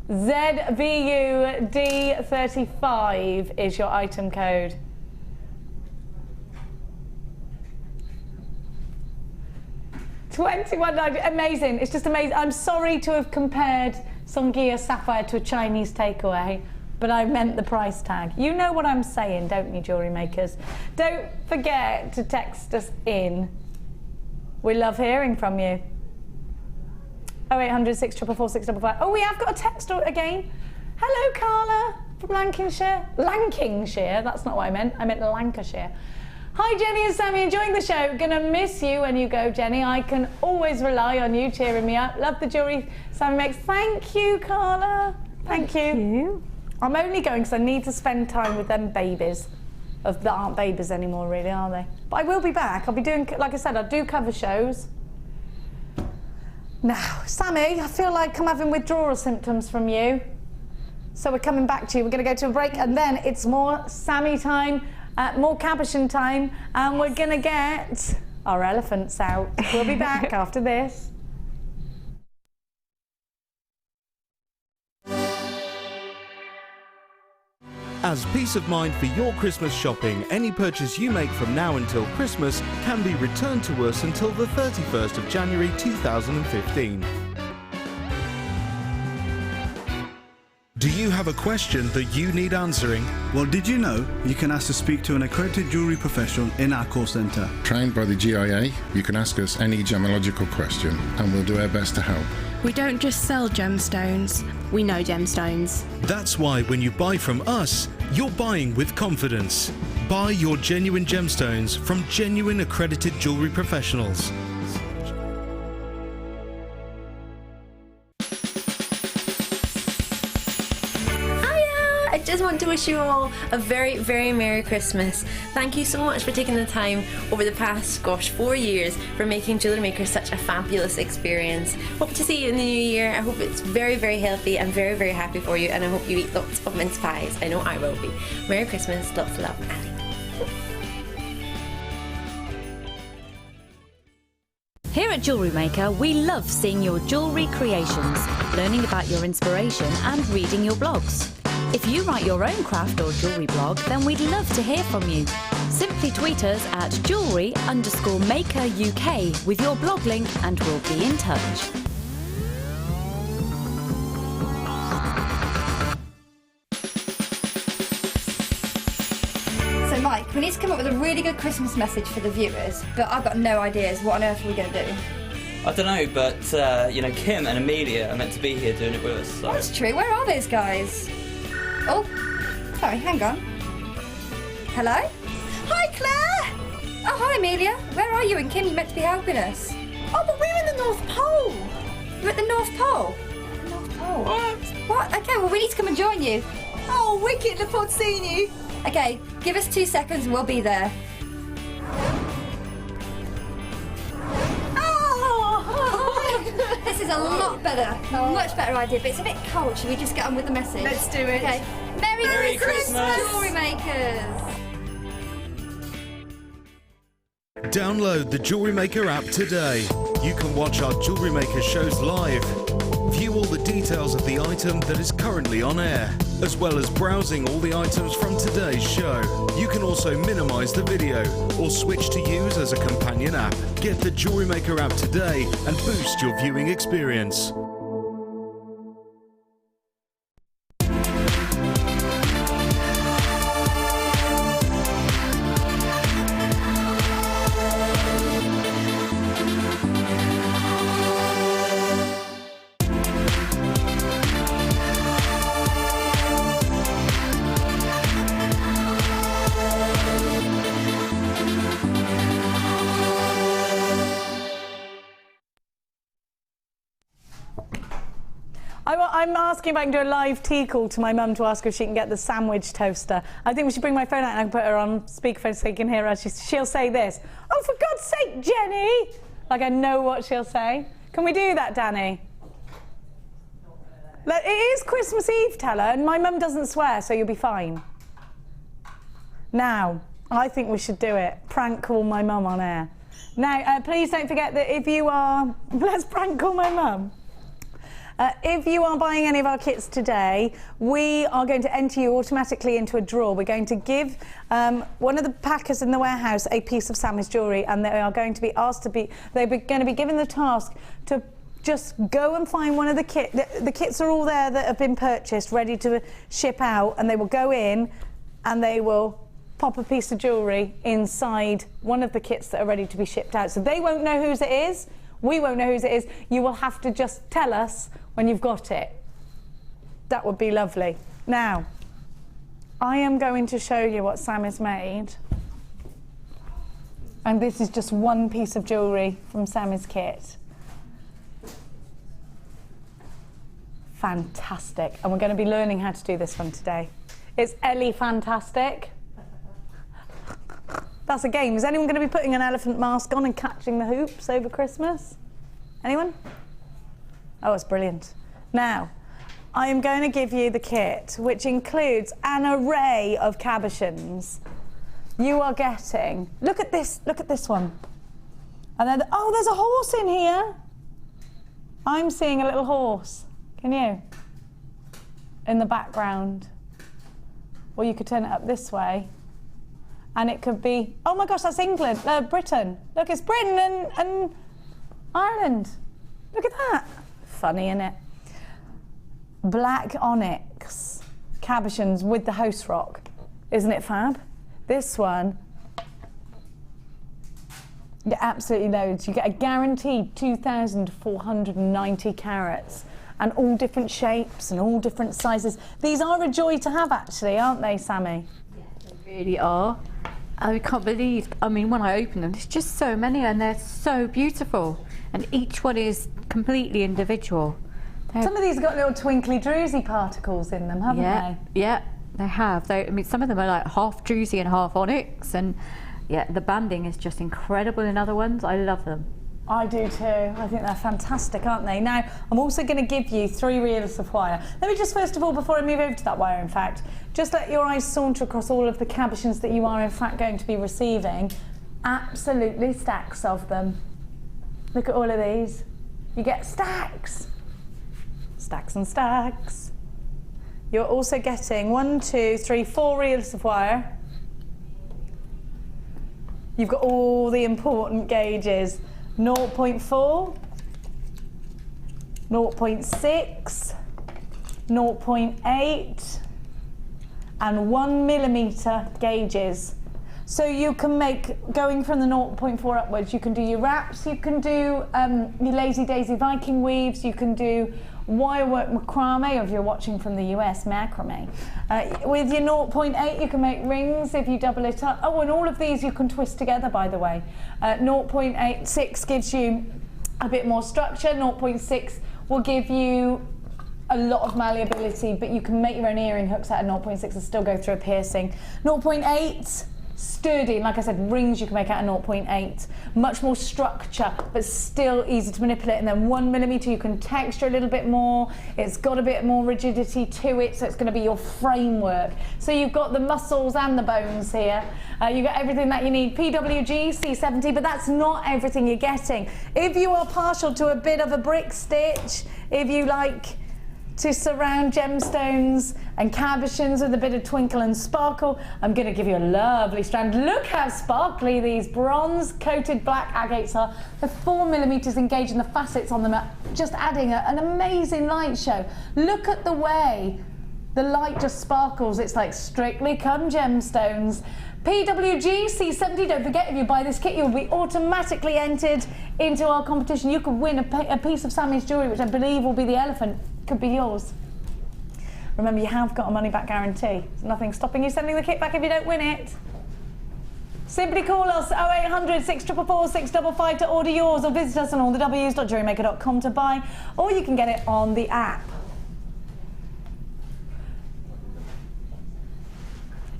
ZVUD35 is your item code. $21.90, amazing. It's just amazing. I'm sorry to have compared Songhia Sapphire to a Chinese takeaway, but I meant the price tag. You know what I'm saying, don't you, jewellery makers? Don't forget to text us in. We love hearing from you. 0800 644 655. Oh, we have got a text again. Hello, Carla from Lancashire. Lancashire, that's not what I meant. I meant Lancashire. Hi, Jenny and Sammy, enjoying the show. Gonna miss you when you go, Jenny. I can always rely on you cheering me up. Love the jewellery Sammy makes. Thank you, Carla. Thank you. I'm only going because I need to spend time with them babies. That aren't babies anymore, really, are they? But I will be back. I'll be doing, like I said, I'll do cover shows. Now, Sammy, I feel like I'm having withdrawal symptoms from you. So we're coming back to you. We're going to go to a break and then it's more Sammy time, more Cabochon time, and we're going to get our elephants out. We'll be back after this. As peace of mind for your Christmas shopping, any purchase you make from now until Christmas can be returned to us until the 31st of January 2015. Do you have a question that you need answering? Well, did you know you can ask to speak to an accredited jewellery professional in our call centre? Trained by the GIA, you can ask us any gemological question and we'll do our best to help. We don't just sell gemstones, we know gemstones. That's why when you buy from us, you're buying with confidence. Buy your genuine gemstones from genuine accredited jewellery professionals. I just want to wish you all a very, very Merry Christmas. Thank you so much for taking the time over the past, 4 years for making Jewellery Maker such a fabulous experience. Hope to see you in the new year. I hope it's very, very healthy and very, very happy for you, and I hope you eat lots of mince pies. I know I will be. Merry Christmas, lots of love, Annie. Here at Jewellery Maker, we love seeing your jewellery creations, learning about your inspiration and reading your blogs. If you write your own craft or jewellery blog, then we'd love to hear from you. Simply tweet us at jewellery_maker UK with your blog link and we'll be in touch. So Mike, we need to come up with a really good Christmas message for the viewers, but I've got no ideas. What on earth are we going to do? I don't know, but Kim and Amelia are meant to be here doing it with us. So. That's true. Where are those guys? Oh, sorry, hang on. Hello? Hi, Claire! Oh, hi, Amelia. Where are you and Kim? You meant to be helping us. Oh, but we're in the North Pole. You're at the North Pole? North Pole? What? Okay, well, we need to come and join you. Oh, wicked. Look forward to seeing you. Okay, give us 2 seconds and we'll be there. Oh! This is a lot better. Much better idea, but it's a bit cold. Should we just get on with the message? Let's do it. Okay. Merry Christmas, Jewellery Makers! Download the Jewellery Maker app today. You can watch our Jewellery Maker shows live, view all the details of the item that is currently on air, as well as browsing all the items from today's show. You can also minimise the video or switch to use as a companion app. Get the Jewellery Maker app today and boost your viewing experience. I'm asking if I can do a live tea call to my mum to ask her if she can get the sandwich toaster. I think we should bring my phone out and I can put her on speakerphone so you can hear her. She'll say this. Oh, for God's sake, Jenny! Like I know what she'll say. Can we do that, Danny? It is Christmas Eve, tell her, and my mum doesn't swear, so you'll be fine. Now, I think we should do it. Prank call my mum on air. Now, please don't forget that if you are... Let's prank call my mum. If you are buying any of our kits today, we are going to enter you automatically into a draw. We're going to give one of the packers in the warehouse a piece of Sammi's jewellery, and they are going to be asked to be, they're going to be given the task to just go and find one of the kits. The kits are all there that have been purchased, ready to ship out, and they will go in and they will pop a piece of jewellery inside one of the kits that are ready to be shipped out. So they won't know whose it is. We won't know whose it is. You will have to just tell us when you've got it. That would be lovely. Now, I am going to show you what Sam has made. And this is just one piece of jewellery from Sammy's kit. Fantastic. And we're going to be learning how to do this one today. It's Ellie Fantastic. That's a game. Is anyone going to be putting an elephant mask on and catching the hoops over Christmas? Anyone? Oh, it's brilliant. Now, I am going to give you the kit, which includes an array of cabochons. You are getting, look at this one. And then, oh, there's a horse in here. I'm seeing a little horse. Can you? In the background. Or you could turn it up this way. And it could be, oh my gosh, that's England, Britain. Look, it's Britain and Ireland. Look at that. Funny, isn't it? Black onyx cabochons with the host rock. Isn't it fab? This one, you get absolutely loads. You get a guaranteed 2,490 carats and all different shapes and all different sizes. These are a joy to have, actually, aren't they, Sammi? Yeah, they really are. I can't believe, I mean, when I open them, there's just so many and they're so beautiful. And each one is completely individual. Some of these have got little twinkly druzy particles in them, haven't they? Yeah, they have. I mean, some of them are like half druzy and half onyx. And yeah, the banding is just incredible in other ones. I love them. I do too. I think they're fantastic, aren't they? Now, I'm also going to give you 3 reels of wire. Let me just, first of all, before I move over to that wire, in fact, just let your eyes saunter across all of the cabochons that you are, in fact, going to be receiving. Absolutely stacks of them. Look at all of these. You get stacks. Stacks and stacks. You're also getting 1, 2, 3, 4 reels of wire. You've got all the important gauges. 0.4, 0.6, 0.8 and 1 millimetre gauges. So you can make, going from the 0.4 upwards, you can do your wraps, you can do your Lazy Daisy Viking weaves, you can do wirework macrame, or if you're watching from the US, macrame. With your 0.8 you can make rings if you double it up. Oh, and all of these you can twist together, by the way. 0.86 gives you a bit more structure. 0.6 will give you a lot of malleability, but you can make your own earring hooks out of 0.6 and still go through a piercing. 0.8, sturdy, and like I said, rings you can make out of 0.8. Much more structure, but still easy to manipulate. And then 1mm, you can texture a little bit more. It's got a bit more rigidity to it, so it's going to be your framework. So you've got the muscles and the bones here. You've got everything that you need. PWG, C70, but that's not everything you're getting. If you are partial to a bit of a brick stitch, if you like to surround gemstones and cabochons with a bit of twinkle and sparkle, I'm going to give you a lovely strand. Look how sparkly these bronze coated black agates are. The 4mm engaged and the facets on them are just adding an amazing light show. Look at the way the light just sparkles. It's like Strictly Come Gemstones. PWG C70, don't forget, if you buy this kit, you'll be automatically entered into our competition. You could win a piece of Sammi's jewellery, which I believe will be the elephant. Could be yours. Remember, you have got a money back guarantee. There's nothing stopping you sending the kit back if you don't win it. Simply call us 0800 644 655 to order yours, or visit us on allthews.jewellerymaker.com to buy, or you can get it on the app.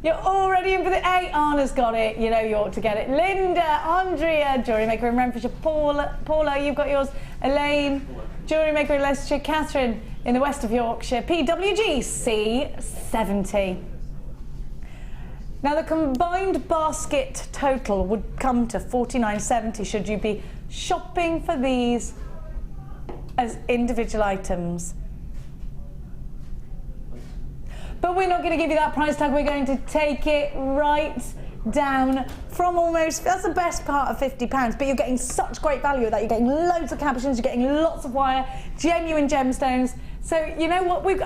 You're already in for the 8. Anna's got it. You know you ought to get it. Linda, Andrea, Jewellery Maker in Renfrewshire. Paula, you've got yours. Elaine, Jewellery Maker in Leicestershire. Catherine in the west of Yorkshire. PWG C70. Now the combined basket total would come to £49.70 should you be shopping for these as individual items. But we're not going to give you that price tag. We're going to take it right down from almost, that's the best part of £50, but you're getting such great value with that. You're getting loads of cabochons, you're getting lots of wire, genuine gemstones. So you know what, you've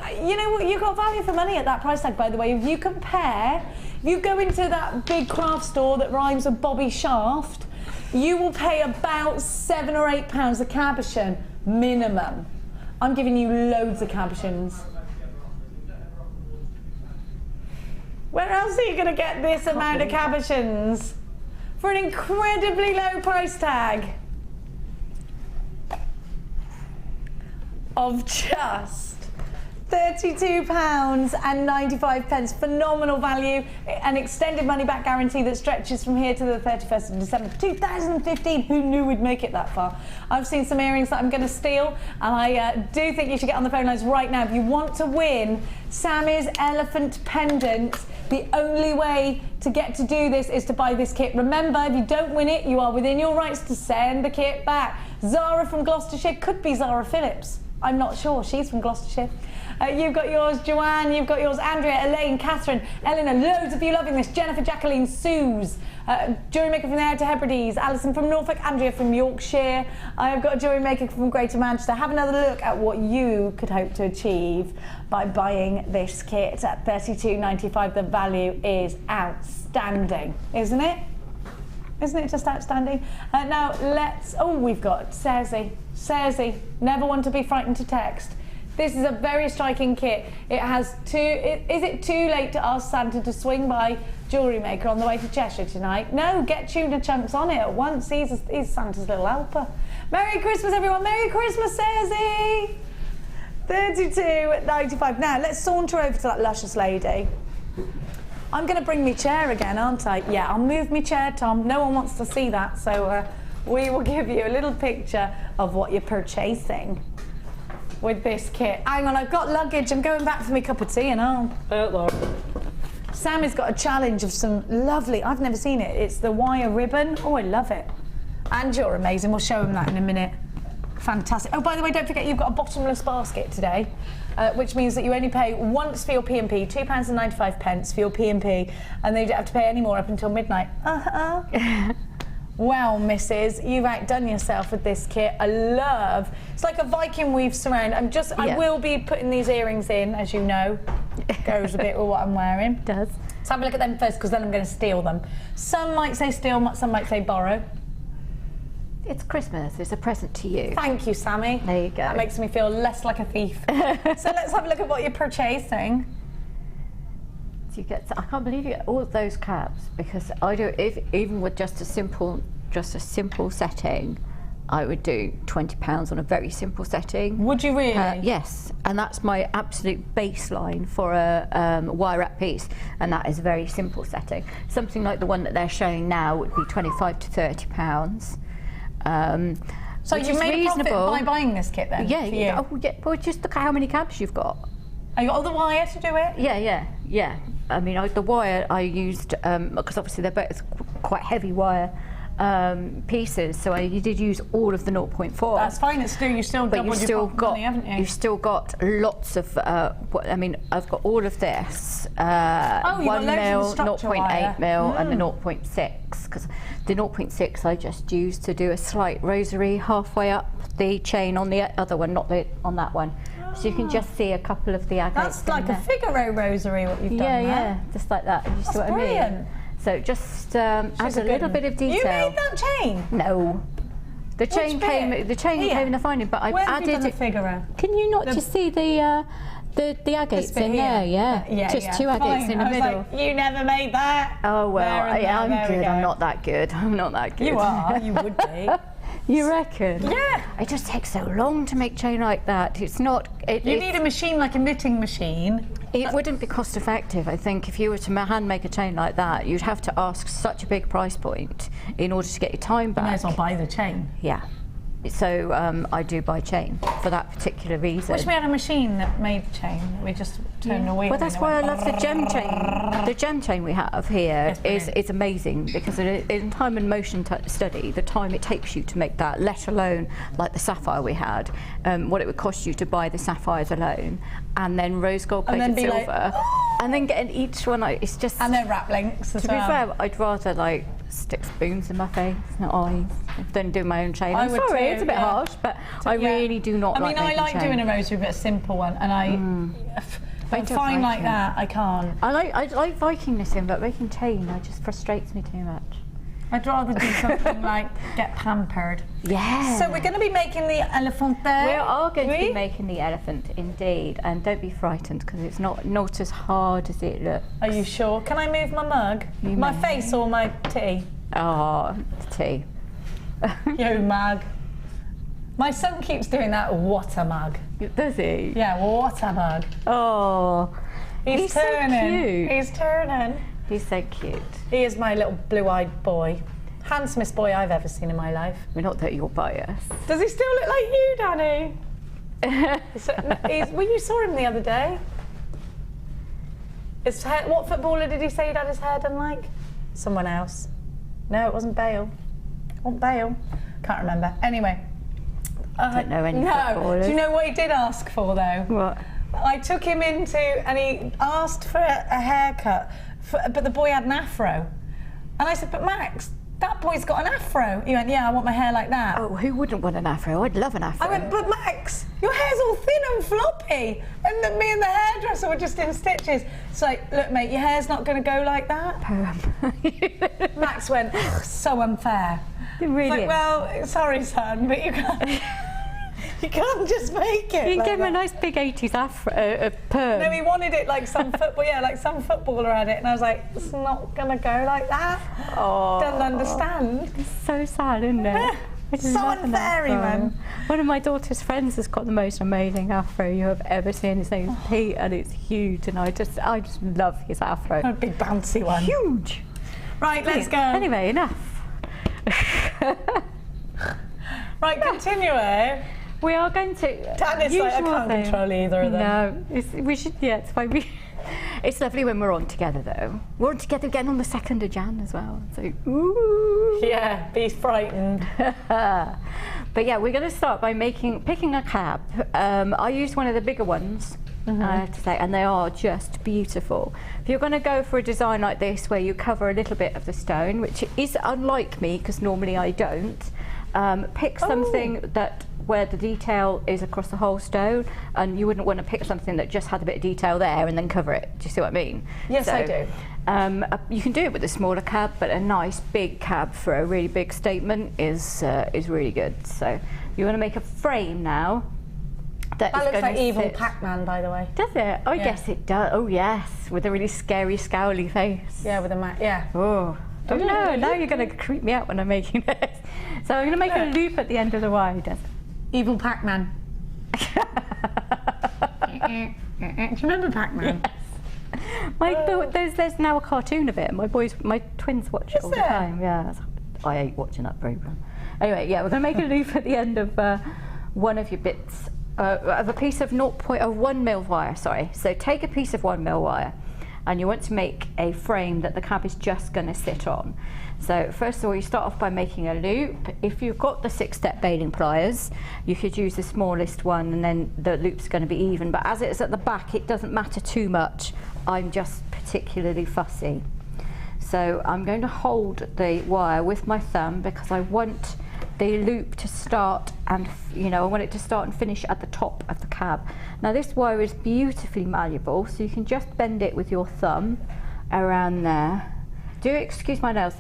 got value for money at that price tag, by the way. If you compare, if you go into that big craft store that rhymes with Bobby Shaft, you will pay about £7 or £8 a cabochon minimum. I'm giving you loads of cabochons. Where else are you going to get this amount of cabochons for an incredibly low price tag of just £32.95? Phenomenal value, an extended money back guarantee that stretches from here to the 31st of December 2015. Who knew we'd make it that far? I've seen some earrings that I'm going to steal, and I do think you should get on the phone lines right now if you want to win Sammi's elephant pendant. The only way to get to do this is to buy this kit. Remember, if you don't win it, you are within your rights to send the kit back. Zara from Gloucestershire, could be Zara Phillips. I'm not sure, she's from Gloucestershire. You've got yours, Joanne, you've got yours, Andrea, Elaine, Catherine, Eleanor, loads of you loving this. Jennifer, Jacqueline, Suze, Jewellery Maker from the Outer Hebrides, Alison from Norfolk, Andrea from Yorkshire. I've got a Jewellery Maker from Greater Manchester. Have another look at what you could hope to achieve by buying this kit at £32.95. The value is outstanding, isn't it? Isn't it just outstanding? Now let's, we've got Serzi, never want to be frightened to text. This is a very striking kit. It has is it too late to ask Santa to swing by Jewellery Maker on the way to Cheshire tonight? No, get tuna chunks on it at once. He's Santa's little helper. Merry Christmas, everyone. Merry Christmas, Serzi. £32.95. Now, let's saunter over to that luscious lady. I'm going to bring me chair again, aren't I? Yeah, I'll move me chair, Tom. No one wants to see that, so we will give you a little picture of what you're purchasing with this kit. Hang on, I've got luggage. I'm going back for my cup of tea and all. Hello. Sammy's got a challenge of some lovely, I've never seen it. It's the wire ribbon. Oh, I love it. And you're amazing. We'll show him that in a minute. Fantastic. Oh, by the way, don't forget you've got a bottomless basket today, which means that you only pay once for your P&P, £2.95 for your P&P, and then you don't have to pay any more up until midnight. Wow, Mrs., you've outdone yourself with this kit. I love, it's like a Viking weave surround. I will be putting these earrings in, as you know. Goes a bit with what I'm wearing. Does. Let's have a look at them first, because then I'm going to steal them. Some might say steal, some might say borrow. It's Christmas, it's a present to you. Thank you, Sammi. There you go. That makes me feel less like a thief. So let's have a look at what you're purchasing. You get, I can't believe you get all of those caps, because I do, even with just a simple setting, I would do £20 on a very simple setting. Would you really? Yes, and that's my absolute baseline for a wire wrap piece, and that is a very simple setting. Something like the one that they're showing now would be £25 to £30. So you made a profit by buying this kit then? Yeah, yeah. Oh, yeah. Well, just look at how many cabs you've got. Have you got all the wire to do it? Yeah. I mean, the wire I used, because obviously they're both quite heavy wire pieces, so I did use all of the 0.4. That's fine, you still doubled your money, haven't you? You've still got lots of, I mean, I've got all of this, 1 mil, 0.8 mil, and the 0.6, because the 0.6 I just used to do a slight rosary halfway up the chain on the other one, not on that one. So you can just see a couple of the agates. That's like a Figaro rosary, what you've done there. Yeah, just like that. You see what I mean? So just add a little bit of detail. You made that chain? No. The chain came in the finding, but I've added it. Figaro? Can you not just see the agates in there? Yeah. Just two agates in the middle. Like, you never made that. Oh well, I'm good. I'm not that good. I'm not that good. You are. You would be. You reckon? Yeah. It just takes so long to make chain like that. It's not. You need a machine like a knitting machine. It wouldn't be cost effective, I think, if you were to hand make a chain like that. You'd have to ask such a big price point in order to get your time back. You may as well buy the chain. Yeah. So I do buy chain for that particular reason. Wish we had a machine that made chain. We just turned the wheel. Well, that's why I love the gem chain. The gem chain we have here is amazing, because in time and motion study, the time it takes you to make that, let alone like the sapphire we had, what it would cost you to buy the sapphires alone, and then rose gold plated silver, and then getting each one out. It's just. And then wrap links as well. To be fair, I'd rather like stick spoons in my face, not eyes, than do my own chain. I I'm would sorry, too, it's a bit harsh, but I really do not like I like chain. doing a rosary, but a simple one, and I find like that, I can't. I like Viking knitting, but making chain just frustrates me too much. I'd rather do something like get pampered. Yeah. So we're going to be making the elephant there. We are going to be making the elephant, indeed, and don't be frightened, because it's not as hard as it looks. Are you sure? Can I move my mug? My face or my tea? Oh, tea. Yo, mug. My son keeps doing that. What a mug. Does he? Yeah, what a mug. Oh, he's turning. So cute. He's turning. He's so cute. He is my little blue-eyed boy. Handsomest boy I've ever seen in my life. We're not that you're biased. Does he still look like you, Danny? Well, you saw him the other day. His hair, what footballer did he say he'd had his hair done like? Someone else. No, it wasn't Bale. It wasn't Bale. Can't remember. Anyway. I don't know any footballers. Do you know what he did ask for, though? What? I took him into, and he asked for a haircut, but the boy had an afro. And I said, but Max, that boy's got an afro. He went, yeah, I want my hair like that. Oh, who wouldn't want an afro? I'd love an afro. I went, but Max, your hair's all thin and floppy. And me and the hairdresser were just in stitches. It's like, look, mate, your hair's not going to go like that. Max went, so unfair. Really? It's like, well, sorry, son, but you can't. You can't just make it. You can like give him a nice big 80s afro, perm. No, he wanted it like some football. Yeah, like some footballer had it, and I was like, it's not gonna go like that. Oh, doesn't understand. It's so sad, isn't it? So unfair, man. One of my daughter's friends has got the most amazing afro you have ever seen. His name's Pete, and it's huge, and I just love his afro. A big bouncy one. Huge. Right, let's go. Anyway, enough. Right, continue, eh? We are going to. Tanya's like, I can't control either of them. No, we should. Yeah, it's fine. It's lovely when we're on together, though. We're on together again on the 2nd of Jan as well. So, ooh. Yeah, be frightened. But yeah, we're going to start by picking a cab. I used one of the bigger ones. I have to say, and they are just beautiful. If you're going to go for a design like this, where you cover a little bit of the stone, which is unlike me because normally I don't, pick something where the detail is across the whole stone, and you wouldn't want to pick something that just had a bit of detail there and then cover it. Do you see what I mean? Yes, I do. You can do it with a smaller cab, but a nice big cab for a really big statement is really good. So you want to make a frame now. That looks like evil Pac-Man, by the way. Does it? Oh, yes, it does. Oh, yes, with a really scary, scowly face. Yeah, with a yeah. Oh, Oh, no, now you're going to creep me out when I'm making this. So I'm going to make a loop at the end of the wire. Evil Pac-Man. Do you remember Pac-Man? Yes. There's now a cartoon of it. My twins watch it all the time. Yeah, I hate watching that program. Anyway, yeah, we're going to make a loop at the end of one of your bits of a piece of 1 mil wire. Sorry. So take a piece of 1 mil wire, and you want to make a frame that the cab is just going to sit on. So first of all, you start off by making a loop. If you've got the 6-step baling pliers, you could use the smallest one, and then the loop's going to be even. But as it's at the back, it doesn't matter too much. I'm just particularly fussy. So I'm going to hold the wire with my thumb because I want the loop to start and, I want it to start and finish at the top of the cab. Now this wire is beautifully malleable, so you can just bend it with your thumb around there. Do excuse my nails,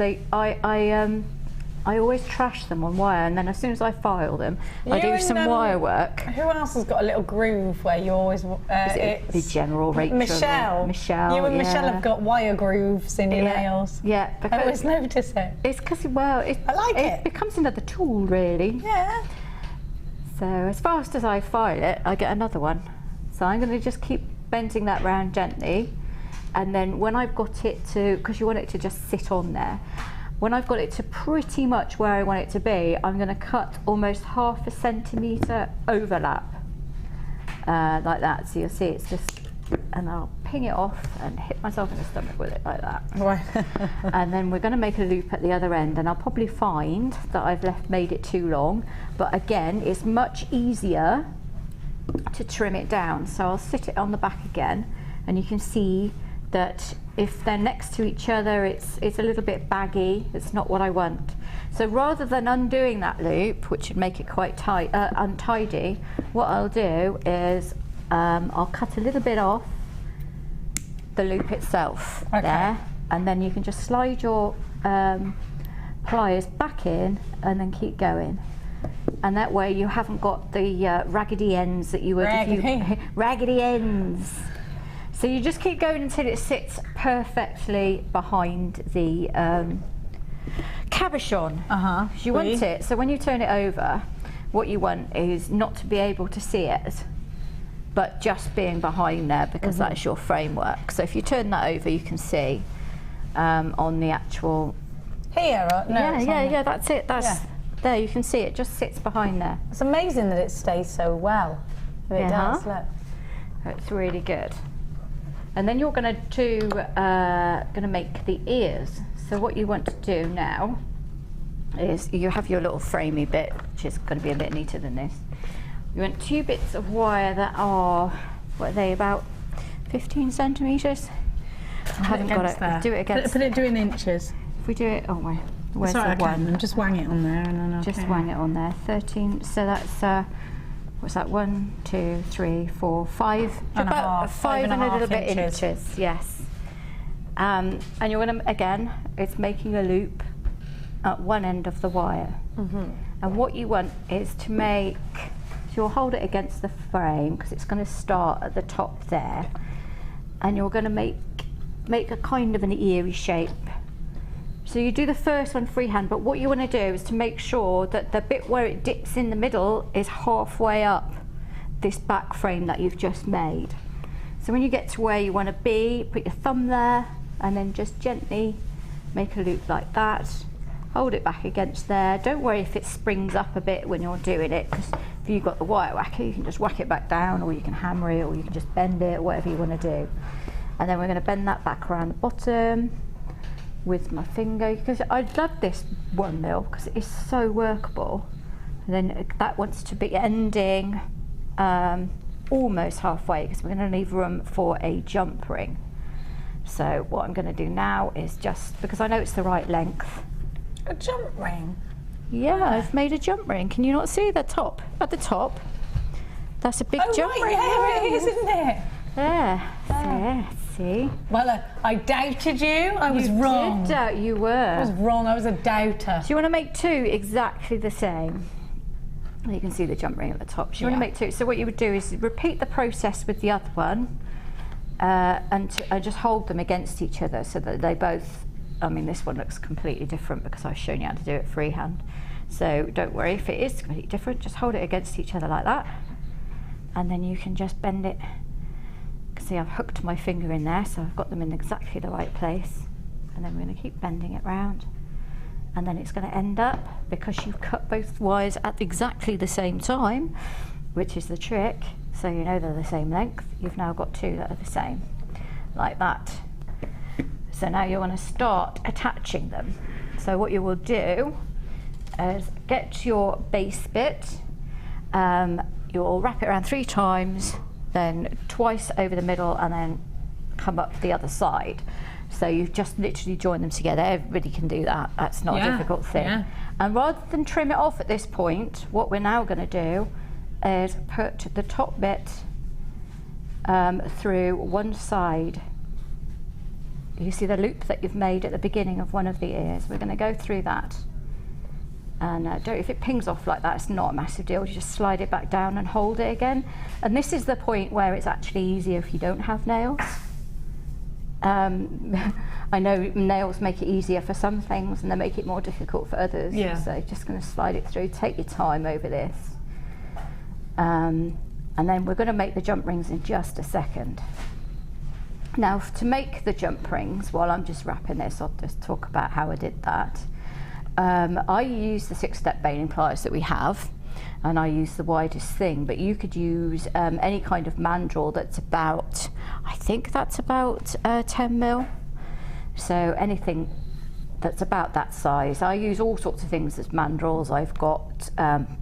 I always trash them on wire, and then as soon as I file them, I do some wire work. Who else has got a little groove where you always... the general Rachel. Michelle. Michelle, You and Michelle have got wire grooves in your nails. Yeah. I always notice it. It's because, I like it. It becomes another tool, really. Yeah. So as fast as I file it, I get another one. So I'm going to just keep bending that round gently. And then when I've got it to, because you want it to just sit on there, when I've got it to pretty much where I want it to be, I'm going to cut almost 1/2 centimetre overlap, like that. So you'll see it's just, and I'll ping it off and hit myself in the stomach with it like that. Right. And then we're going to make a loop at the other end, and I'll probably find that I've made it too long. But again, it's much easier to trim it down. So I'll sit it on the back again, and you can see that if they're next to each other, it's a little bit baggy. It's not what I want. So rather than undoing that loop, which would make it quite tight, untidy, what I'll do is I'll cut a little bit off the loop itself there, and then you can just slide your pliers back in and then keep going. And that way you haven't got the raggedy ends that you would raggedy ends. So you just keep going until it sits perfectly behind the cabochon. You want it, so when you turn it over, what you want is not to be able to see it, but just being behind there, because that's your framework. So if you turn that over, you can see on the actual... Here? No, yeah, that's it. There, you can see it just sits behind there. It's amazing that it stays so well. It does, look. It's really good. And then you're going to make the ears. So what you want to do now is you have your little framey bit, which is going to be a bit neater than this. You want 2 bits of wire that are, what are they, about 15 centimetres? I haven't got it. Do it against. Put it in inches. If we do it, where's the one? Just wang it on there, and then I'll just wang it on there. 13. So that's what's that? 1, 2, 3, 4, 5. About 5 and a little bit inches. Yes. And you're going to, again, it's making a loop at one end of the wire. And what you want is to make, so you'll hold it against the frame because it's going to start at the top there, and you're going to make a kind of an eerie shape. So you do the first one freehand, but what you want to do is to make sure that the bit where it dips in the middle is halfway up this back frame that you've just made. So when you get to where you want to be, put your thumb there and then just gently make a loop like that. Hold it back against there. Don't worry if it springs up a bit when you're doing it, because if you've got the wire whacker, you can just whack it back down, or you can hammer it, or you can just bend it, whatever you want to do. And then we're going to bend that back around the bottom with my finger, because I love this 1 mil because it is so workable. And then that wants to be ending almost halfway, because we're going to leave room for a jump ring. So what I'm going to do now is, just because I know it's the right length. A jump ring? Yeah, I've made a jump ring. Can you not see the top? At the top, that's a big jump ring. Yeah, it is, isn't it? There. See? Well, I doubted you. I was wrong. You did doubt, you were. I was wrong. I was a doubter. So you want to make 2 exactly the same. You can see the jump ring at the top. So you want to make 2. So what you would do is repeat the process with the other one, and just hold them against each other so that they both I mean, this one looks completely different because I've shown you how to do it freehand. So don't worry if it is completely different, just hold it against each other like that. And then you can just bend it. See, I've hooked my finger in there, so I've got them in exactly the right place. And then we're going to keep bending it round. And then it's going to end up, because you've cut both wires at exactly the same time, which is the trick, so you know they're the same length, you've now got two that are the same, like that. So now you want to start attaching them. So what you will do is get your base bit, you'll wrap it around 3 times, then twice over the middle, and then come up the other side. So you've just literally joined them together. Everybody can do that. That's not a difficult thing. Yeah. And rather than trim it off at this point, what we're now going to do is put the top bit through one side. You see the loop that you've made at the beginning of one of the ears. We're going to go through that. And if it pings off like that, it's not a massive deal. You just slide it back down and hold it again. And this is the point where it's actually easier if you don't have nails. I know nails make it easier for some things and they make it more difficult for others. Yeah. So just going to slide it through, take your time over this. And then we're going to make the jump rings in just a second. Now to make the jump rings, while I'm just wrapping this, I'll just talk about how I did that. I use the 6-step baling pliers that we have, and I use the widest thing, but you could use any kind of mandrel that's about, I think that's about 10 mil. So anything that's about that size. I use all sorts of things as mandrels. I've got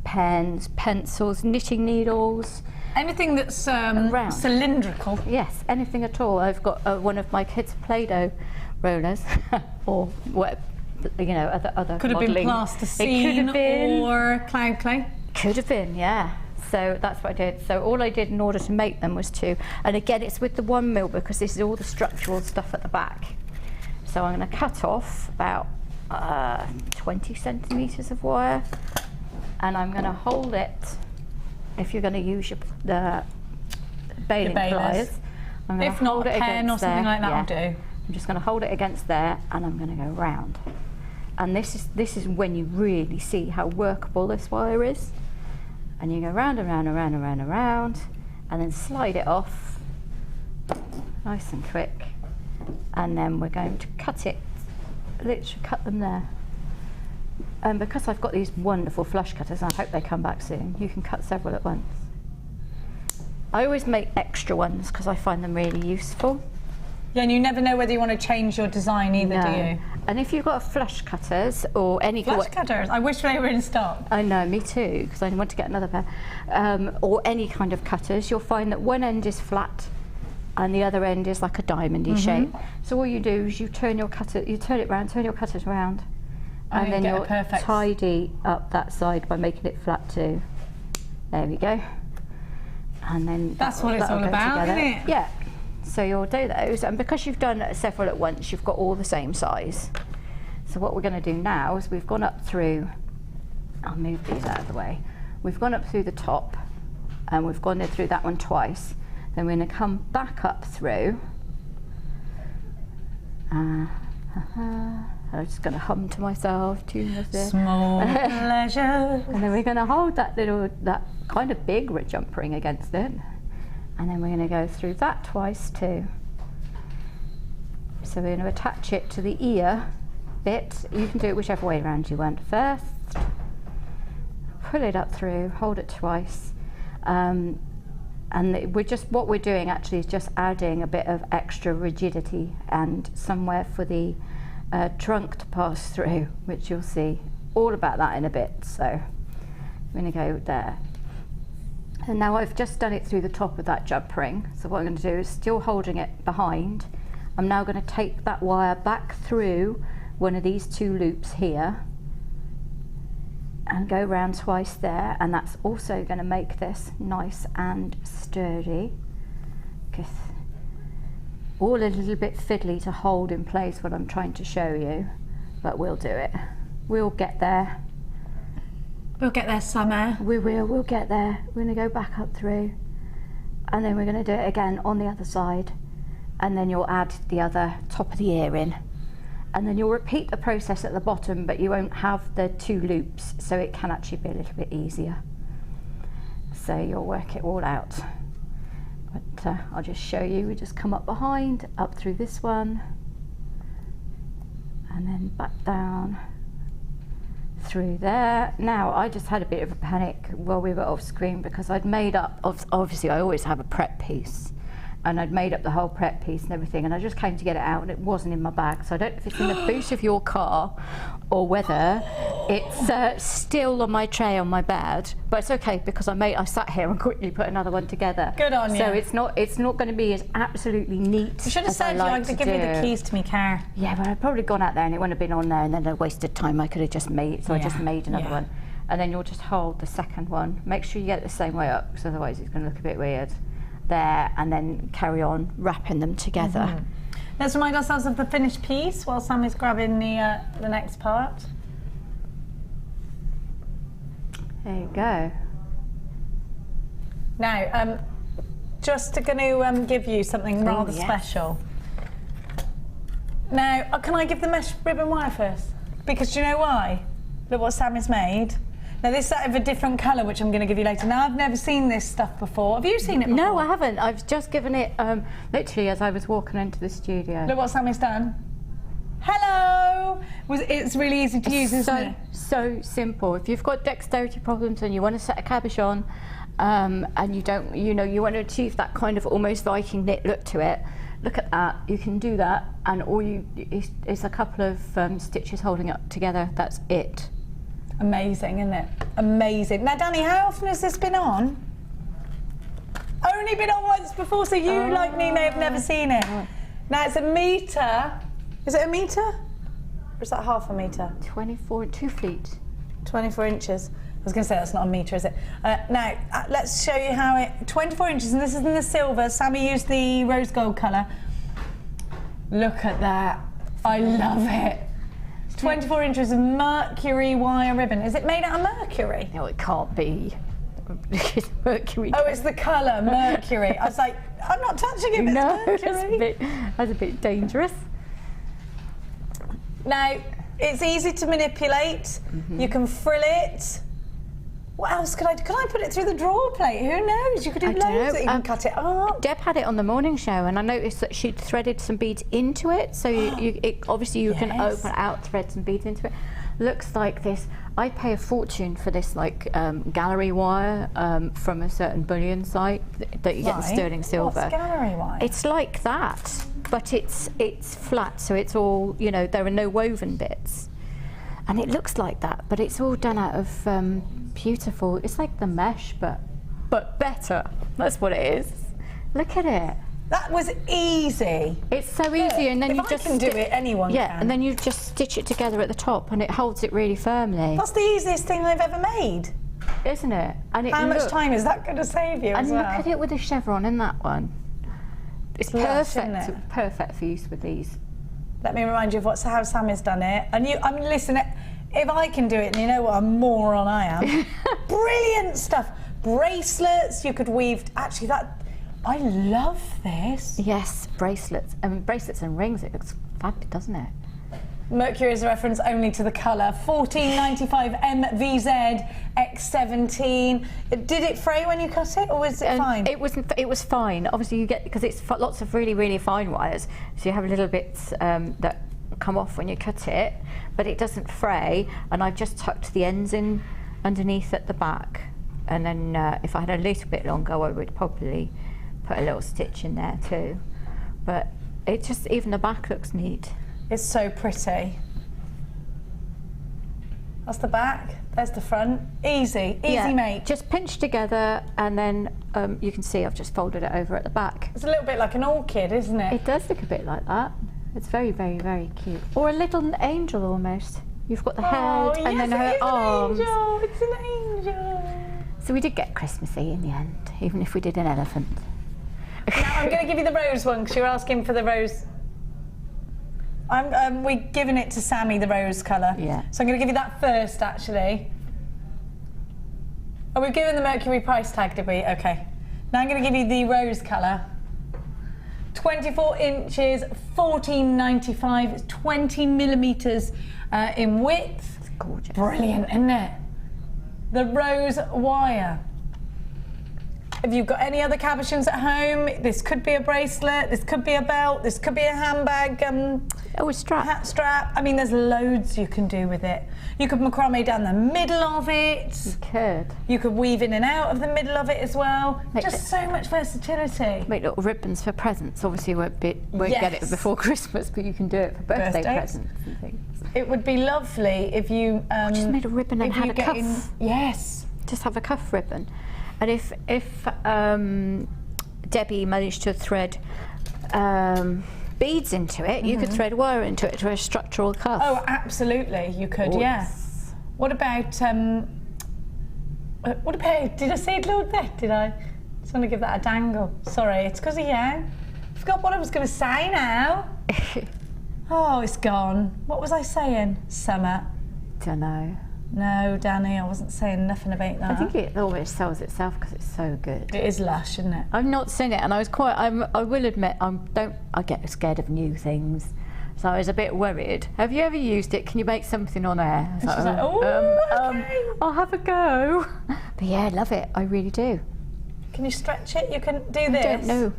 pens, pencils, knitting needles. Anything that's cylindrical. Yes, anything at all. I've got one of my kids' Play-Doh rollers, or what, you know, other could have modelling. Been plasticine or cloud clay. Could have been, yeah. So that's what I did. So all I did in order to make them was and again it's with the 1 mil because this is all the structural stuff at the back. So I'm going to cut off about 20 centimetres of wire, and I'm going to hold it. If you're going to use the baling pliers, I'm going to hold it against there. If not a pen or something like that, will do. I'm just going to hold it against there, and I'm going to go round. And this is when you really see how workable this wire is. And you go round and round and round and round and round, and then slide it off, nice and quick. And then we're going to cut it, literally cut them there. And because I've got these wonderful flush cutters, and I hope they come back soon, you can cut several at once. I always make extra ones because I find them really useful. Yeah, and you never know whether you want to change your design either, do you? And if you've got flush cutters or any... Flush cutters? I wish they were in stock. I know, me too, because I want to get another pair. Or any kind of cutters, you'll find that one end is flat and the other end is like a diamondy shape. So all you do is you turn your cutter, you turn it round, turn your cutters round, and then you'll tidy up that side by making it flat too. There we go. And then that's what it's all about, isn't it? Yeah. So you'll do those, and because you've done several at once, you've got all the same size. So what we're going to do now is we've gone up through, I'll move these out of the way, we've gone up through the top, and we've gone through that one twice. Then we're going to come back up through. I'm just going to hum to myself, tune with it. Small pleasure. And then we're going to hold that kind of big jump ring against it. And then we're going to go through that twice too. So we're going to attach it to the ear bit. You can do it whichever way around you want. First, pull it up through, hold it twice. And what we're doing actually is just adding a bit of extra rigidity and somewhere for the trunk to pass through, which you'll see all about that in a bit. So I'm going to go there. And now I've just done it through the top of that jump ring. So what I'm going to do is, still holding it behind, I'm now going to take that wire back through one of these 2 loops here and go round twice there, and that's also going to make this nice and sturdy. Because all a little bit fiddly to hold in place what I'm trying to show you, but we'll do it. We'll get there. We'll get there somehow. We'll get there. We're going to go back up through, and then we're going to do it again on the other side, and then you'll add the other top of the ear in, and then you'll repeat the process at the bottom, but you won't have the 2 loops, so it can actually be a little bit easier. So you'll work it all out. But I'll just show you. We just come up behind, up through this one, and then back down through there. Now, I just had a bit of a panic while we were off screen because I'd made up, obviously I always have a prep piece, and I'd made up the whole prep piece and everything, and I just came to get it out and it wasn't in my bag. So I don't know if it's in the boot of your car or whether it's still on my tray on my bed, but it's okay because I sat here and quickly put another one together. Good on you. So it's not going to be as absolutely neat. You should have said you to give me the keys to my car. Yeah, but I'd probably gone out there and it wouldn't have been on there, and then I wasted time. I could have just made, so I just made another one. And then you'll just hold the second one. Make sure you get it the same way up, because otherwise it's going to look a bit weird. There, and then carry on wrapping them together. Let's remind ourselves of the finished piece while Sammy's grabbing the next part. There you go. Now, just going to give you something rather special. Now, can I give the mesh ribbon wire first? Because do you know why? Look what Sammy's made. Now this is out of a different colour, which I'm going to give you later. Now I've never seen this stuff before. Have you seen it before? No, I haven't. I've just given it literally as I was walking into the studio. Look what Sammy's done. Hello! It's really easy to use, isn't it? So simple. If you've got dexterity problems and you want to set a cabochon, and you don't, you want to achieve that kind of almost Viking knit look to it, look at that. You can do that, and all it's a couple of stitches holding it together. That's it. Amazing, isn't it? Amazing. Now, Danny, how often has this been on? Only been on once before, so you, like me, may have never seen it. Now, it's a metre. Is it a metre? Or is that half a metre? 2 feet. 24 inches. I was going to say that's not a metre, is it? Now, let's show you how it... 24 inches, and this is in the silver. Sammi used the rose gold colour. Look at that. I love it. 24 inches of mercury wire ribbon. Is it made out of mercury? No, it can't be. It's mercury. Oh, it's the colour, mercury. I was like, I'm not touching it, no, it's mercury. That's a bit dangerous. Now, it's easy to manipulate. You can frill it. What else could I do? Could I put it through the drawer plate? Who knows? You could do loads. You can cut it up. Deb had it on the morning show, and I noticed that she'd threaded some beads into it. So obviously you can open out, thread some beads into it. Looks like this. I pay a fortune for this, like gallery wire from a certain bullion site that you get in sterling silver. What's gallery wire? It's like that, but it's flat, so it's all, there are no woven bits. And it looks like that, but it's all done out of beautiful. It's like the mesh, but better. That's what it is. Look at it. That was easy. It's so easy, and then if you I just can do it, anyone can. And then you just stitch it together at the top, and it holds it really firmly. That's the easiest thing they've ever made, isn't it? And how much time is that going to save you? And as look well? at it with the chevron in that one. It's lush, perfect. isn't it? Perfect for use with these. Let me remind you of how Sammy's done it. And listen. If I can do it, and you know what a moron I am. Brilliant stuff. Bracelets, you could weave. Actually, I love this. Yes, bracelets. Bracelets and rings, it looks fabulous, doesn't it? Mercury is a reference only to the colour. 1495 MVZ X17. Did it fray when you cut it, or was it fine? It was fine. Obviously, you get, because it's lots of really, really fine wires, so you have little bits that come off when you cut it, but it doesn't fray. And I've just tucked the ends in underneath at the back, and then if I had a little bit longer, I would probably put a little stitch in there too. But it just, even the back looks neat. It's so pretty. That's the back, there's the front. Easy mate. Just pinch together, and then you can see I've just folded it over at the back. It's a little bit like an orchid, isn't it? It does look a bit like that. It's very, very, very cute. Or a little angel almost. You've got the head and then her arms. It's an angel. So we did get Christmassy in the end, even if we did an elephant. Now I'm going to give you the rose one, because you're asking for the rose. We're giving it to Sammi, the rose colour. Yeah. So I'm going to give you that first, actually. Oh, we've given the Mercury price tag, did we? Okay. Now I'm going to give you the rose colour. 24 inches, $14.95. It's 20 millimeters in width. It's gorgeous. Brilliant, isn't it? The rose wire. Have you got any other cabochons at home? This could be a bracelet, this could be a belt, this could be a handbag. A strap. Hat strap. I mean, there's loads you can do with it. You could macrame down the middle of it. You could. You could weave in and out of the middle of it as well. Just so much versatility. Make little ribbons for presents. Obviously, you won't get it before Christmas, but you can do it for birthday presents and things. It would be lovely if you just made a ribbon and had a cuff. Yes. Just have a cuff ribbon. And if Debbie managed to thread beads into it, you could thread wire into it for a structural cuff. Oh, absolutely, you could. Yes. What about? Did I say it a little bit? Did I? Just want to give that a dangle. Sorry, it's because of you. I forgot what I was going to say now. Oh, it's gone. What was I saying? Summer. Don't know. No, Danny, I wasn't saying nothing about that. I think it always sells itself because it's so good. It is lush, isn't it? I've not seen it, and I was quite. I will admit, I get scared of new things, so I was a bit worried. Have you ever used it? Can you make something on air? She's like, okay. I'll have a go. But yeah, I love it. I really do. Can you stretch it? You can do this.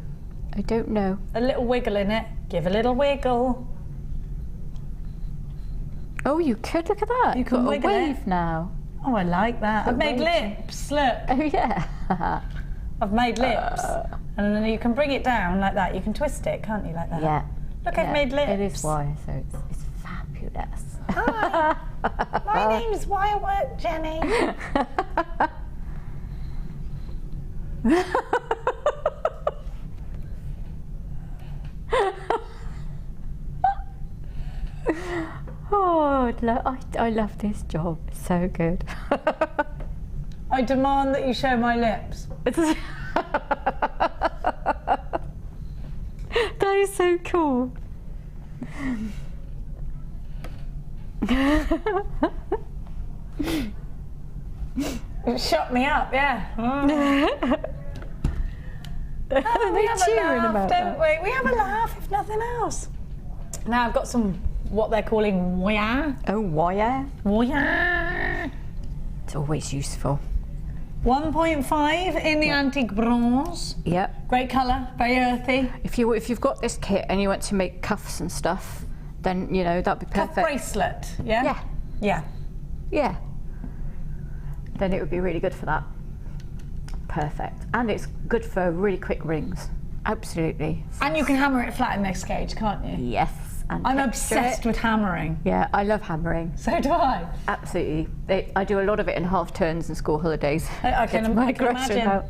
I don't know. A little wiggle in it. Give a little wiggle. Oh, you could, look at that. You can wiggle it now. Oh, I like that. I've made lips, look. Oh, yeah. I've made lips. And then you can bring it down like that. You can twist it, can't you, like that? Yeah. Look, I've made lips. It is wire, so it's fabulous. Hi. My name's Wirework, Jenny. Oh, I love this job. It's so good. I demand that you show my lips. That is so cool. It shut me up, yeah. Oh, we have a laugh, don't we? We have a laugh, if nothing else. Now I've got some, what they're calling wire. Oh, wire? Wire. It's always useful. 1.5 in the antique bronze. Yep. Great colour, very earthy. If you've got this kit and you want to make cuffs and stuff, then you know that'd be perfect. Cuff bracelet, yeah? Yeah. Yeah. Yeah. Then it would be really good for that. Perfect. And it's good for really quick rings. Absolutely. And you can hammer it flat in this gauge, can't you? Yes. And I'm obsessed with hammering. Yeah, I love hammering. So do I. Absolutely. I do a lot of it in half turns and school holidays. I can imagine.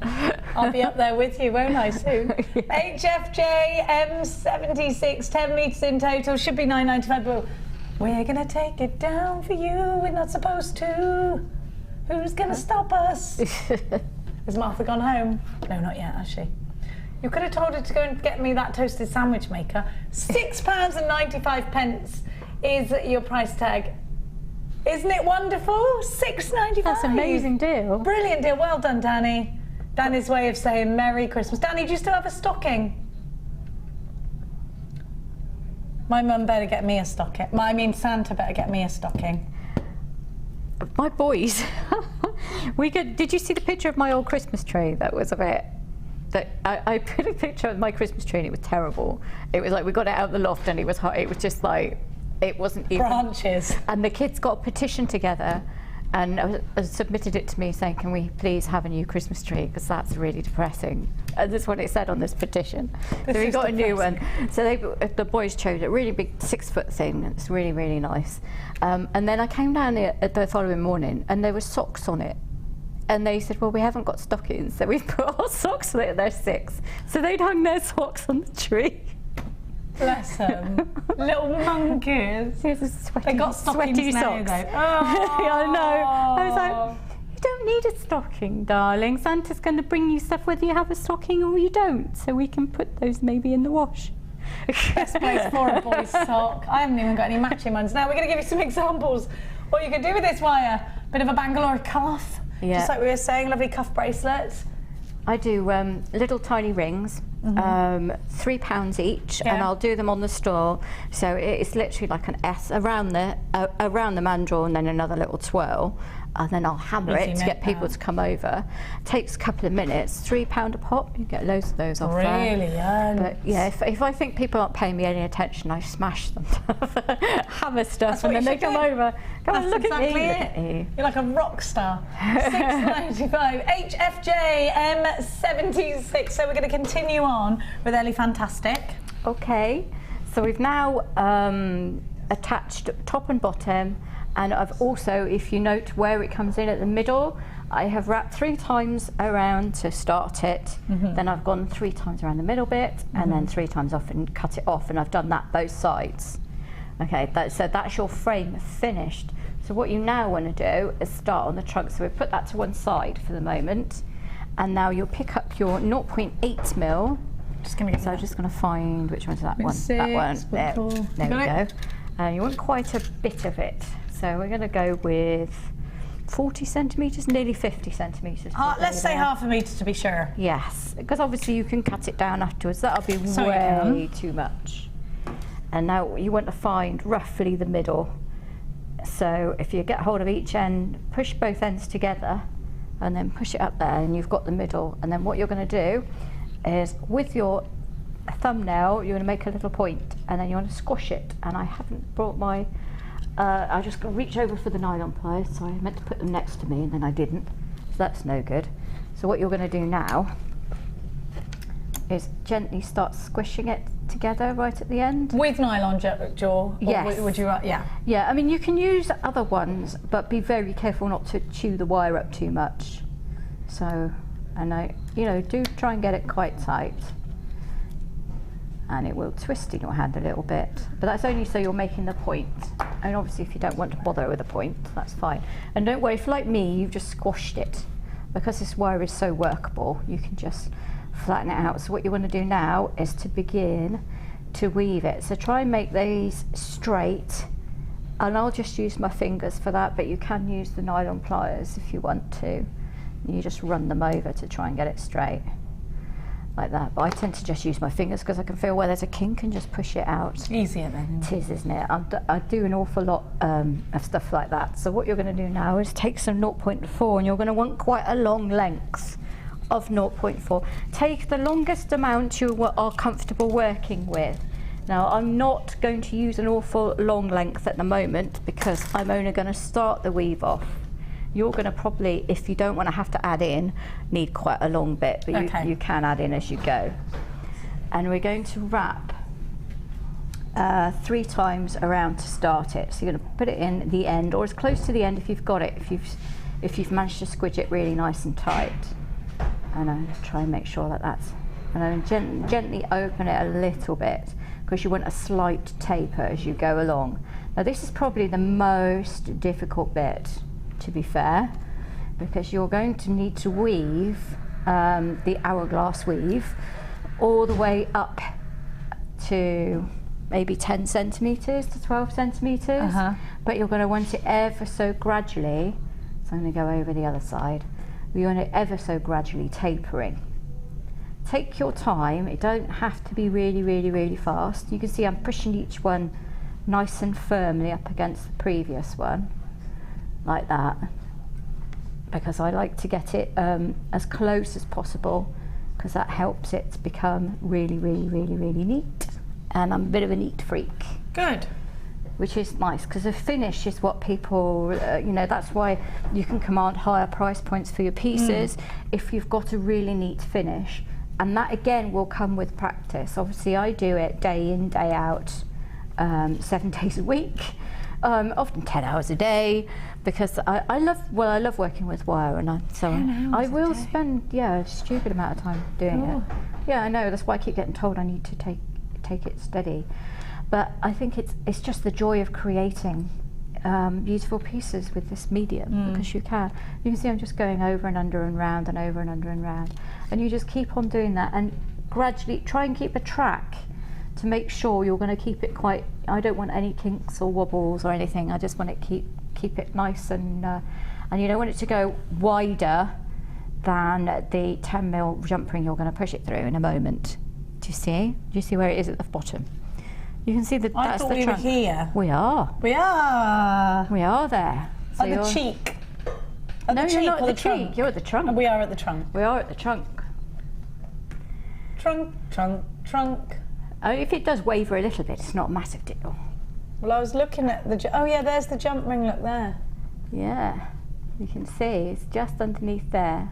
I'll be up there with you, won't I, soon? Yeah. HFJ M76, 10 metres in total, should be $9.95, but we're going to take it down for you. We're not supposed to. Who's going to stop us? Has Martha gone home? No, not yet, has she? You could have told her to go and get me that toasted sandwich maker. £6.95 is your price tag. Isn't it wonderful? $6.95. That's an amazing deal. Brilliant deal. Well done, Danny. Danny's way of saying Merry Christmas. Danny, do you still have a stocking? My mum better get me a stocking. Santa better get me a stocking. My boys. Did you see the picture of my old Christmas tree? That was a bit. I put a picture of my Christmas tree and it was terrible. It was like we got it out of the loft and it was hot. It was just like, it wasn't even. Branches. And the kids got a petition together and submitted it to me saying, can we please have a new Christmas tree? Because that's really depressing. And that's what it said on this petition. So we got a new one. So the boys chose a really big 6-foot thing. It's really, really nice. And then I came down the following morning and there were socks on it. And they said, well, we haven't got stockings, so we've put our socks on it, and they're 6. So they'd hung their socks on the tree. Bless them. Little monkeys. They got stockings sweaty now, socks. though. Oh. Yeah, I know. I was like, you don't need a stocking, darling. Santa's going to bring you stuff whether you have a stocking or you don't, so we can put those maybe in the wash. Best place for a boy's sock. I haven't even got any matching ones. Now we're going to give you some examples. What you can do with this wire. Bit of a bangle or a cuff. Yeah. Just like we were saying, lovely cuff bracelets. I do little tiny rings, £3 each, and I'll do them on the stall. So it's literally like an S around the mandrel and then another little twirl. And then I'll hammer it to get people to come over. It takes a couple of minutes, £3 a pop. You get loads of those off there. Brilliant. But yeah, if I think people aren't paying me any attention, I smash them, hammer stuff, and then they come over. Come on, look at me. You're like a rock star. 695 HFJ M76. So we're going to continue on with Ellie Fantastic. Okay, so we've now attached top and bottom. And I've also, if you note where it comes in at the middle, I have wrapped 3 times around to start it. Then I've gone 3 times around the middle bit, and then 3 times off and cut it off, and I've done that both sides. Okay, so that's your frame finished. So what you now want to do is start on the trunk. So we put that to one side for the moment, and now you'll pick up your 0.8 mil. So I'm just going to find which one's that one. That one. There we go. And you want quite a bit of it. So we're going to go with 40 centimetres, nearly 50 centimetres. Let's say half a metre to be sure. Yes, because obviously you can cut it down afterwards. That'll be way too much. And now you want to find roughly the middle. So if you get hold of each end, push both ends together and then push it up there, and you've got the middle. And then what you're going to do is with your thumbnail, you're going to make a little point, and then you want to squash it. And I haven't brought my I just got to reach over for the nylon pliers, so I meant to put them next to me and then I didn't, so that's no good. So what you're going to do now is gently start squishing it together right at the end. With nylon, Jewel? Yes. Would you, yeah. Yeah, I mean you can use other ones, but be very careful not to chew the wire up too much. So, and do try and get it quite tight. And it will twist in your hand a little bit, but that's only so you're making the point. And obviously if you don't want to bother with a point, that's fine. And don't worry, if like me, you've just squashed it, because this wire is so workable, you can just flatten it out. So what you want to do now is to begin to weave it. So try and make these straight, and I'll just use my fingers for that, but you can use the nylon pliers if you want to. You just run them over to try and get it straight. Like that, but I tend to just use my fingers because I can feel where there's a kink and just push it out. It's easier then. It is, isn't it? I do an awful lot of stuff like that. So what you're going to do now is take some 0.4, and you're going to want quite a long length of 0.4. Take the longest amount you are comfortable working with. Now I'm not going to use an awful long length at the moment because I'm only going to start the weave off. You're going to probably, if you don't want to have to add in, need quite a long bit, but you can add in as you go. And we're going to wrap 3 times around to start it. So you're going to put it in the end, or as close to the end if you've got it, if you've managed to squidge it really nice and tight. And I'm going to try and make sure that that's, and then gently open it a little bit, because you want a slight taper as you go along. Now this is probably the most difficult bit, to be fair, because you're going to need to weave the hourglass weave all the way up to maybe 10 centimetres to 12 centimetres, but you're going to want it ever so gradually. So I'm going to go over the other side. You want it ever so gradually tapering. Take your time, it don't have to be really, really, really fast. You can see I'm pushing each one nice and firmly up against the previous one. Like that, because I like to get it as close as possible, because that helps it to become really, really, really, really neat. And I'm a bit of a neat freak. Good. Which is nice, because the finish is what people, that's why you can command higher price points for your pieces if you've got a really neat finish. And that again will come with practice. Obviously I do it day in, day out, 7 days a week. Often 10 hours a day, because I love working with wire, and I will spend a stupid amount of time doing it. Yeah, I know, that's why I keep getting told I need to take it steady. But I think it's just the joy of creating beautiful pieces with this medium, because you can see I'm just going over and under and round and over and under and round, and you just keep on doing that and gradually try and keep a track to make sure you're going to keep it quite. I don't want any kinks or wobbles or anything. I just want it keep it nice, and you don't want it to go wider than the 10 mil jump ring you're going to push it through in a moment. Do you see? Do you see where it is at the bottom? You can see that I that's thought the we trunk. were here. We are. We are. We are there. So At the cheek. At no, the you're cheek not or at the the cheek. trunk? You're at the trunk. We are at the trunk. We are at the trunk. Trunk, trunk, trunk. Oh, if it does waver a little bit, it's not a massive deal. Well, I was looking at the... Oh, yeah, there's the jump ring. Look there. Yeah. You can see it's just underneath there.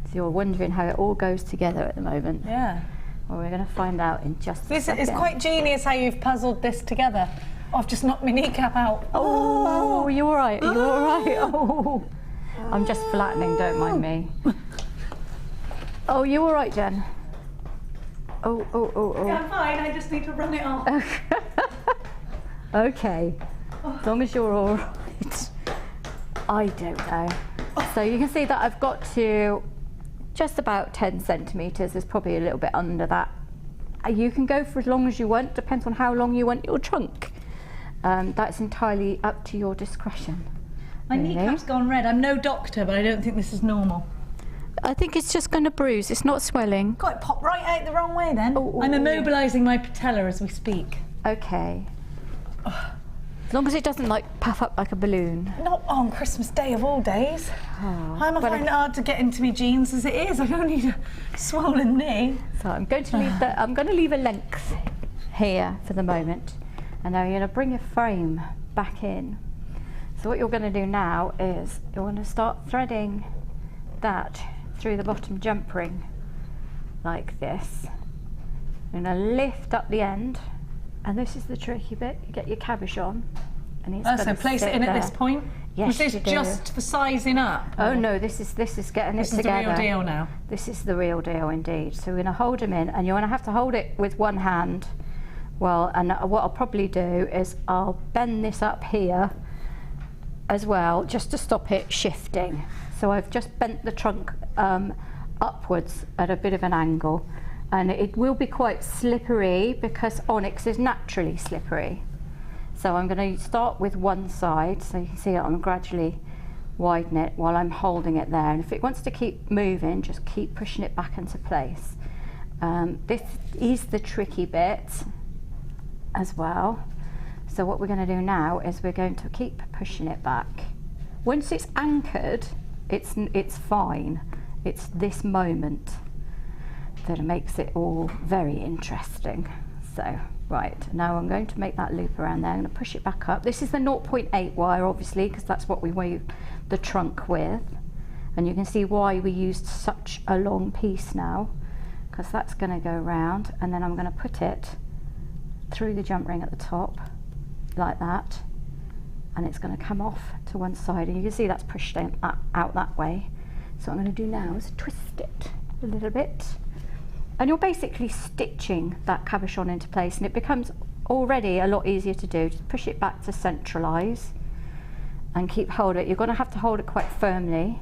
So you're wondering how it all goes together at the moment. Yeah. Well, we're going to find out in just a second. It's quite genius how you've puzzled this together. I've just knocked my kneecap out. Oh, you all right? Are you all right? Oh, I'm just flattening, don't mind me. Oh, you all right, Jen? Oh. Yeah, I'm fine, I just need to run it off. Okay, as long as you're all right. I don't know. So you can see that I've got to just about 10 centimetres. There's probably a little bit under that. You can go for as long as you want, depends on how long you want your trunk. That's entirely up to your discretion. My kneecap's gone red. I'm no doctor, but I don't think this is normal. I think it's just going to bruise. It's not swelling. Got it popped right out the wrong way then. I'm immobilising my patella as we speak. Okay. As long as it doesn't like puff up like a balloon. Not on Christmas Day of all days. I'm finding it hard to get into my jeans as it is. I don't need a swollen knee. So I'm going to leave I'm going to leave a length here for the moment, and now you're going to bring your frame back in. So what you're going to do now is you're going to start threading that through the bottom jump ring like this. You're going to lift up the end, and this is the tricky bit. You get your cabochon, and it's so place it in at this point? Yes, this is just for sizing up? Oh no, this is getting it together. This is the real deal now? This is the real deal indeed. So we're going to hold them in, and you're going to have to hold it with one hand. Well, and what I'll probably do is I'll bend this up here as well, just to stop it shifting. So I've just bent the trunk upwards at a bit of an angle, and it will be quite slippery because onyx is naturally slippery. So I'm going to start with one side, so you can see I'm gradually widen it while I'm holding it there, and if it wants to keep moving, just keep pushing it back into place. This is the tricky bit as well. So what we're going to do now is we're going to keep pushing it back. Once it's anchored, it's fine. It's this moment that makes it all very interesting. So, right, now I'm going to make that loop around there. I'm going to push it back up. This is the 0.8 wire, obviously, because that's what we weave the trunk with. And you can see why we used such a long piece now, because that's going to go round, and then I'm going to put it through the jump ring at the top, like that, and it's going to come off to one side, and you can see that's pushed out that way. So what I'm going to do now is twist it a little bit, and you're basically stitching that cabochon into place, and it becomes already a lot easier to do. Just push it back to centralise and keep hold of it. You're going to have to hold it quite firmly,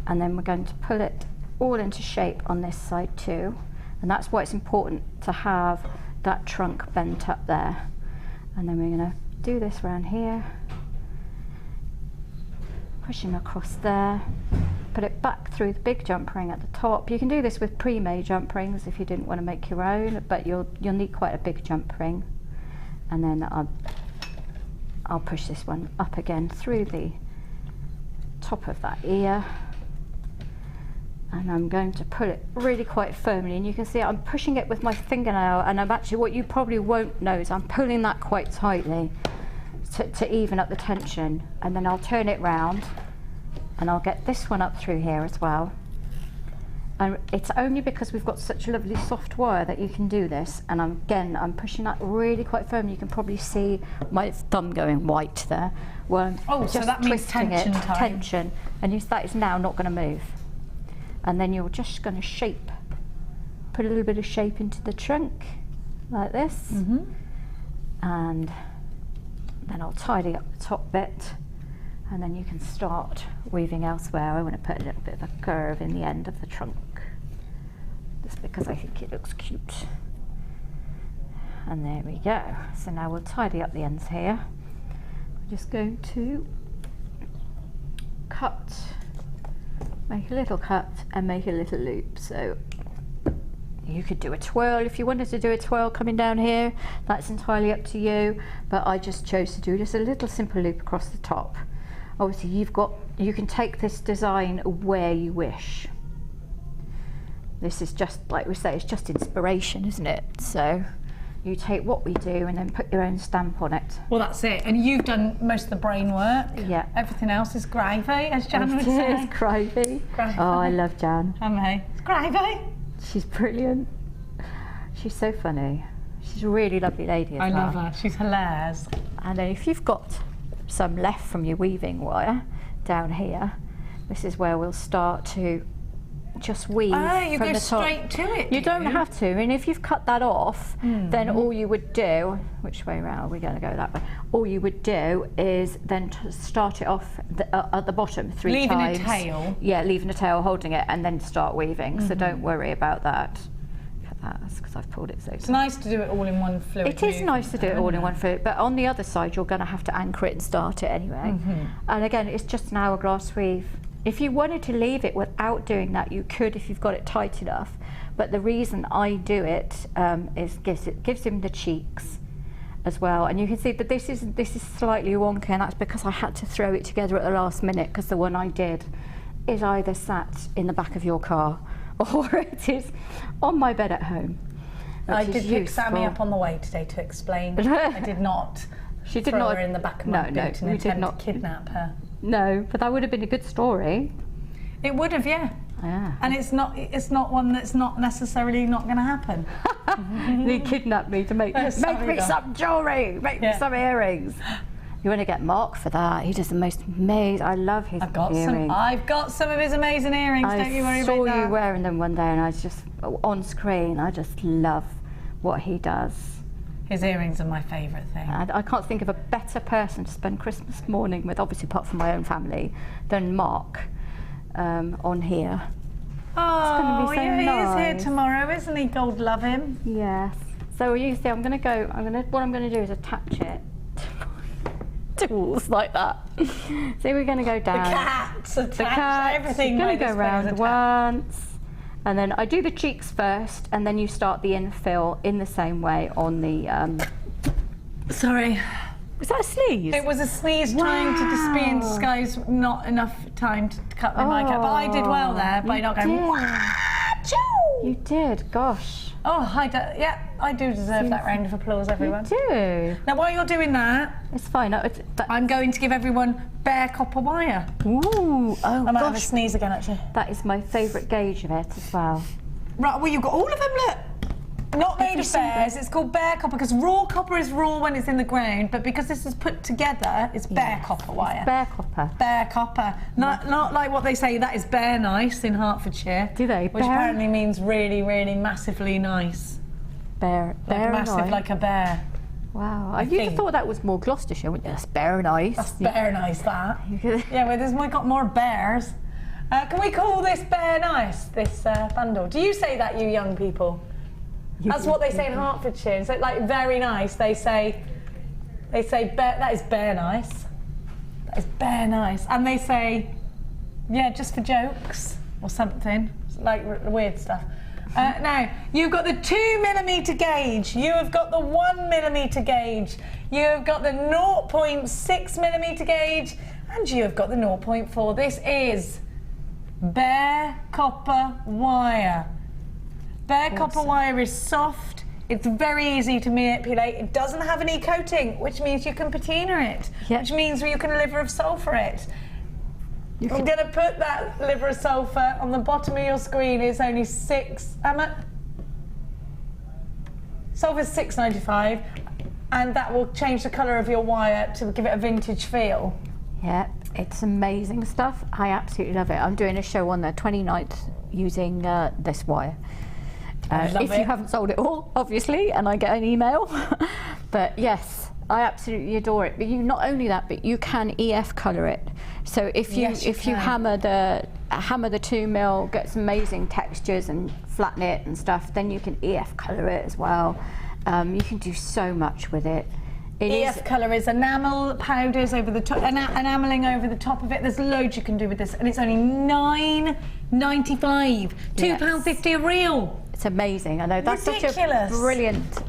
and then we're going to pull it all into shape on this side too, and that's why it's important to have that trunk bent up there. And then we're going to do this around here, push him across there, put it back through the big jump ring at the top. You can do this with pre-made jump rings if you didn't want to make your own, but you'll need quite a big jump ring. And then I'll push this one up again through the top of that ear, and I'm going to pull it really quite firmly, and you can see I'm pushing it with my fingernail, and I'm actually, what you probably won't know is I'm pulling that quite tightly to even up the tension, and then I'll turn it round and I'll get this one up through here as well. And it's only because we've got such a lovely soft wire that you can do this, and I'm pushing that really quite firmly. You can probably see my thumb going white there. Well, so that means tension time. Tension, and that is now not going to move. And then you're just going to put a little bit of shape into the trunk, like this. And then I'll tidy up the top bit, and then you can start weaving elsewhere. I want to put a little bit of a curve in the end of the trunk, just because I think it looks cute. And there we go. So now we'll tidy up the ends here. I'm just going to make a little cut and make a little loop. So You could do a twirl if you wanted to do a twirl coming down here. That's entirely up to you. But I just chose to do just a little simple loop across the top. Obviously, you can take this design where you wish. This is just, like we say, it's just inspiration, isn't it? So you take what we do and then put your own stamp on it. Well, that's it. And you've done most of the brain work. Yeah. Everything else is gravy, as Jan would say. It's gravy. Oh, I love Jan. Sammi. It's gravy. She's brilliant. She's so funny. She's a really lovely lady as well. I love her. She's hilarious. And then if you've got some left from your weaving wire down here, this is where we'll start to just weave you from go the top. straight to it. You don't have to, and if you've cut that off, then all you would do, which way around are we going to go that way? All you would do is then start it off at the bottom 3 times. Leaving a tail. Yeah, leaving a tail, holding it, and then start weaving. So don't worry about that. That's because I've pulled it so. It's nice to do it all in one fluid. It is nice to do it all in one fluid, but on the other side you're going to have to anchor it and start it anyway. And again, it's just an hourglass weave. If you wanted to leave it without doing that, you could if you've got it tight enough. But the reason I do it is gives him the cheeks as well. And you can see that this is slightly wonky, and that's because I had to throw it together at the last minute, because the one I did is either sat in the back of your car or it is on my bed at home. I did pick Sammi up on the way today to explain. I did not throw her in the back of my boot and attempt to kidnap her. No, but that would have been a good story. It would have, yeah. Yeah. And it's not one that's not necessarily not going to happen. They kidnapped me to make me some jewellery, make me some earrings. You want to get Mark for that. He does the most amazing. I love his earrings. I've got some of his amazing earrings. Don't you worry about that. I saw you wearing them one day, and I was just on screen. I just love what he does. His earrings are my favourite thing. And I can't think of a better person to spend Christmas morning with, obviously apart from my own family, than Mark on here. Oh, it's yeah, nice. He is here tomorrow, isn't he? God love him. Yes. So you see, what I'm going to do is attach it to walls like that. So we're going to go down. The cats attached. The cats. Everything. You're going to go round once. And then I do the cheeks first, and then you start the infill in the same way on the. Sorry. Was that a sneeze? It was a sneeze trying to just be in disguise, not enough time to cut my mic out. But I did well there by not going. You did, gosh. Oh, I do deserve that round of applause, everyone. You do. Now, while you're doing that, it's fine. I'm going to give everyone bare copper wire. Ooh, I might have a sneeze again, actually. That is my favourite gauge of it as well. Right, well, you've got all of them, look. Not made of bears, it's called bare copper, because raw copper is raw when it's in the ground, but because this is put together, it's bare copper wire. It's bare copper. Bare copper. Not like what they say, that is bare nice in Hertfordshire. Do they? Which apparently means really, really massively nice. Bare massive, nice. Like a bear. Wow, I used to thought that was more Gloucestershire, wouldn't you? That's bare nice. That's bare nice, that. Yeah, well, we've got more bears. Can we call this bare nice, this bundle? Do you say that, you young people? That's what they say in Hertfordshire. So, like, very nice. They say, that is bare nice. That is bare nice. And they say, yeah, just for jokes or something, like weird stuff. Now, you've got the 2mm gauge. You have got the 1mm gauge. You have got the 0.6mm gauge, and you have got the 0.4. This is bare copper wire. Bare copper wire is soft, it's very easy to manipulate, it doesn't have any coating, which means you can patina it, which means you can liver of sulphur it. I'm going to put that liver of sulphur on the bottom of your screen. It's only sulphur's $6.95, and that will change the colour of your wire to give it a vintage feel. Yeah, it's amazing stuff. I absolutely love it. I'm doing a show on the 29th using this wire. If you haven't sold it all, obviously, and I get an email. But yes, I absolutely adore it. But you not only that, but you can EF colour it. So if you hammer the 2mm, get some amazing textures and flatten it and stuff, then you can EF colour it as well. You can do so much with it. EF colour is enamel powders over the top, enamelling over the top of it. There's loads you can do with this, and it's only £9.95, £2.50 a reel. It's amazing. I know that's Ridiculous. such a brilliant.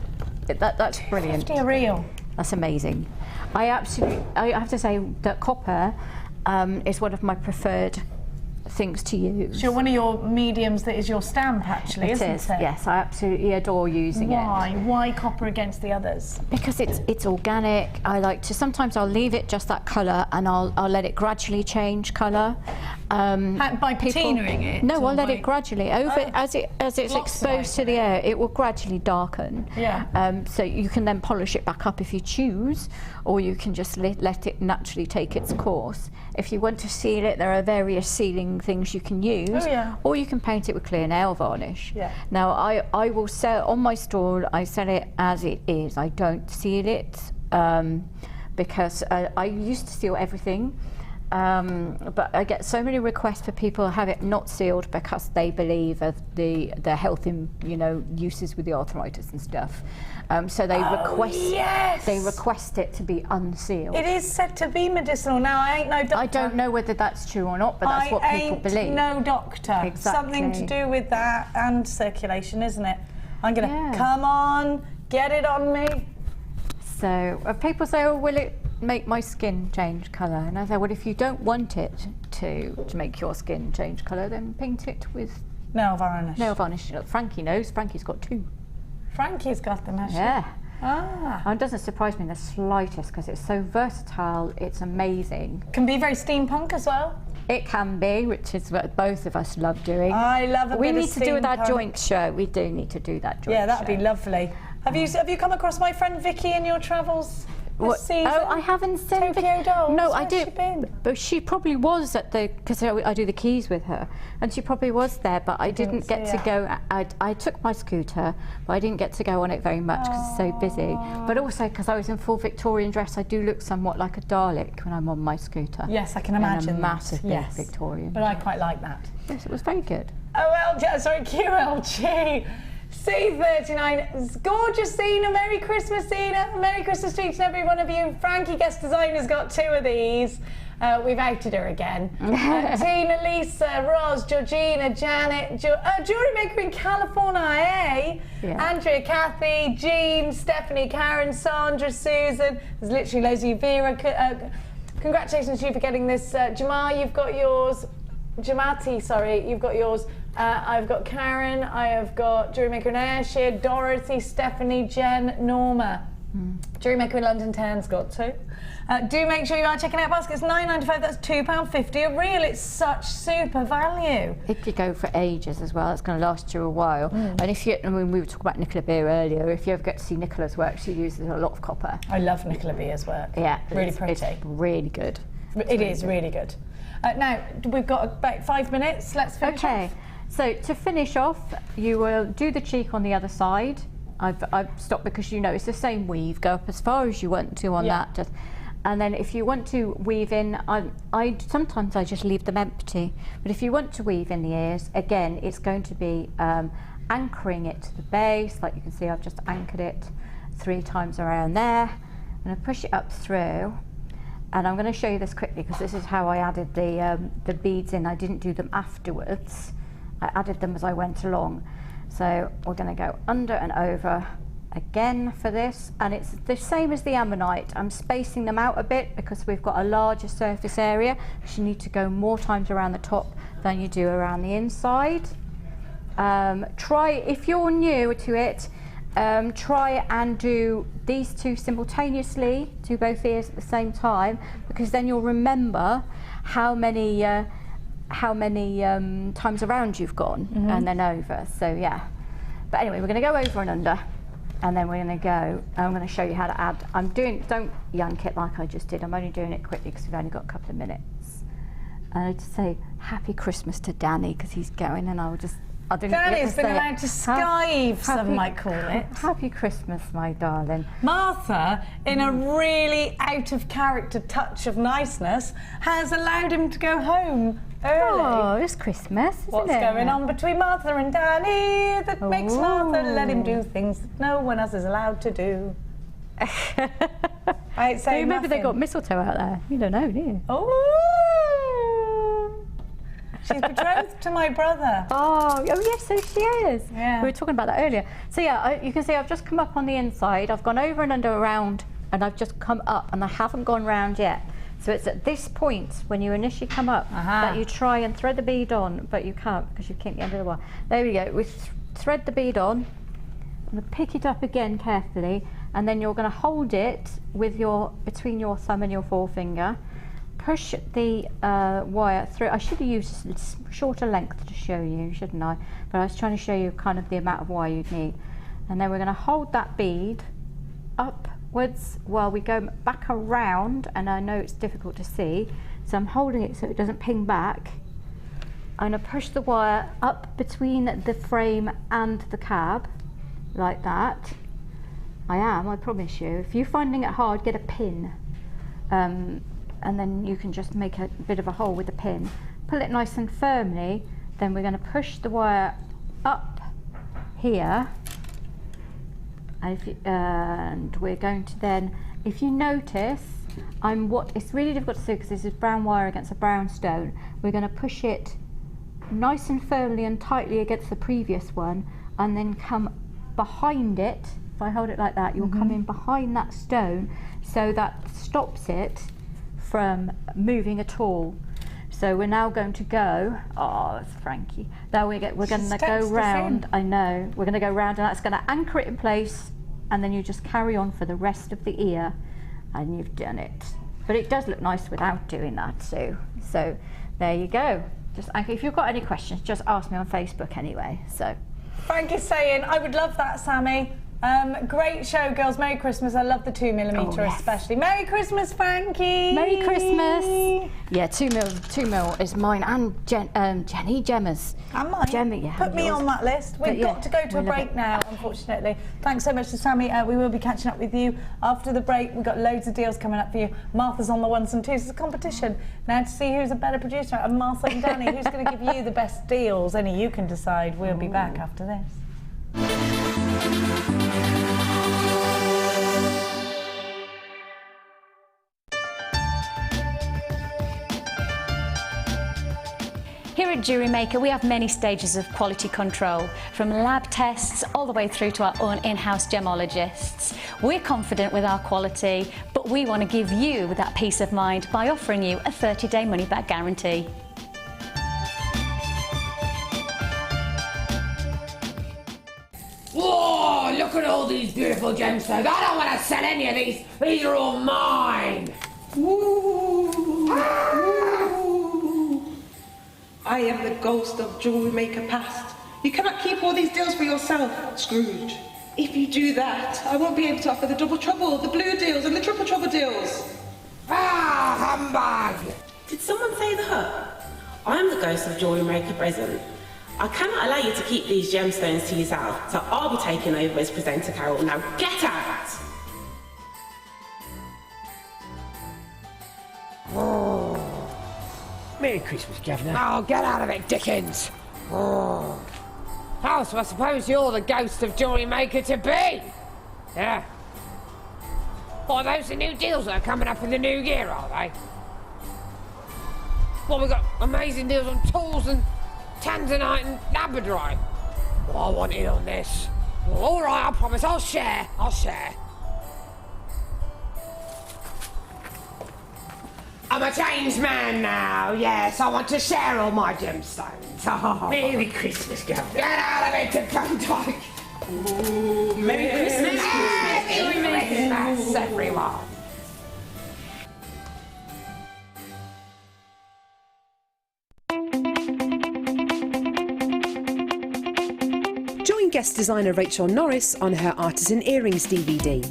That's brilliant. 50 a reel. That's amazing. I have to say that copper is one of my preferred things to use. So one of your mediums that is your stamp, actually, isn't it? Yes, I absolutely adore using it. Why copper against the others? Because it's organic. I like to, sometimes I'll leave it just that colour and I'll let it gradually change colour. By patinaing it? No, I'll let it gradually, as it's exposed to the air, it will gradually darken. Yeah. So you can then polish it back up if you choose, or you can just let it naturally take its course. If you want to seal it, there are various sealing things you can use, or you can paint it with clear nail varnish. Yeah. Now I will sell, on my store, I sell it as it is. I don't seal it because I used to seal everything. But I get so many requests for people to have it not sealed because they believe of the health uses with the arthritis and stuff. So they request it to be unsealed. It is said to be medicinal. Now I ain't no doctor. I don't know whether that's true or not, but that's what people believe. No doctor. Exactly. Something to do with that and circulation, isn't it? I'm gonna come on, get it on me. So people say, "Oh, will it make my skin change colour?" And I say, well, if you don't want it to make your skin change colour, then paint it with nail varnish. Nail varnish. Look, Frankie knows. Frankie's got 2. Frankie's got them, actually. Yeah. Ah. And it doesn't surprise me in the slightest because it's so versatile. It's amazing. Can be very steampunk as well. It can be, which is what both of us love doing. I love a bit of steampunk. We need to do that joint show. We do need to do that joint show. Yeah, that'd be lovely. Have you come across my friend Vicky in your travels? What? Oh, I haven't seen Tokyo Dolls. No, I Where's do. she been? But she probably was at the, because I do the keys with her, and she probably was there. But I didn't get to go. I took my scooter, but I didn't get to go on it very much because it's so busy. But also because I was in full Victorian dress, I do look somewhat like a Dalek when I'm on my scooter. Yes, I can imagine. And a massive big Victorian. But I quite like that. Yes, it was very good. QLG. C39, it's gorgeous, Zena. Merry Christmas, Zena. Merry Christmas to each and every one of you. Frankie, guest designer's got 2 of these. We've outed her again. Tina, Lisa, Roz, Georgina, Janet, Jewellery Maker in California, Andrea, Kathy, Jean, Stephanie, Karen, Sandra, Susan. There's literally loads of you. Vera, congratulations to you for getting this. Jamar, you've got yours. Jamati, sorry, you've got yours. I've got Karen, I have got Jewellery Maker in Ayrshire, Dorothy, Stephanie, Jen, Norma. Jewellery Maker in London Town's got 2. Do make sure you are checking out baskets. £9.95, that's £2.50 a reel. It's such super value. It could go for ages as well. It's going to last you a while. And if you, we were talking about Nicola Beer earlier, if you ever get to see Nicola's work, she uses a lot of copper. I love Nicola Beer's work. Yeah. Really pretty. It's really good. It is really good. Now, we've got about 5 minutes. Let's finish off. So to finish off, you will do the cheek on the other side. I've stopped because it's the same weave. Go up as far as you want to on that. And then if you want to weave in, sometimes I just leave them empty. But if you want to weave in the ears, again, it's going to be anchoring it to the base. Like you can see, I've just anchored it 3 times around there. I'm going to push it up through. And I'm going to show you this quickly because this is how I added the beads in. I didn't do them afterwards. I added them as I went along. So we're going to go under and over again for this, and it's the same as the Ammonite. I'm spacing them out a bit because we've got a larger surface area, so you need to go more times around the top than you do around the inside. If you're new to it, try and do these 2 simultaneously, do both ears at the same time, because then you'll remember how many times around you've gone and then over. So yeah. But anyway, we're going to go over and under, and then we're going to go. I'm going to show you how to add. Don't yank it like I just did. I'm only doing it quickly because we've only got a couple of minutes. And I'd say Happy Christmas to Danny because he's going, and Danny's been allowed to skive, some might call it. Happy Christmas, my darling. Martha, in a really out of character touch of niceness, has allowed him to go home early. Oh, it's Christmas, isn't What's going on between Martha and Danny that makes Martha let him do things that no one else is allowed to do? I say maybe they got mistletoe out there. You don't know, do you? Oh! She's betrothed to my brother. Oh, yes, so she is. Yeah. We were talking about that earlier. So yeah, you can see I've just come up on the inside. I've gone over and under around, and I've just come up, and I haven't gone round yet. So it's at this point when you initially come up that you try and thread the bead on, but you can't because you can't get under the wire. There we go. We thread the bead on. I'm going to pick it up again carefully, and then you're going to hold it with between your thumb and your forefinger. Push the wire through. I should have used a shorter length to show you, shouldn't I? But I was trying to show you kind of the amount of wire you'd need. And then we're going to hold that bead upwards while we go back around, and I know it's difficult to see, so I'm holding it so it doesn't ping back. I'm going to push the wire up between the frame and the cab, like that. I promise you. If you're finding it hard, get a pin. And then you can just make a bit of a hole with the pin. Pull it nice and firmly, then we're going to push the wire up here. And we're going to then, if you notice, it's really difficult to see because this is brown wire against a brown stone. We're going to push it nice and firmly and tightly against the previous one, and then come behind it. If I hold it like that, you'll come in behind that stone, so that stops it from moving at all. So we're now going to go, it's Frankie. Now we're going to go round, I know, we're going to go round, and that's going to anchor it in place, and then you just carry on for the rest of the ear, and you've done it. But it does look nice without doing that too. So there you go. Just anchor. If you've got any questions, just ask me on Facebook anyway. So Frankie's saying, I would love that, Sammy. Great show, girls. Merry Christmas. I love the 2mm especially. Merry Christmas, Frankie. Merry Christmas. Yeah, 2mm is mine, and Jenny, Gemma's. And mine. Gemma, yeah. Put me on that list. We've got to go to a break now, unfortunately. Thanks so much to Sammy. We will be catching up with you after the break. We've got loads of deals coming up for you. Martha's on the 1s and 2s. It's a competition now to see who's a better producer. And Martha and Danny, who's going to give you the best deals? Only you can decide. We'll be back after this. Here at JewelleryMaker, we have many stages of quality control, from lab tests all the way through to our own in-house gemologists. We're confident with our quality, but we want to give you that peace of mind by offering you a 30-day money-back guarantee. Whoa, look at all these beautiful gemstones. I don't want to sell any of these. These are all mine. I am the ghost of JewelleryMaker past. You cannot keep all these deals for yourself, Scrooge. If you do that, I won't be able to offer the double trouble, the blue deals and the triple trouble deals. Ah, humbug! Did someone say that? I'm the ghost of JewelleryMaker present. I cannot allow you to keep these gemstones to yourself, so I'll be taking over as presenter, Carol. Now get out! Merry Christmas, Governor. Oh, get out of it, Dickens! Oh, so I suppose you're the ghost of JewelleryMaker to be? Yeah. What, are those the new deals that are coming up in the new year, are they? Well, we've got amazing deals on tools and Tanzanite and labradorite. Well, I want in on this. Well, all right, I promise, I'll share. I'm a changed man now, yes, I want to share all my gemstones. Oh. Merry Christmas, Governor. Get out of it to Dundalk. Ooh, Merry Christmas. Merry Christmas, everyone. Join guest designer Rachel Norris on her Artisan Earrings DVD.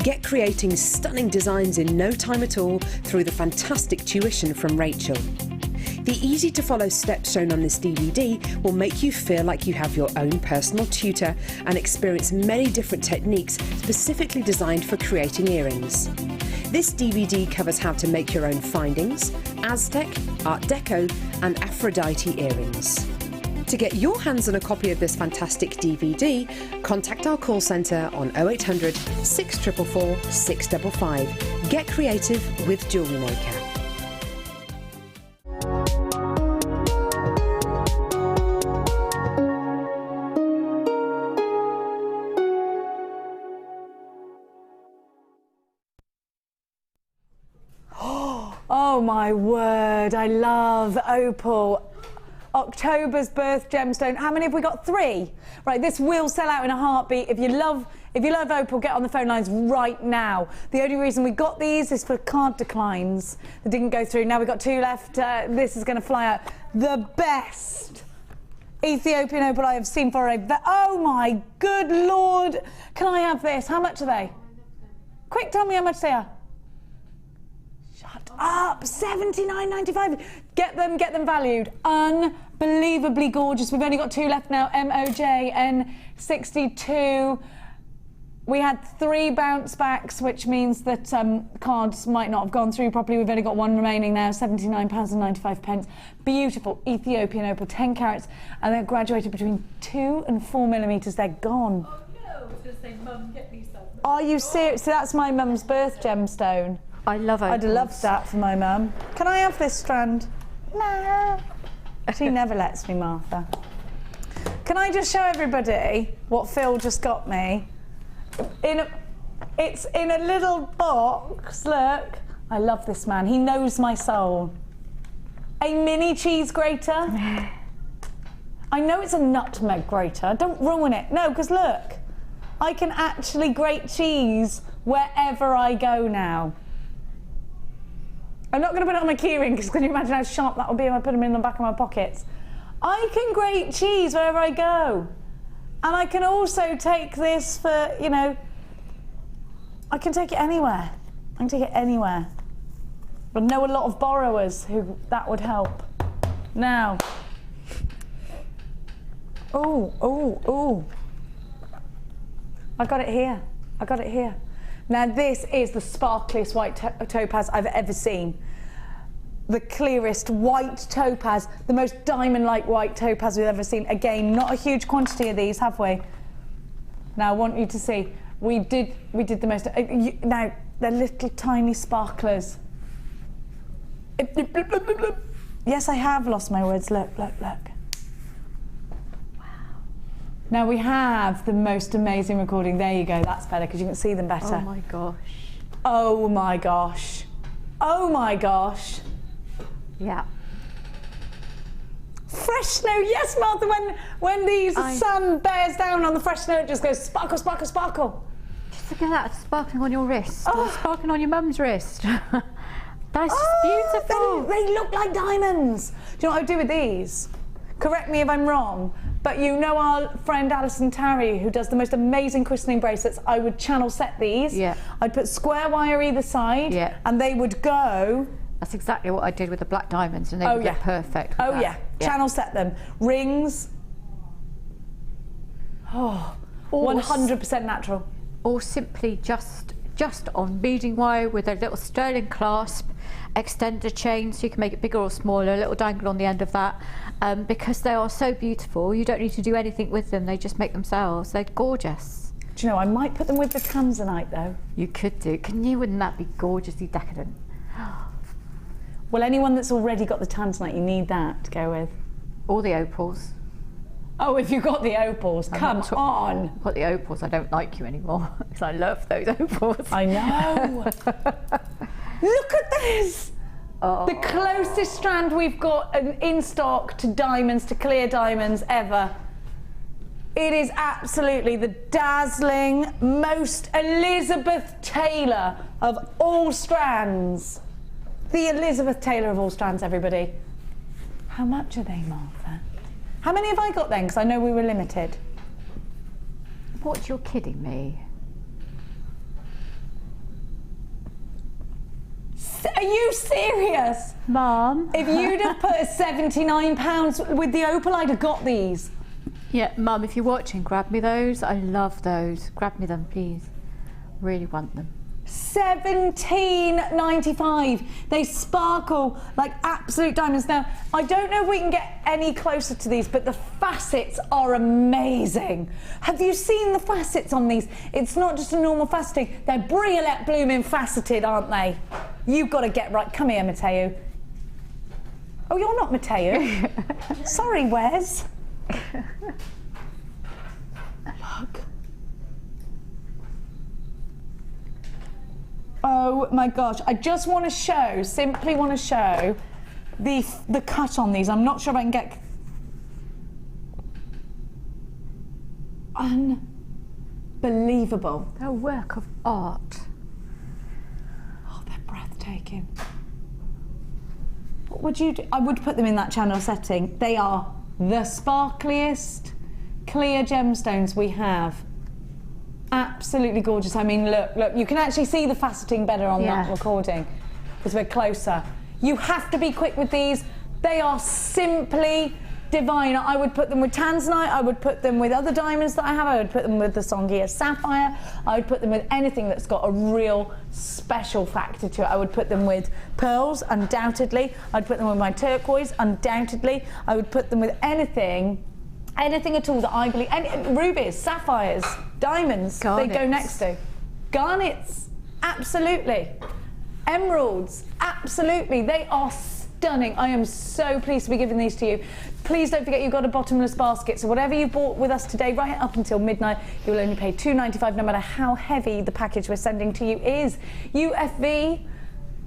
Get creating stunning designs in no time at all through the fantastic tuition from Rachel. The easy-to-follow steps shown on this DVD will make you feel like you have your own personal tutor and experience many different techniques specifically designed for creating earrings. This DVD covers how to make your own findings, Aztec, Art Deco and Aphrodite earrings. To get your hands on a copy of this fantastic DVD, contact our call centre on 0800 644 655. Get creative with JewelleryMaker. Oh my word, I love Opal. October's birth gemstone. How many have we got? 3. Right, this will sell out in a heartbeat. If you love Opal, get on the phone lines right now. The only reason we got these is for card declines that didn't go through. Now we've got 2 left. This is going to fly out. The best Ethiopian opal I have seen for oh my good lord. Can I have this? How much are they? Quick, tell me how much they are. Shut up, $79.95. Get them valued. Unbelievably gorgeous. We've only got 2 left now. MOJ N62. We had 3 bounce backs, which means that cards might not have gone through properly. We've only got 1 remaining now, £79.95. Beautiful Ethiopian opal, 10 carats, and they're graduated between 2 and 4 millimetres. They're gone. Oh no, I was going to say, Mum, get me some. Are you serious? So that's my mum's birth gemstone. I love opals. I'd have loved that for my mum. Can I have this strand? No. She never lets me, Martha. Can I just show everybody what Phil just got me? It's in a little box, look. I love this man, he knows my soul. A mini cheese grater. I know it's a nutmeg grater, don't ruin it. No, because look, I can actually grate cheese wherever I go now. I'm not going to put it on my keyring, because can you imagine how sharp that would be if I put them in the back of my pockets? I can grate cheese wherever I go. And I can also take this for, you know, I can take it anywhere. I can take it anywhere. But I know a lot of borrowers who that would help. Now. Oh. I got it here. I got it here. Now this is the sparkliest white topaz I've ever seen. The clearest white topaz, the most diamond-like white topaz we've ever seen. Again, not a huge quantity of these, have we? Now I want you to see, we did the most. Now they're little tiny sparklers. Yes, I have lost my words. Look. Wow. Now we have the most amazing recording. There you go. That's better because you can see them better. Oh my gosh. Oh my gosh. Oh my gosh. Yeah. Fresh snow, yes, Martha. When the sun bears down on the fresh snow, it just goes sparkle, sparkle, sparkle. Just look at that sparkling on your wrist. Oh. Sparkling on your mum's wrist. That's beautiful. They look like diamonds. Do you know what I do with these? Correct me if I'm wrong, but you know our friend Alison Tarry, who does the most amazing christening bracelets. I would channel set these. Yeah. I'd put square wire either side. Yeah. And they would go. That's exactly what I did with the black diamonds, and they would get perfect. Oh yeah. Channel set them. Rings. Oh, 100% natural. Or simply just on beading wire with a little sterling clasp, extender chain, so you can make it bigger or smaller, a little dangle on the end of that. Because they are so beautiful, you don't need to do anything with them. They just make themselves. They're gorgeous. Do you know, I might put them with the Tanzanite though. You could do. Can you? Wouldn't that be gorgeously decadent? Well, anyone that's already got the Tanzanite, you need that to go with. Or the opals. Oh, if you've got the opals, come on. I've got the opals, I don't like you anymore, because I love those opals. I know. Look at this. Oh. The closest strand we've got in stock to diamonds, to clear diamonds ever. It is absolutely the dazzling, most Elizabeth Taylor of all strands. The Elizabeth Taylor of all strands, everybody. How much are they, Martha? How many have I got then? Because I know we were limited. What, you're kidding me? Are you serious? Mum? If you'd have put £79 with the opal, I'd have got these. Yeah, Mum, if you're watching, grab me those. I love those. Grab me them, please. Really want them. $17.95. They sparkle like absolute diamonds. Now, I don't know if we can get any closer to these, but the facets are amazing. Have you seen the facets on these? It's not just a normal faceting. They're brilliant blooming faceted, aren't they? You've got to get right. Come here, Matteo. Oh, you're not Matteo. Sorry, Wes. Look. Oh my gosh, I just want to show, simply want to show the cut on these. I'm not sure if I can get... Unbelievable. They're a work of art. Oh, they're breathtaking. What would you do? I would put them in that channel setting. They are the sparkliest clear gemstones we have. Absolutely gorgeous. I mean, look, you can actually see the faceting better on that recording because we're closer. You have to be quick with these. They are simply divine. I would put them with Tanzanite, I would put them with other diamonds that I have, I would put them with the Songhia sapphire, I would put them with anything that's got a real special factor to it. I would put them with pearls, undoubtedly. I'd put them with my turquoise, undoubtedly. I would put them with anything at all that I believe, rubies, sapphires, diamonds, Garnets. they go next to. Garnets, absolutely. Emeralds, absolutely. They are stunning. I am so pleased to be giving these to you. Please don't forget you've got a bottomless basket, so whatever you bought with us today, right up until midnight, you will only pay $2.95 no matter how heavy the package we're sending to you is. UFV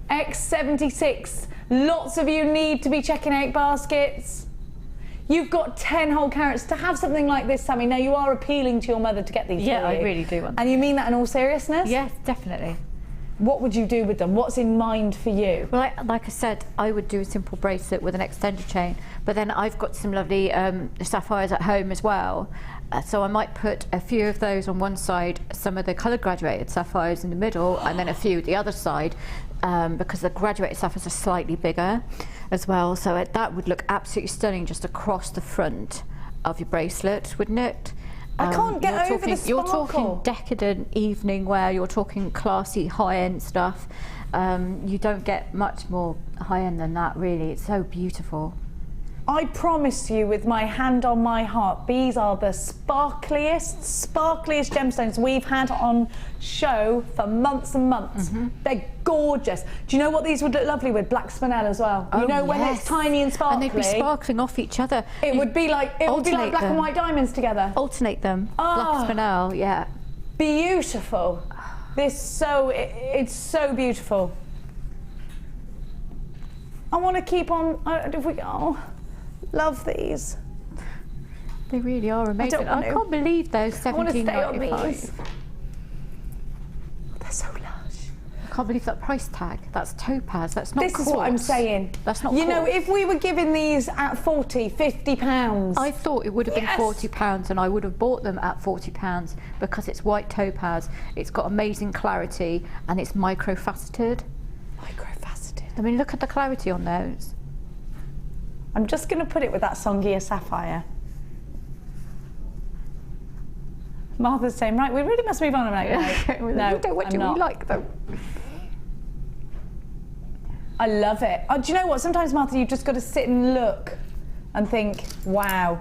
X76. Lots of you need to be checking out baskets. You've got 10 whole carats to have something like this, Sammi. Now you are appealing to your mother to get these. Yeah, for you. I really do want them. And you mean that in all seriousness? Yes, definitely. What would you do with them? What's in mind for you? Well, like I said, I would do a simple bracelet with an extended chain, but then I've got some lovely sapphires at home as well. So I might put a few of those on one side, some of the colour graduated sapphires in the middle, and then a few at the other side, because the graduated sapphires are slightly bigger as well. So that would look absolutely stunning just across the front of your bracelet, wouldn't it? I can't get over the sparkle. You're talking decadent evening wear, you're talking classy high-end stuff. You don't get much more high-end than that, really. It's so beautiful. I promise you, with my hand on my heart, these are the sparkliest gemstones we've had on show for months and months. They're gorgeous. Do you know what these would look lovely with? Black spinel as well. You know, when it's tiny and sparkly. And they'd be sparkling off each other. It would be like black and white diamonds together. Alternate them. Black spinel, yeah. Beautiful. It's so beautiful. I want to keep on. If we go. Love these. They really are amazing. I can't believe those $17.95. They're so lush. I can't believe that price tag. That's topaz. That's not quartz. This is what I'm saying. That's not You quartz. know, if we were giving these at 40, 50 pounds. I thought it would have been £40 and I would have bought them at £40 because it's white topaz, it's got amazing clarity and it's micro-faceted. Micro-faceted. I mean, look at the clarity on those. I'm just going to put it with that Songhia sapphire. Martha's saying, right, we really must move on. I'm like, no, what do we like them? I love it. Oh, do you know what? Sometimes, Martha, you've just got to sit and look and think, wow.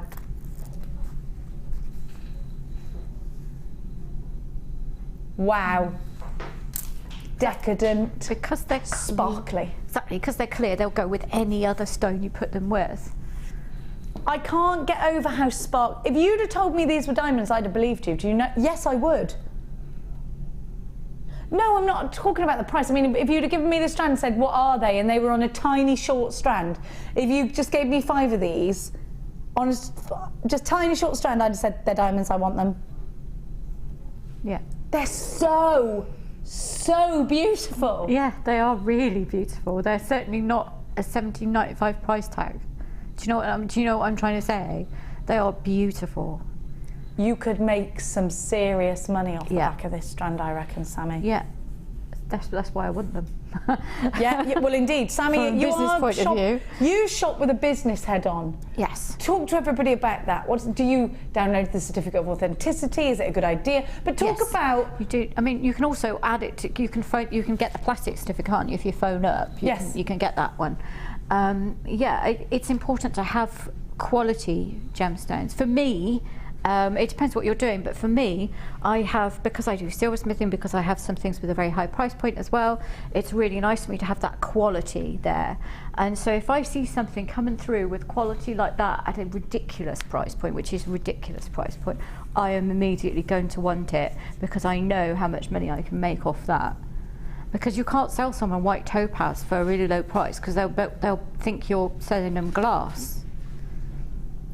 Wow. Decadent. Because they're sparkly. Exactly, because they're clear, they'll go with any other stone you put them with. I can't get over how If you'd have told me these were diamonds, I'd have believed you. Do you know? Yes, I would. No, I'm not talking about the price. I mean, if you'd have given me the strand and said, what are they? And they were on a tiny, short strand. If you just gave me 5 of these, on a just tiny, short strand, I'd have said, they're diamonds, I want them. Yeah. They're so beautiful. Yeah, they are really beautiful. They're certainly not a $17.95 price tag. Do you know what I'm trying to say? They are beautiful. You could make some serious money off the back of this strand, I reckon, Sammi. Yeah, that's why I want them. yeah, well, indeed, Sammi, From a business point of view. You shop with a business head on. Yes. Talk to everybody about that. Do you download the certificate of authenticity? Is it a good idea? But talk about. You do. I mean, you can also add it to. You can get the plastic certificate, can't you? If you phone up, you can get that one. It's important to have quality gemstones. For me. It depends what you're doing, but for me, because I do silversmithing, because I have some things with a very high price point as well, it's really nice for me to have that quality there. And so if I see something coming through with quality like that at a ridiculous price point, which is a ridiculous price point, I am immediately going to want it because I know how much money I can make off that. because you can't sell someone white topaz for a really low price because they'll think you're selling them glass.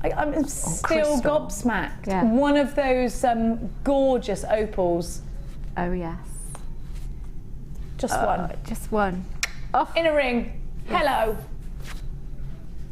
I'm still gobsmacked. Yeah. One of those gorgeous opals. Oh yes. Just one. Just one. Oh. In a ring. Yes. Hello.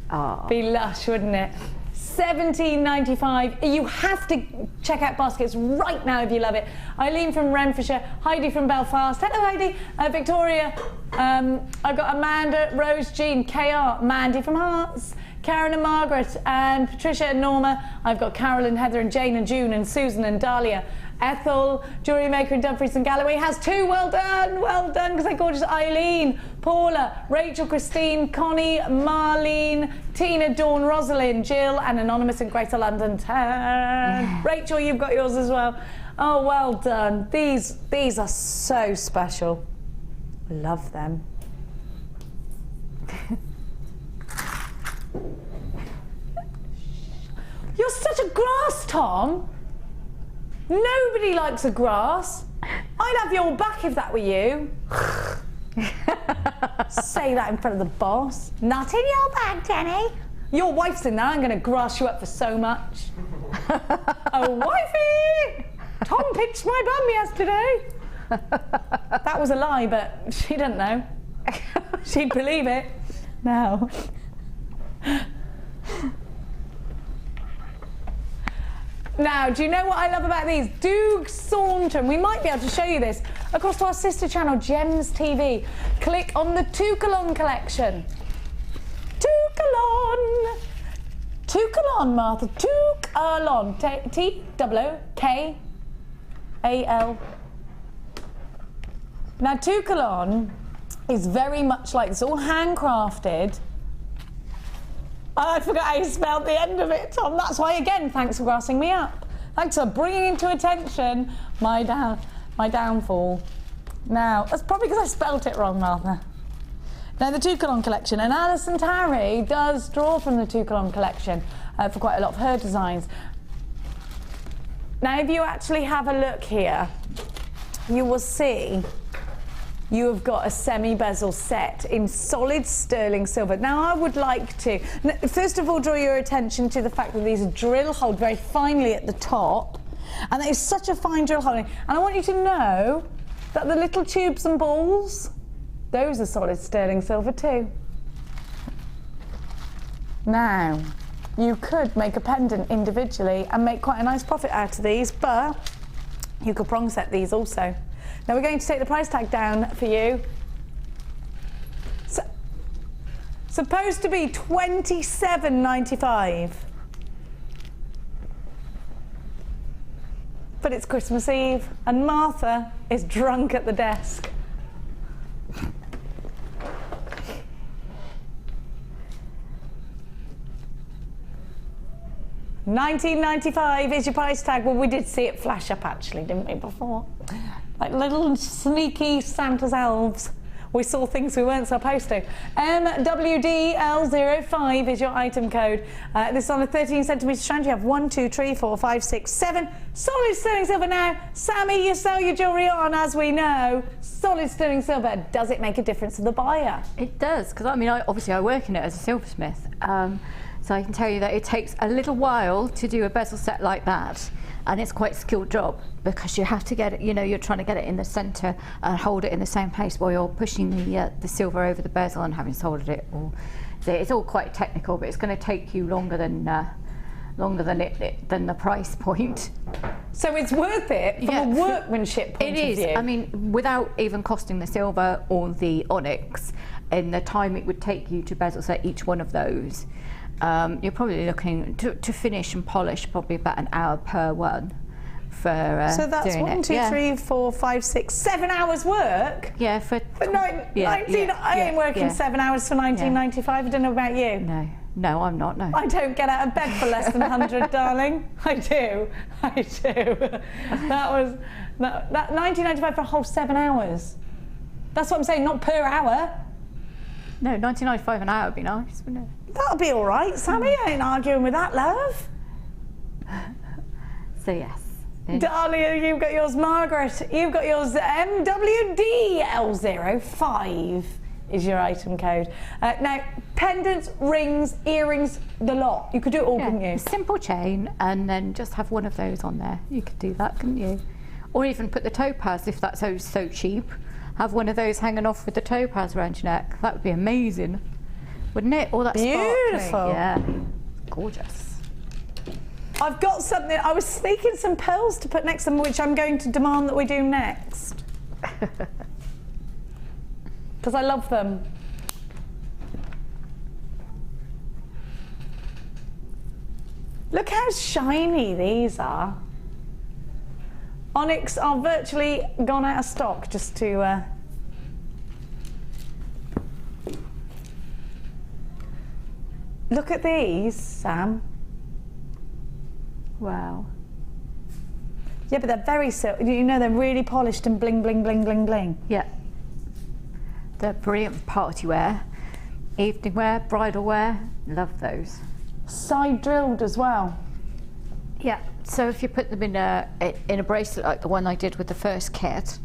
Oh. Be lush, wouldn't it? $17.95. You have to check out baskets right now if you love it. Eileen from Renfrewshire, Heidi from Belfast. Hello, Heidi. Victoria. I've got Amanda, Rose, Jean, KR, Mandy from Hearts, Karen and Margaret, and Patricia and Norma. I've got Carolyn, Heather, and Jane, and June, and Susan, and Dahlia. Ethel, Jewellerymaker in Dumfries and Galloway has 2. Well done, because they're gorgeous. Eileen, Paula, Rachel, Christine, Connie, Marlene, Tina, Dawn, Rosalind, Jill, and Anonymous in Greater London. Yeah. Rachel, you've got yours as well. Oh, well done. These are so special. Love them. You're such a grass, Tom. Nobody likes a grass. I'd have your back if that were you. Say that in front of the boss. Not in your bag, Jenny. Your wife's in there. I'm going to grass you up for so much. Oh, wifey! Tom pinched my bum yesterday. That was a lie, but she didn't know. She'd believe it. No. Now, do you know what I love about these? Do saunter, and we might be able to show you this, across to our sister channel, Gems TV. Click on the Toukalon collection. Toukalon! Toukalon, Martha. Toukalon. T-O-O-K-A-L. Now, Toukalon is very much like, it's all handcrafted. I forgot how you spelled the end of it, Tom. That's why, again, thanks for grassing me up. Thanks for bringing into attention my downfall. Now, that's probably because I spelt it wrong, Martha. Now, the Toukalon collection, and Alison Tarry does draw from the Toukalon collection for quite a lot of her designs. Now, if you actually have a look here, you will see you have got a semi-bezel set in solid sterling silver. Now, I would like to, first of all, draw your attention to the fact that these are drill holed very finely at the top, and that is such a fine drill holding. And I want you to know that the little tubes and balls, those are solid sterling silver too. Now, you could make a pendant individually and make quite a nice profit out of these, but you could prong set these also. Now we're going to take the price tag down for you. So, supposed to be $27.95. But it's Christmas Eve and Martha is drunk at the desk. $19.95 is your price tag. Well, we did see it flash up actually, didn't we, before? Like little sneaky Santa's elves. We saw things we weren't supposed to. MWDL05 is your item code. This is on a 13 centimetre strand. You have 1, 2, 3, 4, 5, 6, 7 solid sterling silver. Now, Sammi, you sell your jewellery on, as we know, solid sterling silver. Does it make a difference to the buyer? It does, because I mean, obviously I work in it as a silversmith. So I can tell you that it takes a little while to do a bezel set like that. And it's quite a skilled job because you have to get it, you know, you're trying to get it in the centre and hold it in the same place while you're pushing the silver over the bezel and having soldered it. So it's all quite technical, but it's going to take you longer than the price point. So it's worth it from a workmanship point of view. It is. I mean, without even costing the silver or the onyx, in the time it would take you to bezel set each one of those. You're probably looking to finish and polish probably about an hour per one for so that's doing 1, 2, 3, 4, 5, 6, 7 hours work. Yeah, for 19. I ain't working 7 hours for 19.95. I don't know about you. No, I'm not. No. I don't get out of bed for less than 100, darling. I do. That was that 19.95 for a whole 7 hours. That's what I'm saying. Not per hour. No, 19.95 an hour would be nice, wouldn't it? That'll be all right, Sammi. I ain't arguing with that, love. So yes. Dahlia, you've got yours. Margaret, you've got yours. MWDL05 is your item code. Now, pendants, rings, earrings, the lot. You could do it all, couldn't you? Simple chain and then just have one of those on there. You could do that, couldn't you? Or even put the topaz, if that's so cheap. Have one of those hanging off with the topaz around your neck. That would be amazing, wouldn't it? All that beautiful. Sparkling. Yeah, gorgeous. I've got something. I was sneaking some pearls to put next to them, which I'm going to demand that we do next. Because I love them. Look how shiny these are. Onyx are virtually gone out of stock, just to... Look at these, Sam. Wow. Yeah, but they're very silky. You know, they're really polished and bling, bling, bling, bling, bling. Yeah. They're brilliant party wear, evening wear, bridal wear. Love those. Side drilled as well. Yeah. So if you put them in a bracelet like the one I did with the first kit,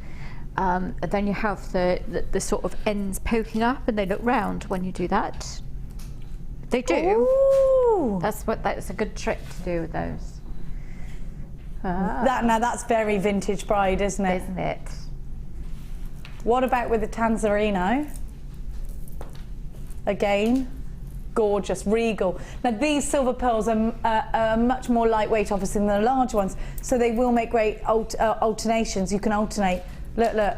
and then you have the sort of ends poking up and they look round when you do that. They do. Ooh. That's a good trick to do with those. Now that's very vintage bride, isn't it? Isn't it? What about with the Tanzanite? Again, gorgeous, regal. Now these silver pearls are much more lightweight, obviously, than the large ones, so they will make great alternations. You can alternate. Look, look.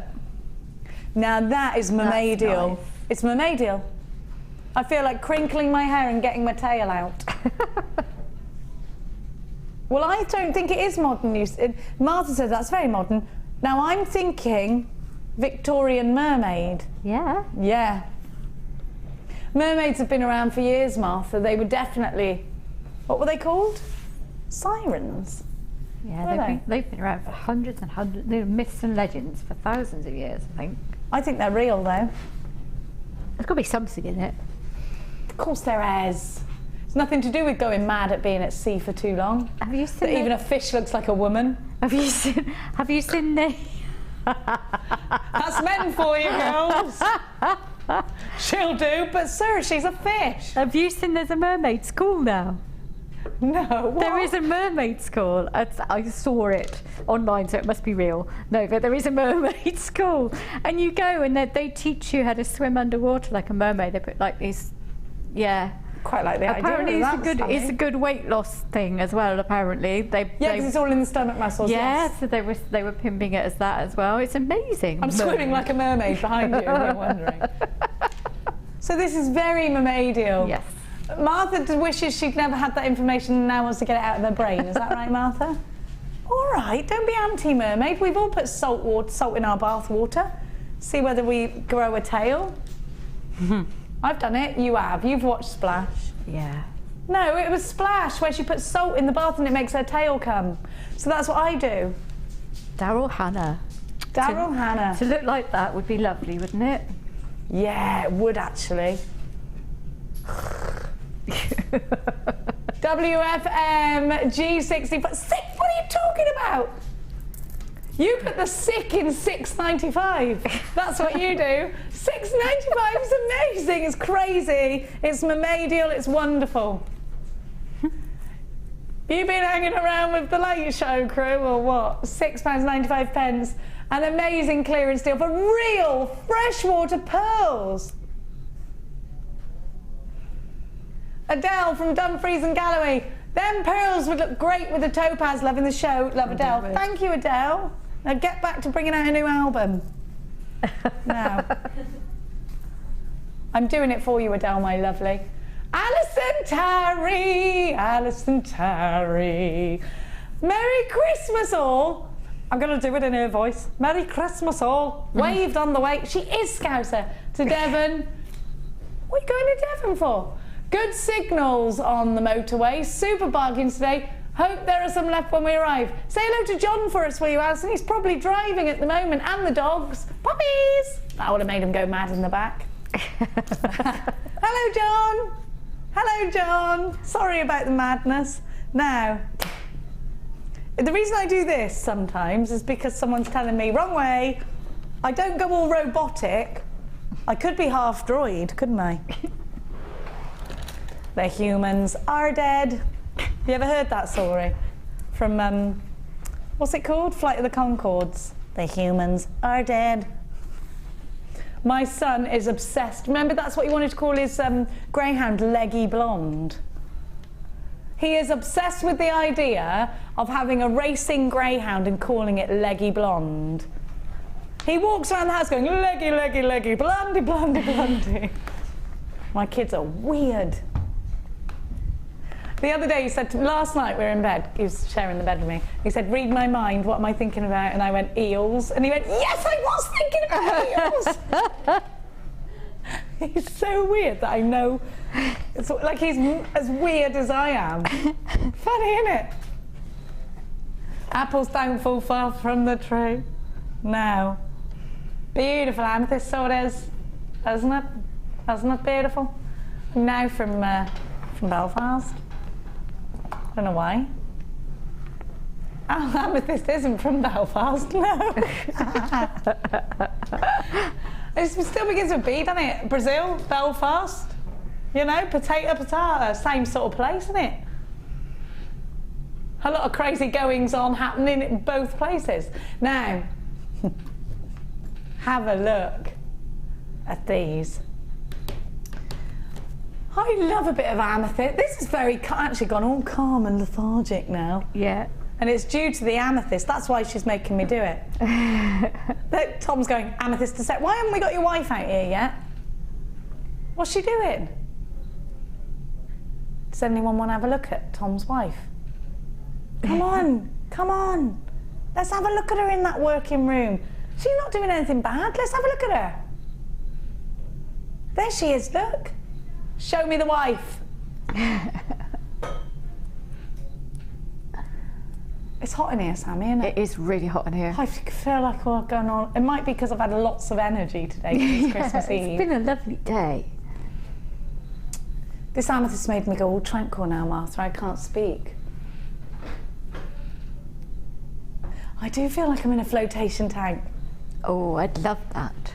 Now that is mermaidial. Nice. It's mermaidial. I feel like crinkling my hair and getting my tail out. Well, I don't think it is modern. Martha said that's very modern. Now I'm thinking Victorian mermaid. Yeah. Yeah. Mermaids have been around for years, Martha. They were definitely, what were they called? Sirens. Yeah, they've been around for hundreds and hundreds. They're myths and legends for thousands of years, I think. I think they're real, though. There's got to be something in it. Of course there is. It's nothing to do with going mad at being at sea for too long. Have you seen even a fish looks like a woman. Have you seen the... That's men for you, girls. She'll do, but sir, she's a fish. Have you seen there's a mermaid school now? No, what? There is a mermaid school. I saw it online, so it must be real. No, but there is a mermaid school. And you go and they teach you how to swim underwater like a mermaid. They put like these, yeah. Quite like the apparently idea. Apparently it's a good weight loss thing as well, apparently. Because it's all in the stomach muscles. Yeah, yes. So they were pimping it as that as well. It's amazing. I'm swimming like a mermaid behind you, if you're wondering. So this is very mermaidial. Yes. Martha wishes she'd never had that information and now wants to get it out of her brain. Is that right, Martha? All right, don't be anti-mermaid. We've all put salt in our bath water. See whether we grow a tail. I've done it. You have. You've watched Splash. Yeah. No, it was Splash where she puts salt in the bath and it makes her tail come. So that's what I do. Daryl Hannah. Daryl Hannah. To look like that would be lovely, wouldn't it? Yeah, it would actually. WFM G65. Sick? What are you talking about? You put the sick in $6.95. That's what you do. $6.95 is amazing. It's crazy. It's mermaidial. It's wonderful. You've been hanging around with the Late Show crew or what? £6.95. An amazing clearance deal for real freshwater pearls. Adele from Dumfries and Galloway. Them pearls would look great with the topaz. Loving the show. Love Adele. Thank you, Adele. Now get back to bringing out a new album. Now. I'm doing it for you, Adele, my lovely. Alison Terry. Merry Christmas all. I'm going to do it in her voice. Merry Christmas all. Waved on the way. She is Scouser. To Devon. What are you going to Devon for? Good signals on the motorway. Super bargains today. Hope there are some left when we arrive. Say hello to John for us, will you, Alison? He's probably driving at the moment, and the dogs. Puppies! That would have made him go mad in the back. Hello, John. Hello, John. Sorry about the madness. Now, The reason I do this sometimes is because someone's telling me, wrong way. I don't go all robotic. I could be half droid, couldn't I? The humans are dead. You ever heard that story? From, what's it called? Flight of the Conchords. The humans are dead. My son is obsessed. Remember, that's what he wanted to call his greyhound, Leggy Blonde. He is obsessed with the idea of having a racing greyhound and calling it Leggy Blonde. He walks around the house going, leggy, leggy, leggy, blondie, blondie, blondie. My kids are weird. The other day he said, last night we were in bed, he was sharing the bed with me, he said, read my mind, what am I thinking about? And I went, eels. And he went, yes, I was thinking about eels. He's so weird that I know, it's like he's as weird as I am. Funny, isn't it? Apples don't fall far from the tree. No. Beautiful amethyst sword is, isn't it? Isn't it beautiful? Now from Belfast. I don't know why. Oh, amethyst isn't from Belfast, no. It still begins with B, doesn't it? Brazil, Belfast. You know, potato, same sort of place, isn't it? A lot of crazy goings on happening in both places. Now, have a look at these. I love a bit of amethyst. This is actually gone all calm and lethargic now. Yeah. And it's due to the amethyst. That's why she's making me do it. Look, Tom's going, amethyst to set. Why haven't we got your wife out here yet? What's she doing? Does anyone want to have a look at Tom's wife? Come on, come on. Let's have a look at her in that working room. She's not doing anything bad. Let's have a look at her. There she is, look. Show me the wife. It's hot in here, Sammy, isn't it? It is really hot in here. I feel like what's going on. It might be because I've had lots of energy today because it's Christmas Eve. It's been a lovely day. This amethyst made me go all tranquil now, Martha. I can't speak. I do feel like I'm in a flotation tank. Oh, I'd love that.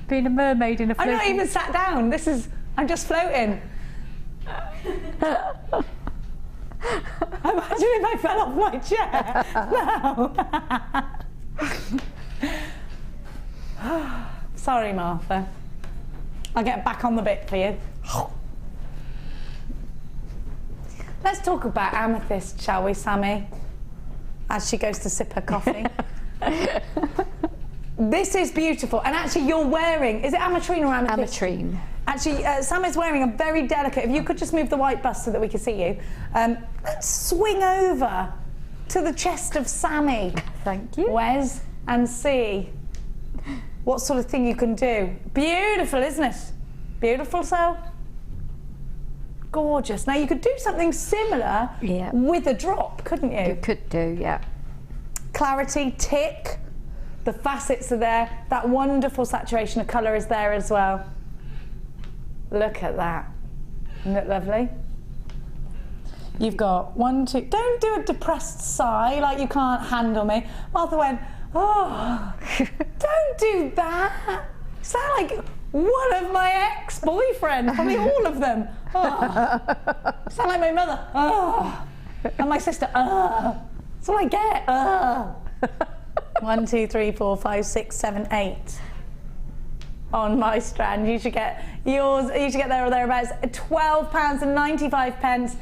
Being a mermaid in a floating... I'm not even sat down. I'm just floating. Imagine if I fell off my chair. No. Sorry, Martha. I'll get back on the bit for you. Let's talk about amethyst, shall we, Sammy? As she goes to sip her coffee. This is beautiful, and actually you're wearing, is it ametrine or amethyst? Ametrine. Actually, Sam is wearing a very delicate, if you could just move the white bust so that we can see you. Let's swing over to the chest of Sammy. Thank you. Wes, and see what sort of thing you can do. Beautiful, isn't it? Beautiful, so? Gorgeous. Now you could do something similar with a drop, couldn't you? You could do, yeah. Clarity, tick. The facets are there. That wonderful saturation of colour is there as well. Look at that. Isn't it lovely? You've got 1, 2... Don't do a depressed sigh like you can't handle me. Martha went, oh, don't do that. You sound like one of my ex-boyfriends. I mean, all of them. Oh. You sound like my mother. Oh. And my sister. Oh. That's all I get. Oh. 1, 2, 3, 4, 5, 6, 7, 8. On my strand, you should get yours. You should get there or thereabouts. £12.95.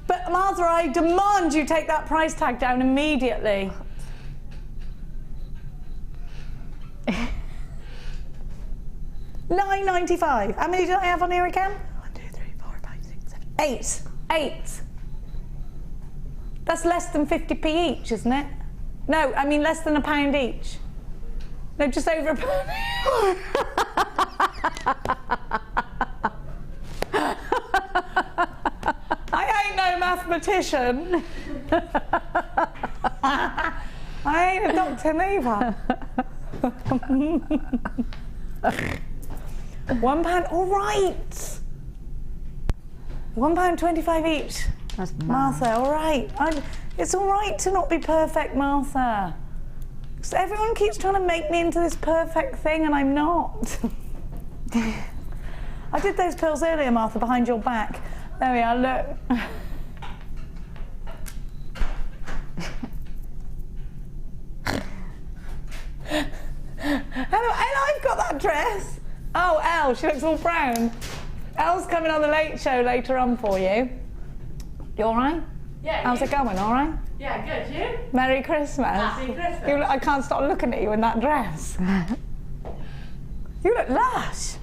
But Martha, I demand you take that price tag down immediately. £9.95. How many do I have on here again? 1, 2, 3, 4, 5, 6, 7, 8. 8. That's less than 50p each, isn't it? No, I mean less than £1 each. No, just over £1. I ain't no mathematician. I ain't a doctor neither. £1, all right. £1.25 each. That's mad. Martha, all right. It's all right to not be perfect, Martha. 'Cause everyone keeps trying to make me into this perfect thing, and I'm not. I did those pearls earlier, Martha, behind your back. There we are, look. Hello, I've got that dress. Oh, Elle, she looks all brown. Elle's coming on the Late Show later on for you. You all right? Yeah. How's it going, all right? Yeah, good. You? Merry Christmas. Happy Christmas. I can't stop looking at you in that dress. You look lush.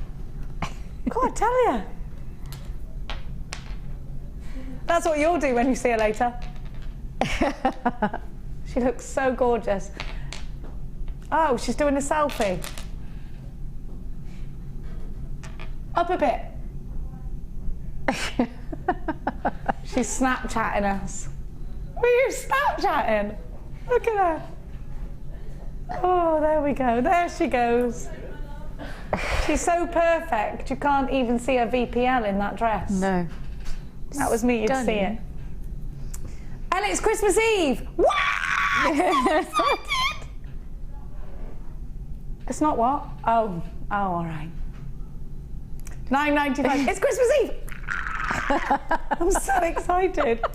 God, I tell you. That's what you'll do when you see her later. She looks so gorgeous. Oh, she's doing a selfie. Up a bit. She's Snapchatting us. Are you Snapchatting? Look at her. Oh, there we go. There she goes. She's so perfect, you can't even see her VPL in that dress. No. That was me, you'd see it. And it's Christmas Eve! Wow! It's not what? Oh, all right. $9.95. It's Christmas Eve! I'm so excited.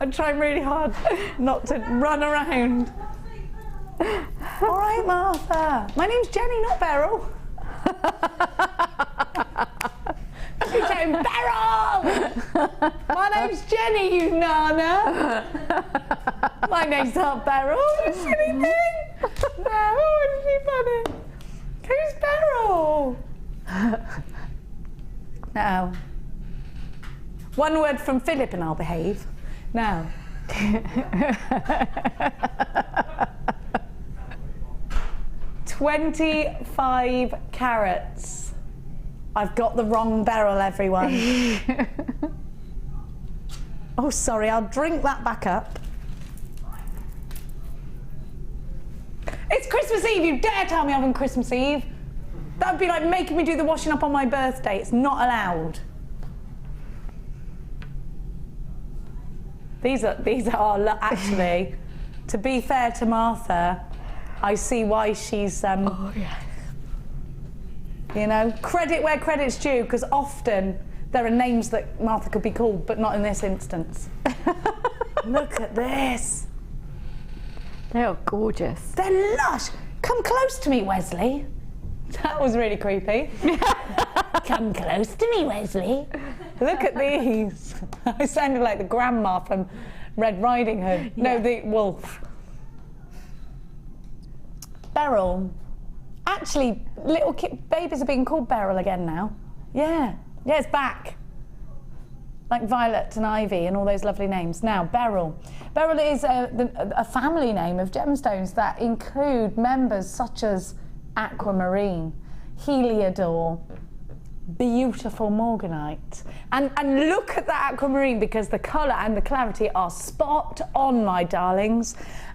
I'm trying really hard not to run around. All right, Martha. My name's Jenny, not Beryl. She's saying, Beryl! My name's Jenny, you nana. My name's not Beryl. Is she anything? No, isn't she funny? Who's Beryl? No. One word from Philip and I'll behave. Now. 25 carats. I've got the wrong barrel, everyone. Oh, sorry, I'll drink that back up. It's Christmas Eve, you dare tell me I'm on Christmas Eve? That would be like making me do the washing up on my birthday. It's not allowed. These are actually, to be fair to Martha, I see why she's, oh, yeah. You know, credit where credit's due, because often there are names that Martha could be called, but not in this instance. Look at this. They are gorgeous. They're lush. Come close to me, Wesley. That was really creepy. Come close to me, Wesley. Look at these. I sounded like the grandma from Red Riding Hood. Yeah. No, the wolf. Beryl. Actually, little babies are being called Beryl again now. Yeah, it's back. Like Violet and Ivy and all those lovely names. Now, Beryl. Beryl is a family name of gemstones that include members such as aquamarine, heliodor, beautiful morganite. And look at that aquamarine, because the colour and the clarity are spot on, my darlings.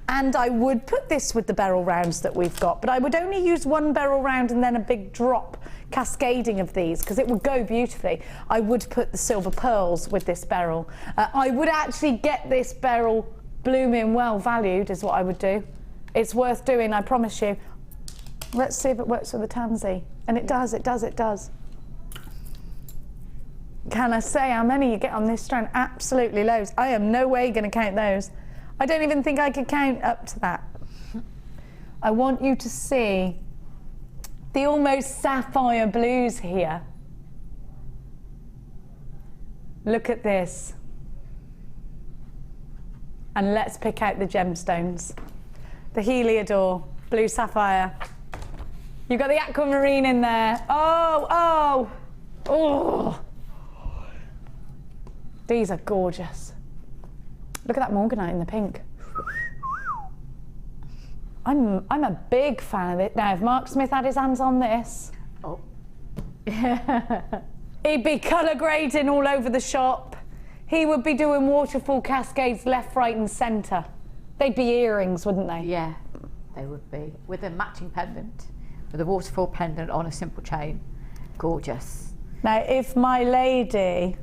And I would put this with the beryl rounds that we've got, but I would only use one beryl round and then a big drop cascading of these, because it would go beautifully. I would put the silver pearls with this beryl. I would actually get this beryl blooming well valued, is what I would do. It's worth doing, I promise you. Let's see if it works with the tansy. And it does, it does, it does. Can I say how many you get on this strand? Absolutely loads. I am no way going to count those. I don't even think I could count up to that. I want you to see the almost sapphire blues here. Look at this. And let's pick out the gemstones. The heliodor, blue sapphire. You've got the aquamarine in there. Oh. These are gorgeous. Look at that morganite in the pink. I'm a big fan of it. Now, if Mark Smith had his hands on this, he'd be colour grading all over the shop. He would be doing waterfall cascades left, right and centre. They'd be earrings, wouldn't they? Yeah, they would be. With a matching pendant, with a waterfall pendant on a simple chain. Gorgeous. Now, if my lady,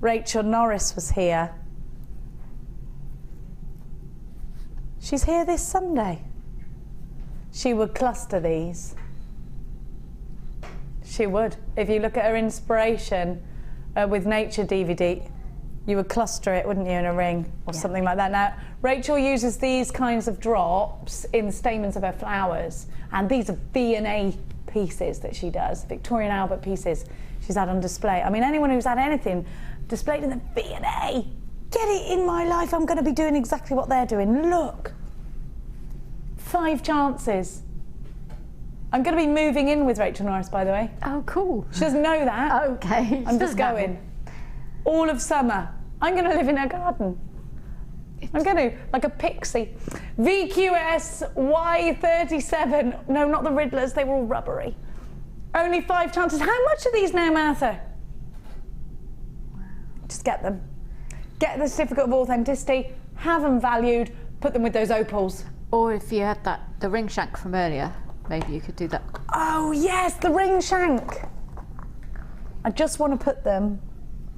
Rachel Norris, was here, She's here this Sunday. She would cluster these. She would. If you look at her inspiration with Nature DVD, you would cluster it, wouldn't you, in a ring or something like that. Now, Rachel uses these kinds of drops in the stamens of her flowers, and these are V&A pieces that she does, Victorian Albert pieces she's had on display. I mean, anyone who's had anything displayed in the V&A, get it in my life, I'm going to be doing exactly what they're doing. Look. 5 chances. I'm going to be moving in with Rachel Norris, by the way. Oh, cool. She doesn't know that. Okay. I'm just going. All of summer. I'm going to live in her garden. I'm going to, like a pixie. VQSY37. No, not the Riddlers. They were all rubbery. Only 5 chances. How much are these now, Martha? Just get them. Get the certificate of authenticity. Have them valued. Put them with those opals. Or if you had the ring shank from earlier, maybe you could do that. Oh yes, the ring shank. I just want to put them.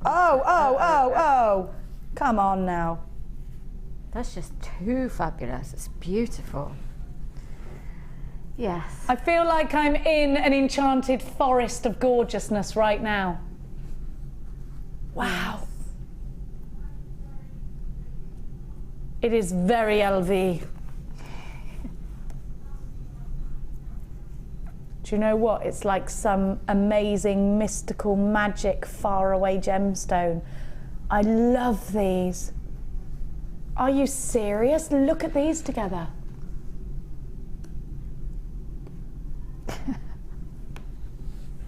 Oh. Come on now. That's just too fabulous. It's beautiful. Yes. I feel like I'm in an enchanted forest of gorgeousness right now. Wow. Yes. It is very LV. Do you know what? It's like some amazing, mystical, magic, faraway gemstone. I love these. Are you serious? Look at these together.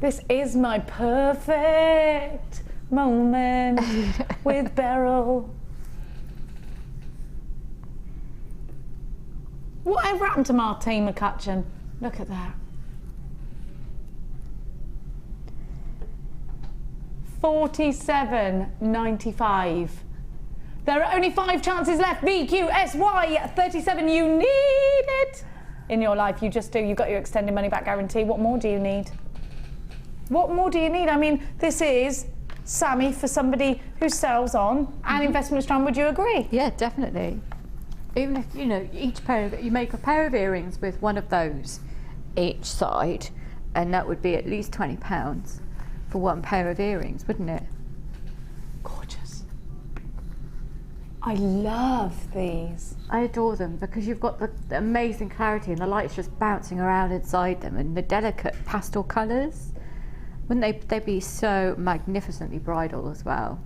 This is my perfect moment with Beryl. Whatever happened to Martine McCutcheon? Look at that. 47.95. There are only 5 chances left. VQSY37. You need it in your life. You just do. You've got your extended money back guarantee. What more do you need? What more do you need? I mean, this is Sammi for somebody who sells on and investment strand. Would you agree? Yeah, definitely. Even if, you know, each pair of, you make a pair of earrings with one of those each side, and that would be at least £20 for one pair of earrings, wouldn't it? Gorgeous. I love these. I adore them because you've got the amazing clarity and the light's just bouncing around inside them, and the delicate pastel colours. Wouldn't they be so magnificently bridal as well?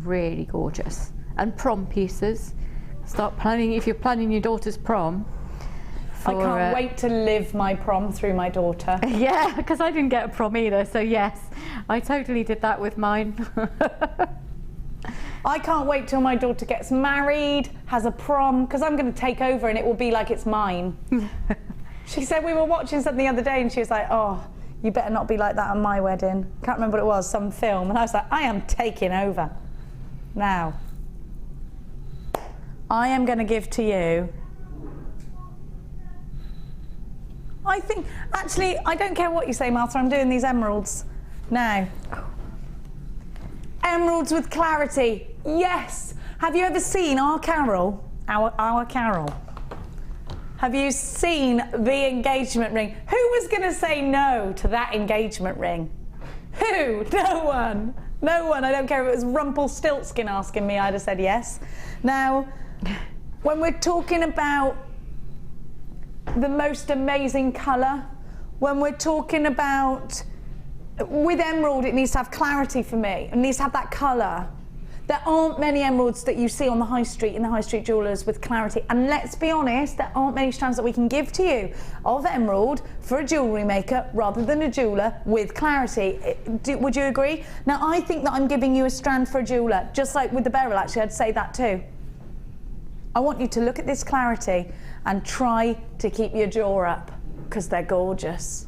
Really gorgeous. And prom pieces. Start planning, if you're planning your daughter's prom. I can't wait to live my prom through my daughter. Yeah, because I didn't get a prom either, so yes, I totally did that with mine. I can't wait till my daughter gets married, has a prom, because I'm going to take over and it will be like it's mine. She said, we were watching something the other day and she was like, oh, you better not be like that on my wedding. Can't remember what it was, some film. And I was like, I am taking over. Now, I am going to give to you, I think, actually, I don't care what you say, Martha, I'm doing these emeralds. Now, emeralds with clarity, yes. Have you ever seen our Carol? Our Carol. Have you seen the engagement ring? Who was going to say no to that engagement ring? Who? No one. No one. I don't care if it was Rumpelstiltskin asking me, I'd have said yes. Now, when we're talking about the most amazing colour, when we're talking about, with emerald, it needs to have clarity for me. It needs to have that colour. There aren't many emeralds that you see on the high street, in the high street jewellers with clarity. And let's be honest, there aren't many strands that we can give to you of emerald for a jewellery maker rather than a jeweller with clarity. Would you agree? Now, I think that I'm giving you a strand for a jeweller, just like with the beryl, actually, I'd say that too. I want you to look at this clarity and try to keep your jaw up, because they're gorgeous.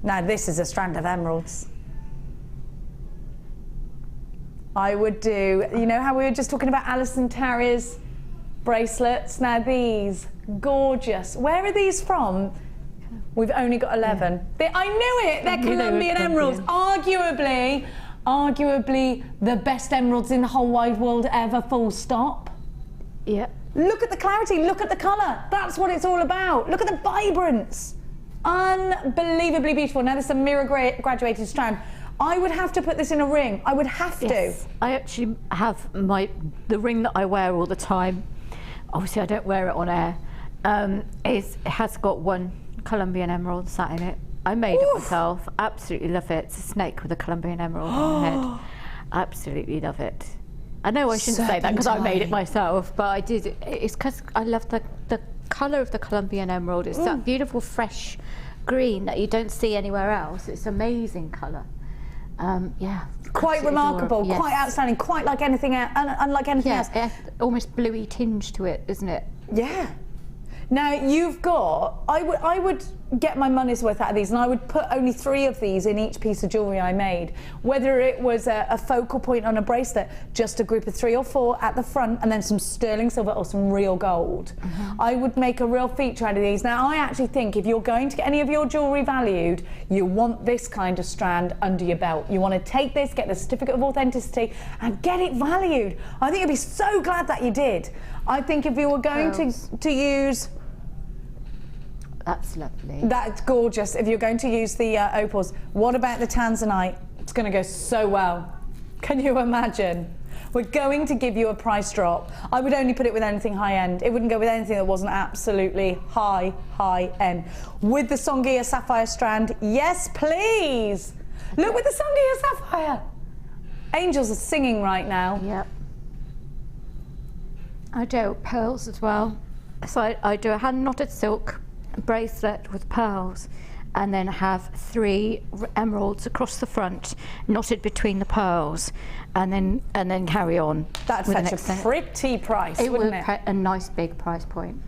Now, this is a strand of emeralds. I would do, you know how we were just talking about Alison Tarry's bracelets? Now these, gorgeous. Where are these from? We've only got 11. Yeah. I knew it, they're Colombian emeralds. Arguably the best emeralds in the whole wide world ever, full stop. Yeah. Look at the clarity, look at the colour. That's what it's all about. Look at the vibrance. Unbelievably beautiful. Now this is a mirror graduated strand. I would have to put this in a ring. I would have to. I actually have the ring that I wear all the time. Obviously I don't wear it on air. It has got one Colombian emerald sat in it. I made it myself. Absolutely love it. It's a snake with a Colombian emerald on the head. Absolutely love it. I know I shouldn't say that because I made it myself, but I did. It's because I love the colour of the Colombian emerald. It's that beautiful fresh green that you don't see anywhere else. It's amazing colour. Yeah. Quite remarkable, quite outstanding, quite like anything unlike anything else. Yeah, almost bluey tinge to it, isn't it? Yeah. Now you've got, I would get my money's worth out of these, and I would put only 3 of these in each piece of jewellery I made. Whether it was a focal point on a bracelet, just a group of 3 or 4 at the front, and then some sterling silver or some real gold. I would make a real feature out of these. Now I actually think if you're going to get any of your jewellery valued, you want this kind of strand under your belt. You want to take this, get the certificate of authenticity, and get it valued. I think you'd be so glad that you did. I think if you were going to use... That's lovely. That's gorgeous. If you're going to use the opals, what about the Tanzanite? It's going to go so well. Can you imagine? We're going to give you a price drop. I would only put it with anything high end. It wouldn't go with anything that wasn't absolutely high end. With the Songhia sapphire strand, yes please. Look with the Songhia sapphire. Angels are singing right now. Yep. I do pearls as well. So I do a hand knotted silk bracelet with pearls, and then have 3 emeralds across the front, knotted between the pearls, and then carry on. That'd fetch a pretty price, wouldn't it? A nice big price point.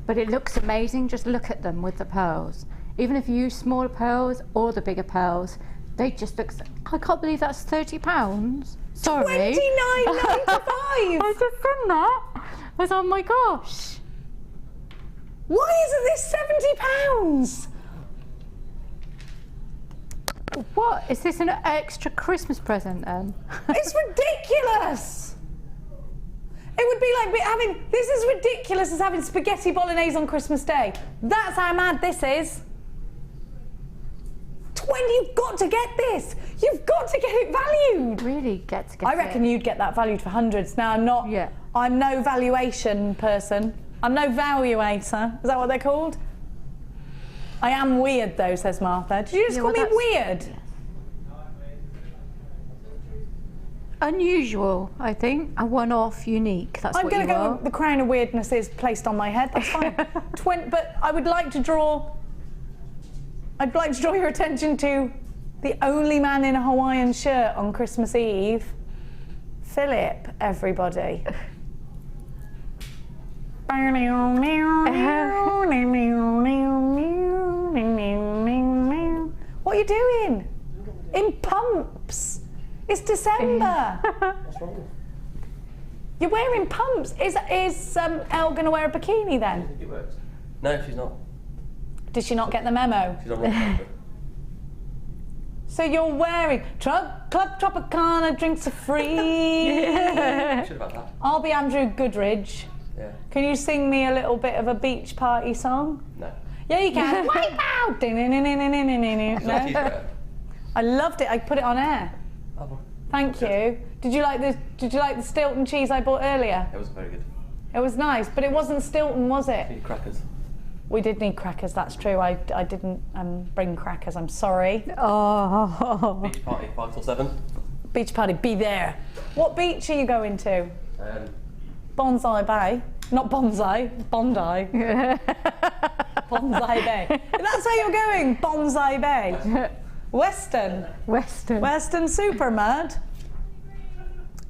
But it looks amazing. Just look at them with the pearls. Even if you use smaller pearls or the bigger pearls, they just look. I can't believe that's £30. Sorry. $29.95. I just done that. I was, oh my gosh. Why isn't this £70? What? Is this an extra Christmas present then? It's ridiculous! It would be like having, this is ridiculous as having spaghetti bolognese on Christmas Day. That's how mad this is. You've got to get this. You've got to get it valued. Really get to get it. I reckon you'd get that valued for hundreds. Now I'm not, I'm no valuation person. I'm no valuator. Is that what they're called? I am weird though, says Martha. Did you just call me weird? Unusual, I think. A one-off, unique. That's what you are. I'm going to go, the crown of weirdness is placed on my head. That's fine. But I would like to draw... I'd like to draw your attention to the only man in a Hawaiian shirt on Christmas Eve. Philip, everybody. What are you doing? In pumps. It's December. What's wrong? You're wearing pumps. Is Elle going to wear a bikini then? I think it works. No, she's not. Did she not get the memo? She's not ready. So you're wearing Club Tropicana, drinks are free. Shit about that. I'll be Andrew Goodridge. Yeah. Can you sing me a little bit of a beach party song? No. Yeah, you can. Wipe out! No? I loved it. I put it on air. Oh, well. Thank you. Did you like the Stilton cheese I bought earlier? It was very good. It was nice, but it wasn't Stilton, was it? Need crackers. We did need crackers, that's true. I didn't bring crackers, I'm sorry. Oh. Beach party, 5 till 7. Beach party, be there. What beach are you going to? Bonsai Bay. Not Bonsai, Bondi. Bonsai Bay. That's where you're going, Bonsai Bay. Western. Western Super Mud.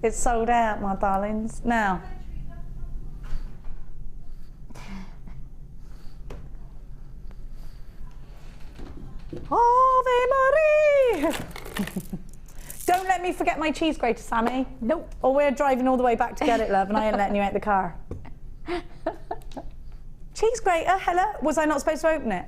It's sold out, my darlings. Now. Ave Marie! Don't let me forget my cheese grater, Sammy. Nope. Or we're driving all the way back to get it, love, and I ain't letting you out the car. Cheese grater, hello? Was I not supposed to open it?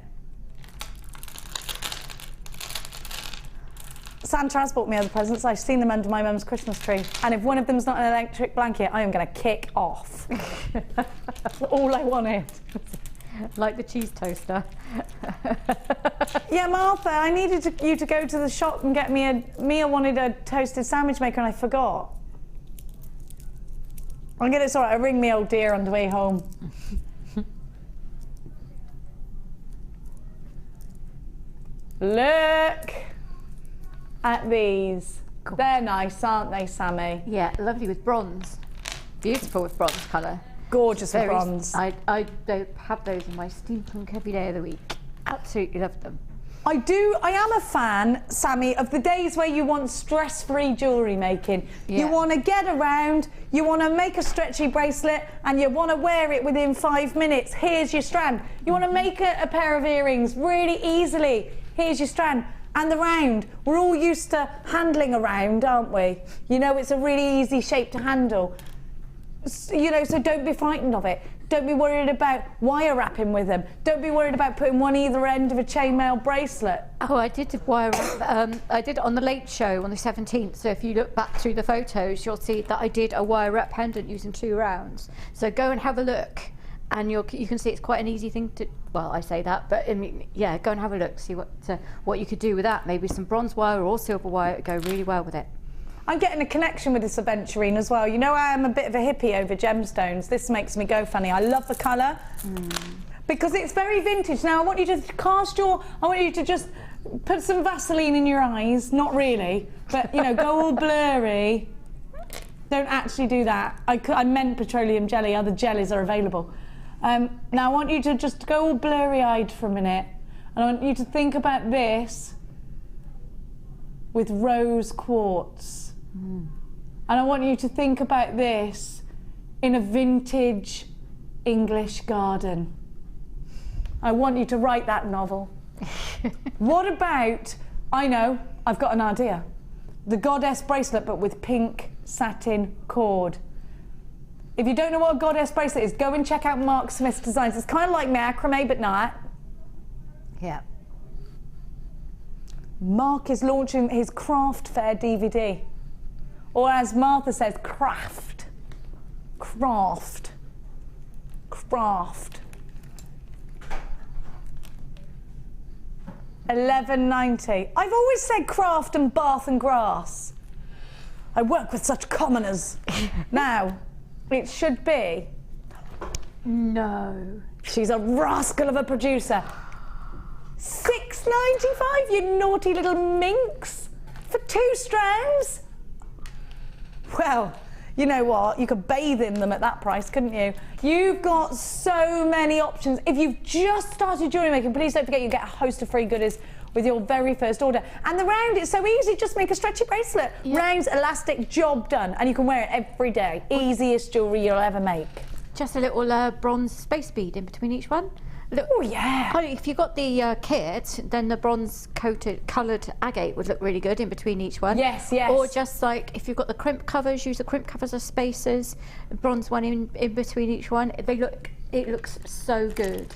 Santa has bought me other presents. I've seen them under my mum's Christmas tree. And if one of them's not an electric blanket, I am going to kick off. That's all I wanted. Like the cheese toaster. Yeah, Martha, I needed you to go to the shop and get me Mia wanted a toasted sandwich maker and I forgot. I'm going to, it's all right, I'll ring me old dear on the way home. Look at these. They're nice, aren't they, Sammi? Yeah, lovely with bronze. Beautiful with bronze colour. Gorgeous with bronze. I don't have those in my steampunk every day of the week. Absolutely love them. I am a fan, Sammi, of the days where you want stress-free jewellery making. Yeah. You want to get around, you want to make a stretchy bracelet and you want to wear it within 5 minutes. Here's your strand. You want to make a pair of earrings really easily. Here's your strand. And the round. We're all used to handling a round, aren't we? You know, it's a really easy shape to handle. You know, so don't be frightened of it. Don't be worried about wire wrapping with them. Don't be worried about putting one either end of a chainmail bracelet. Oh, I did wire wrap. I did it on the Late Show on the 17th. So if you look back through the photos, you'll see that I did a wire wrap pendant using 2 rounds. So go and have a look, and you can see it's quite an easy thing to. Well, I say that, but I mean, yeah, go and have a look. See what you could do with that. Maybe some bronze wire or silver wire would go really well with it. I'm getting a connection with this aventurine as well. You know, I am a bit of a hippie over gemstones. This makes me go funny. I love the colour because it's very vintage. Now, I want you to I want you to just put some Vaseline in your eyes. Not really, but, you know, go all blurry. Don't actually do that. I meant petroleum jelly. Other jellies are available. Now, I want you to just go all blurry-eyed for a minute. And I want you to think about this with rose quartz. And I want you to think about this in a vintage English garden. I want you to write that novel. What about, I know, I've got an idea. The goddess bracelet, but with pink satin cord. If you don't know what a goddess bracelet is, go and check out Mark Smith's designs. It's kind of like macrame, but not. Yeah. Mark is launching his craft fair DVD. Or as Martha says, craft. Craft. Craft. $11.90. I've always said craft and bath and grass. I work with such commoners. Now, it should be. No. She's a rascal of a producer. $6.95, you naughty little minx, for 2 strands. Well, you know what? You could bathe in them at that price, couldn't you? You've got so many options. If you've just started jewellery making, please don't forget you get a host of free goodies with your very first order. And the round, it's so easy, just make a stretchy bracelet. Yeah. Rounds, elastic, job done. And you can wear it every day. Easiest jewellery you'll ever make. Just a little bronze space bead in between each one. Look, oh yeah. If you got the kit, then the bronze coloured agate would look really good in between each one. Yes, yes. Or just like if you've got the crimp covers, use the crimp covers as spacers. A bronze one in between each one. It looks so good.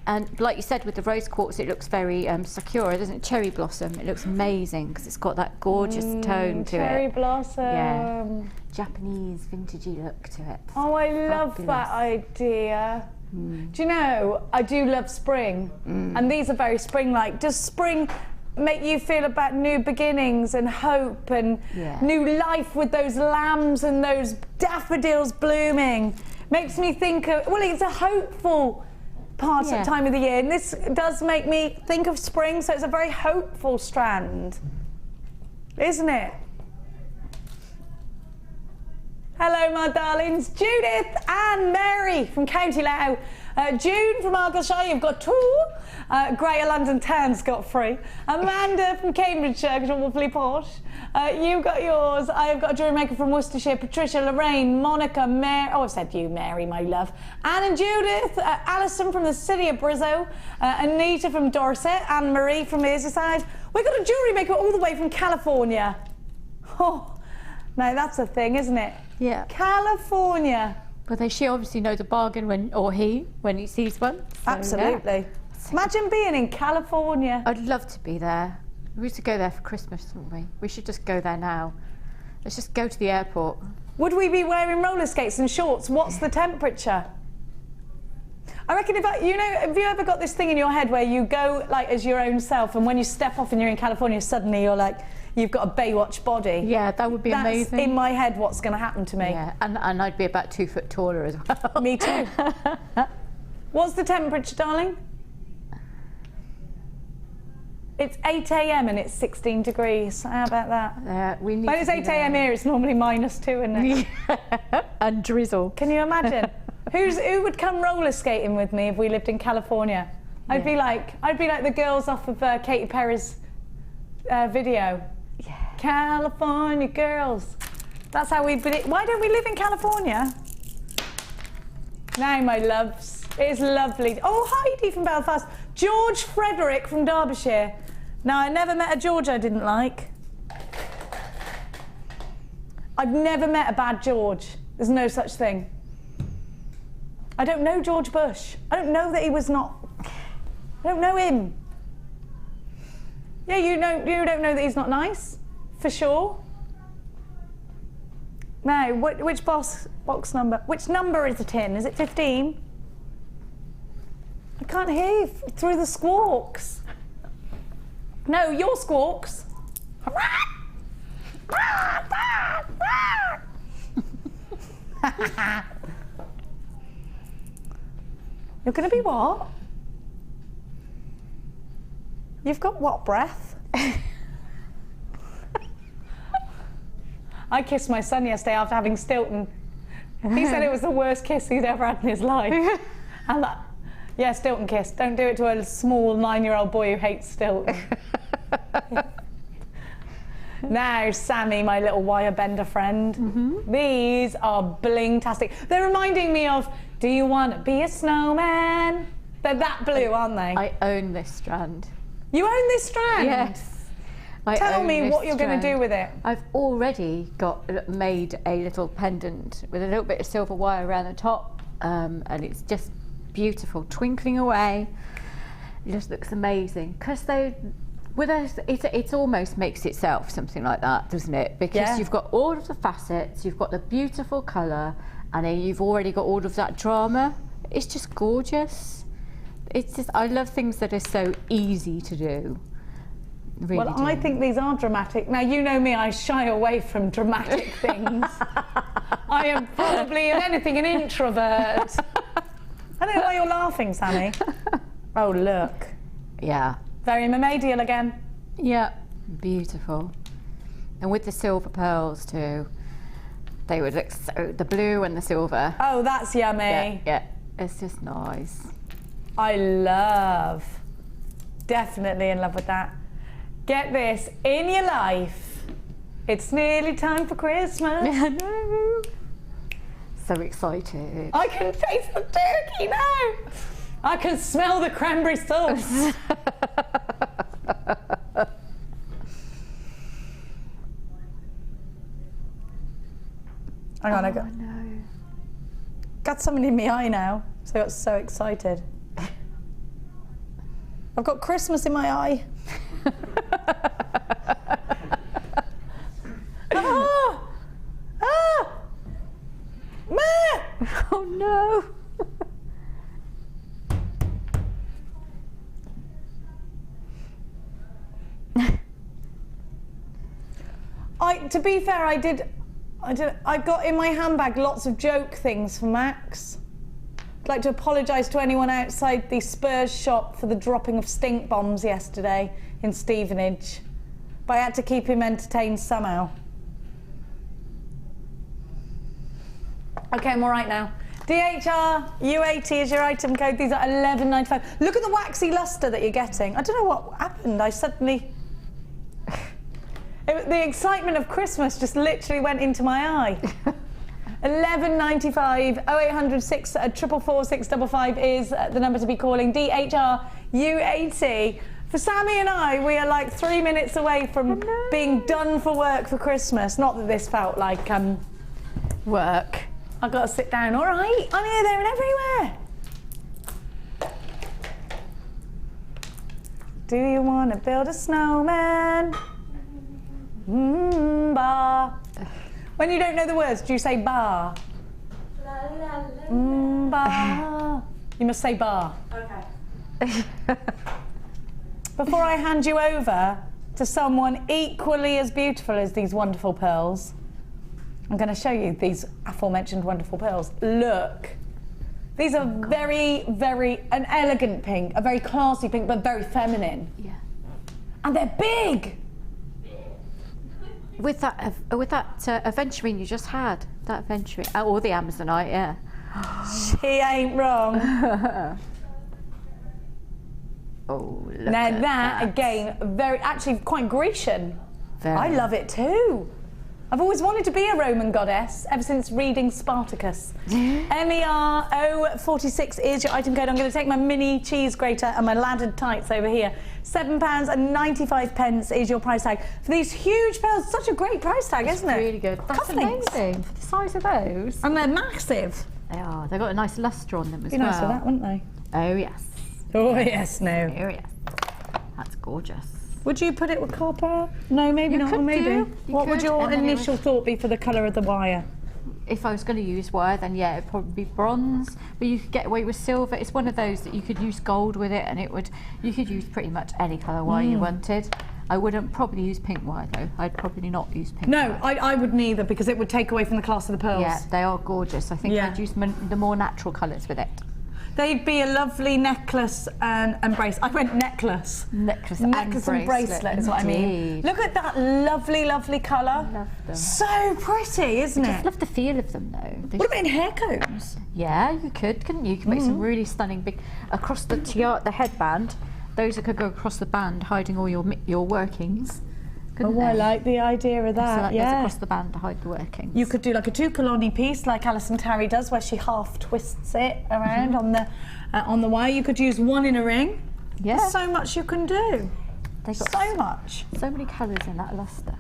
And like you said, with the rose quartz, it looks very secure, doesn't it? Cherry blossom. It looks amazing because it's got that gorgeous tone to cherry it. Cherry blossom. Yeah. Japanese vintagey look to it. Oh, I love that idea. Do you know, I do love spring, and these are very spring-like. Does spring make you feel about new beginnings and hope and new life with those lambs and those daffodils blooming? Makes me think of, well, it's a hopeful time of the year, and this does make me think of spring, so it's a very hopeful strand, isn't it? Hello, my darlings. Judith and Mary from County Low. June from Argyllshire, you've got 2. Greater London Town's got 3. Amanda from Cambridgeshire, because you're awfully posh. You've got yours. I've got a jewellery maker from Worcestershire, Patricia, Lorraine, Monica, Mary. Oh, I've said you, Mary, my love. Anne and Judith. Alison from the city of Brizzo. Anita from Dorset. Anne Marie from Merseyside. We've got a jewellery maker all the way from California. Oh, now that's a thing, isn't it? Yeah. California. But she obviously knows a bargain when he sees one. So, absolutely. Yeah. Imagine being in California. I'd love to be there. We used to go there for Christmas, wouldn't we? We should just go there now. Let's just go to the airport. Would we be wearing roller skates and shorts? What's the temperature? I reckon have you ever got this thing in your head where you go like as your own self, and when you step off and you're in California, suddenly you're like, you've got a Baywatch body? Yeah, that would be amazing. That's in my head what's going to happen to me. Yeah, and I'd be about 2 foot taller as well. Me too. What's the temperature, darling? It's 8 a.m. and it's 16 degrees. How about that? We need when it's 8 a.m. here, it's normally -2, isn't it? And drizzle. Can you imagine? Who would come roller skating with me if we lived in California? I'd be like the girls off of Katy Perry's video. Yeah. California girls. That's how we'd be. Why don't we live in California? Now, my loves, it's lovely. Oh, Heidi from Belfast. George Frederick from Derbyshire. Now, I never met a George I didn't like. I've never met a bad George. There's no such thing. I don't know George Bush. I don't know that he was not. I don't know him. Yeah, you don't know that he's not nice, for sure. Now, which box number? Which number is it in? Is it 15? I can't hear you through the squawks. No, your squawks. You're going to be what? You've got what breath? I kissed my son yesterday after having Stilton. He said it was the worst kiss he'd ever had in his life. And yeah, Stilton kiss. Don't do it to a small 9-year-old boy who hates Stilton. Now, Sammi, my little Wirebender friend, these are bling-tastic. They're reminding me of, do you want to be a snowman? They're that blue, aren't they? I own this strand. You own this strand? Yes. Tell me what you're going to do with it. I've already made a little pendant with a little bit of silver wire around the top, and it's just beautiful, twinkling away. It just looks amazing. Because with us, it almost makes itself something like that, doesn't it? Because you've got all of the facets, you've got the beautiful colour, and then you've already got all of that drama. It's just gorgeous. It's just, I love things that are so easy to do. Really well, I think these are dramatic. Now, you know me, I shy away from dramatic things. I am probably, if anything, an introvert. I don't know why you're laughing, Sammi. Oh, look. Yeah. Very mermaidial again. Yeah, beautiful. And with the silver pearls too. They would look so, the blue and the silver. Oh, that's yummy. Yeah, it's just nice. I love, definitely in love with that. Get this, in your life, it's nearly time for Christmas. I know. So excited. I can taste the turkey now. I can smell the cranberry sauce. Hang on, I got something in my eye now, so I got so excited. I've got Christmas in my eye. Ah! Ah! Meh! Oh no! To be fair, I got in my handbag lots of joke things for Max. I'd like to apologise to anyone outside the Spurs shop for the dropping of stink bombs yesterday in Stevenage, but I had to keep him entertained somehow. Okay, I'm all right now. DHR U80 is your item code. These are $11.95. Look at the waxy lustre that you're getting. I don't know what happened. I suddenly... the excitement of Christmas just literally went into my eye. $11.95, 0800 444 655 is the number to be calling. DHR U80. For Sammi and I, we are like 3 minutes away from being done for work for Christmas. Not that this felt like work. I've got to sit down. All right, I'm here, there and everywhere. Do you want to build a snowman? Bar. When you don't know the words, do you say bar? Bar. You must say bar. Okay. Before I hand you over to someone equally as beautiful as these wonderful pearls, I'm going to show you these aforementioned wonderful pearls. Look. These are very, very, an elegant pink, a very classy pink, but very feminine. Yeah. And they're big. With that aventurine you just had, that aventurine, or the Ammonite, yeah. She ain't wrong. Oh, look now at that again, very, actually quite Grecian. Very. I love it too. I've always wanted to be a Roman goddess ever since reading Spartacus. MER046 is your item code. I'm going to take my mini cheese grater and my laddered tights over here. £7.95 is your price tag. For these huge pearls, such a great price tag, isn't it? Really good. That's amazing for the size of those. And they're massive. They are. They've got a nice lustre on them as Be well. nice for that, wouldn't they? Oh, yes. Oh, yes, no. Oh, yes. That's gorgeous. Would you put it with copper? No, maybe not, or maybe. What would your initial thought be for the colour of the wire? If I was going to use wire, then yeah, it'd probably be bronze, but you could get away with silver. It's one of those that you could use gold with it, and you could use pretty much any colour wire you wanted. I wouldn't probably use pink wire though. I'd probably not use pink wire. No, I wouldn't either, because it would take away from the class of the pearls. Yeah, they are gorgeous. I think I'd use the more natural colours with it. They'd be a lovely necklace and bracelet. I went necklace. Necklace and bracelet, bracelet is what I mean. Look at that lovely, lovely colour. Love them. So pretty, isn't it? I just love the feel of them though. What about in hair combs? Yeah, you could, couldn't you? You could make some really stunning big across the headband. Those that could go across the band, hiding all your workings. Oh, I like the idea of that. So that goes across the band to hide the workings. You could do like a 2 colony piece, like Alison Tarry does, where she half twists it around on the wire. You could use one in a ring. Yeah. There's so much you can do. They've got so much. So many colours in that lustre.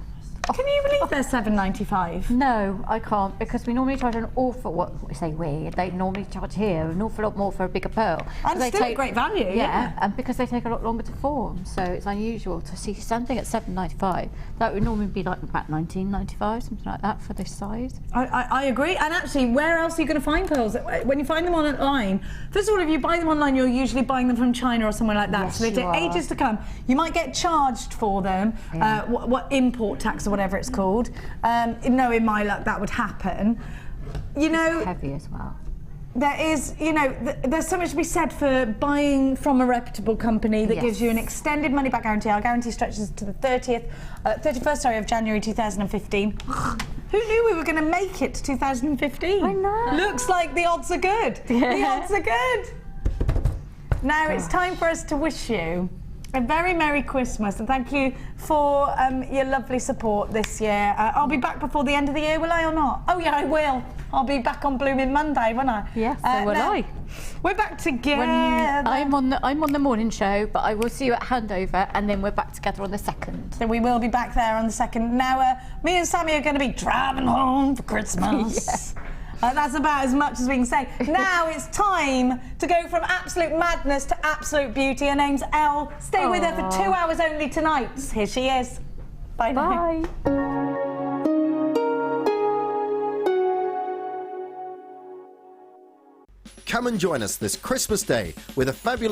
Can you believe they're £7.95? No, I can't, because we normally charge an awful, they normally charge here an awful lot more for a bigger pearl. And they still great value, yeah. And because they take a lot longer to form, so it's unusual to see something at £7.95. That would normally be like about £19.95, something like that for this size. I agree, and actually, where else are you going to find pearls? When you find them online, first of all, if you buy them online, you're usually buying them from China or somewhere like that, Yes, so they take ages to come. You might get charged for them, what import tax or whatever it's called. No, in my luck, that would happen. You know, it's heavy as well. There is, you know, there's so much to be said for buying from a reputable company that gives you an extended money-back guarantee. Our guarantee stretches to the 31st of January 2015. Who knew we were going to make it to 2015? I know. Looks like the odds are good. Yeah. The odds are good. Now it's time for us to wish you a very Merry Christmas, and thank you for your lovely support this year. I'll be back before the end of the year, will I or not? Oh yeah, I will. I'll be back on Blooming Monday, won't I? Yes, so will I. We're back together. I'm on the morning show, but I will see you at handover, and then we're back together on the 2nd. So we will be back there on the 2nd. Now, me and Sammi are going to be driving home for Christmas. Yes. That's about as much as we can say. Now it's time to go from absolute madness to absolute beauty. Her name's Elle. Stay with her for 2 hours only tonight. Here she is. Bye now. Come and join us this Christmas Day with a fabulous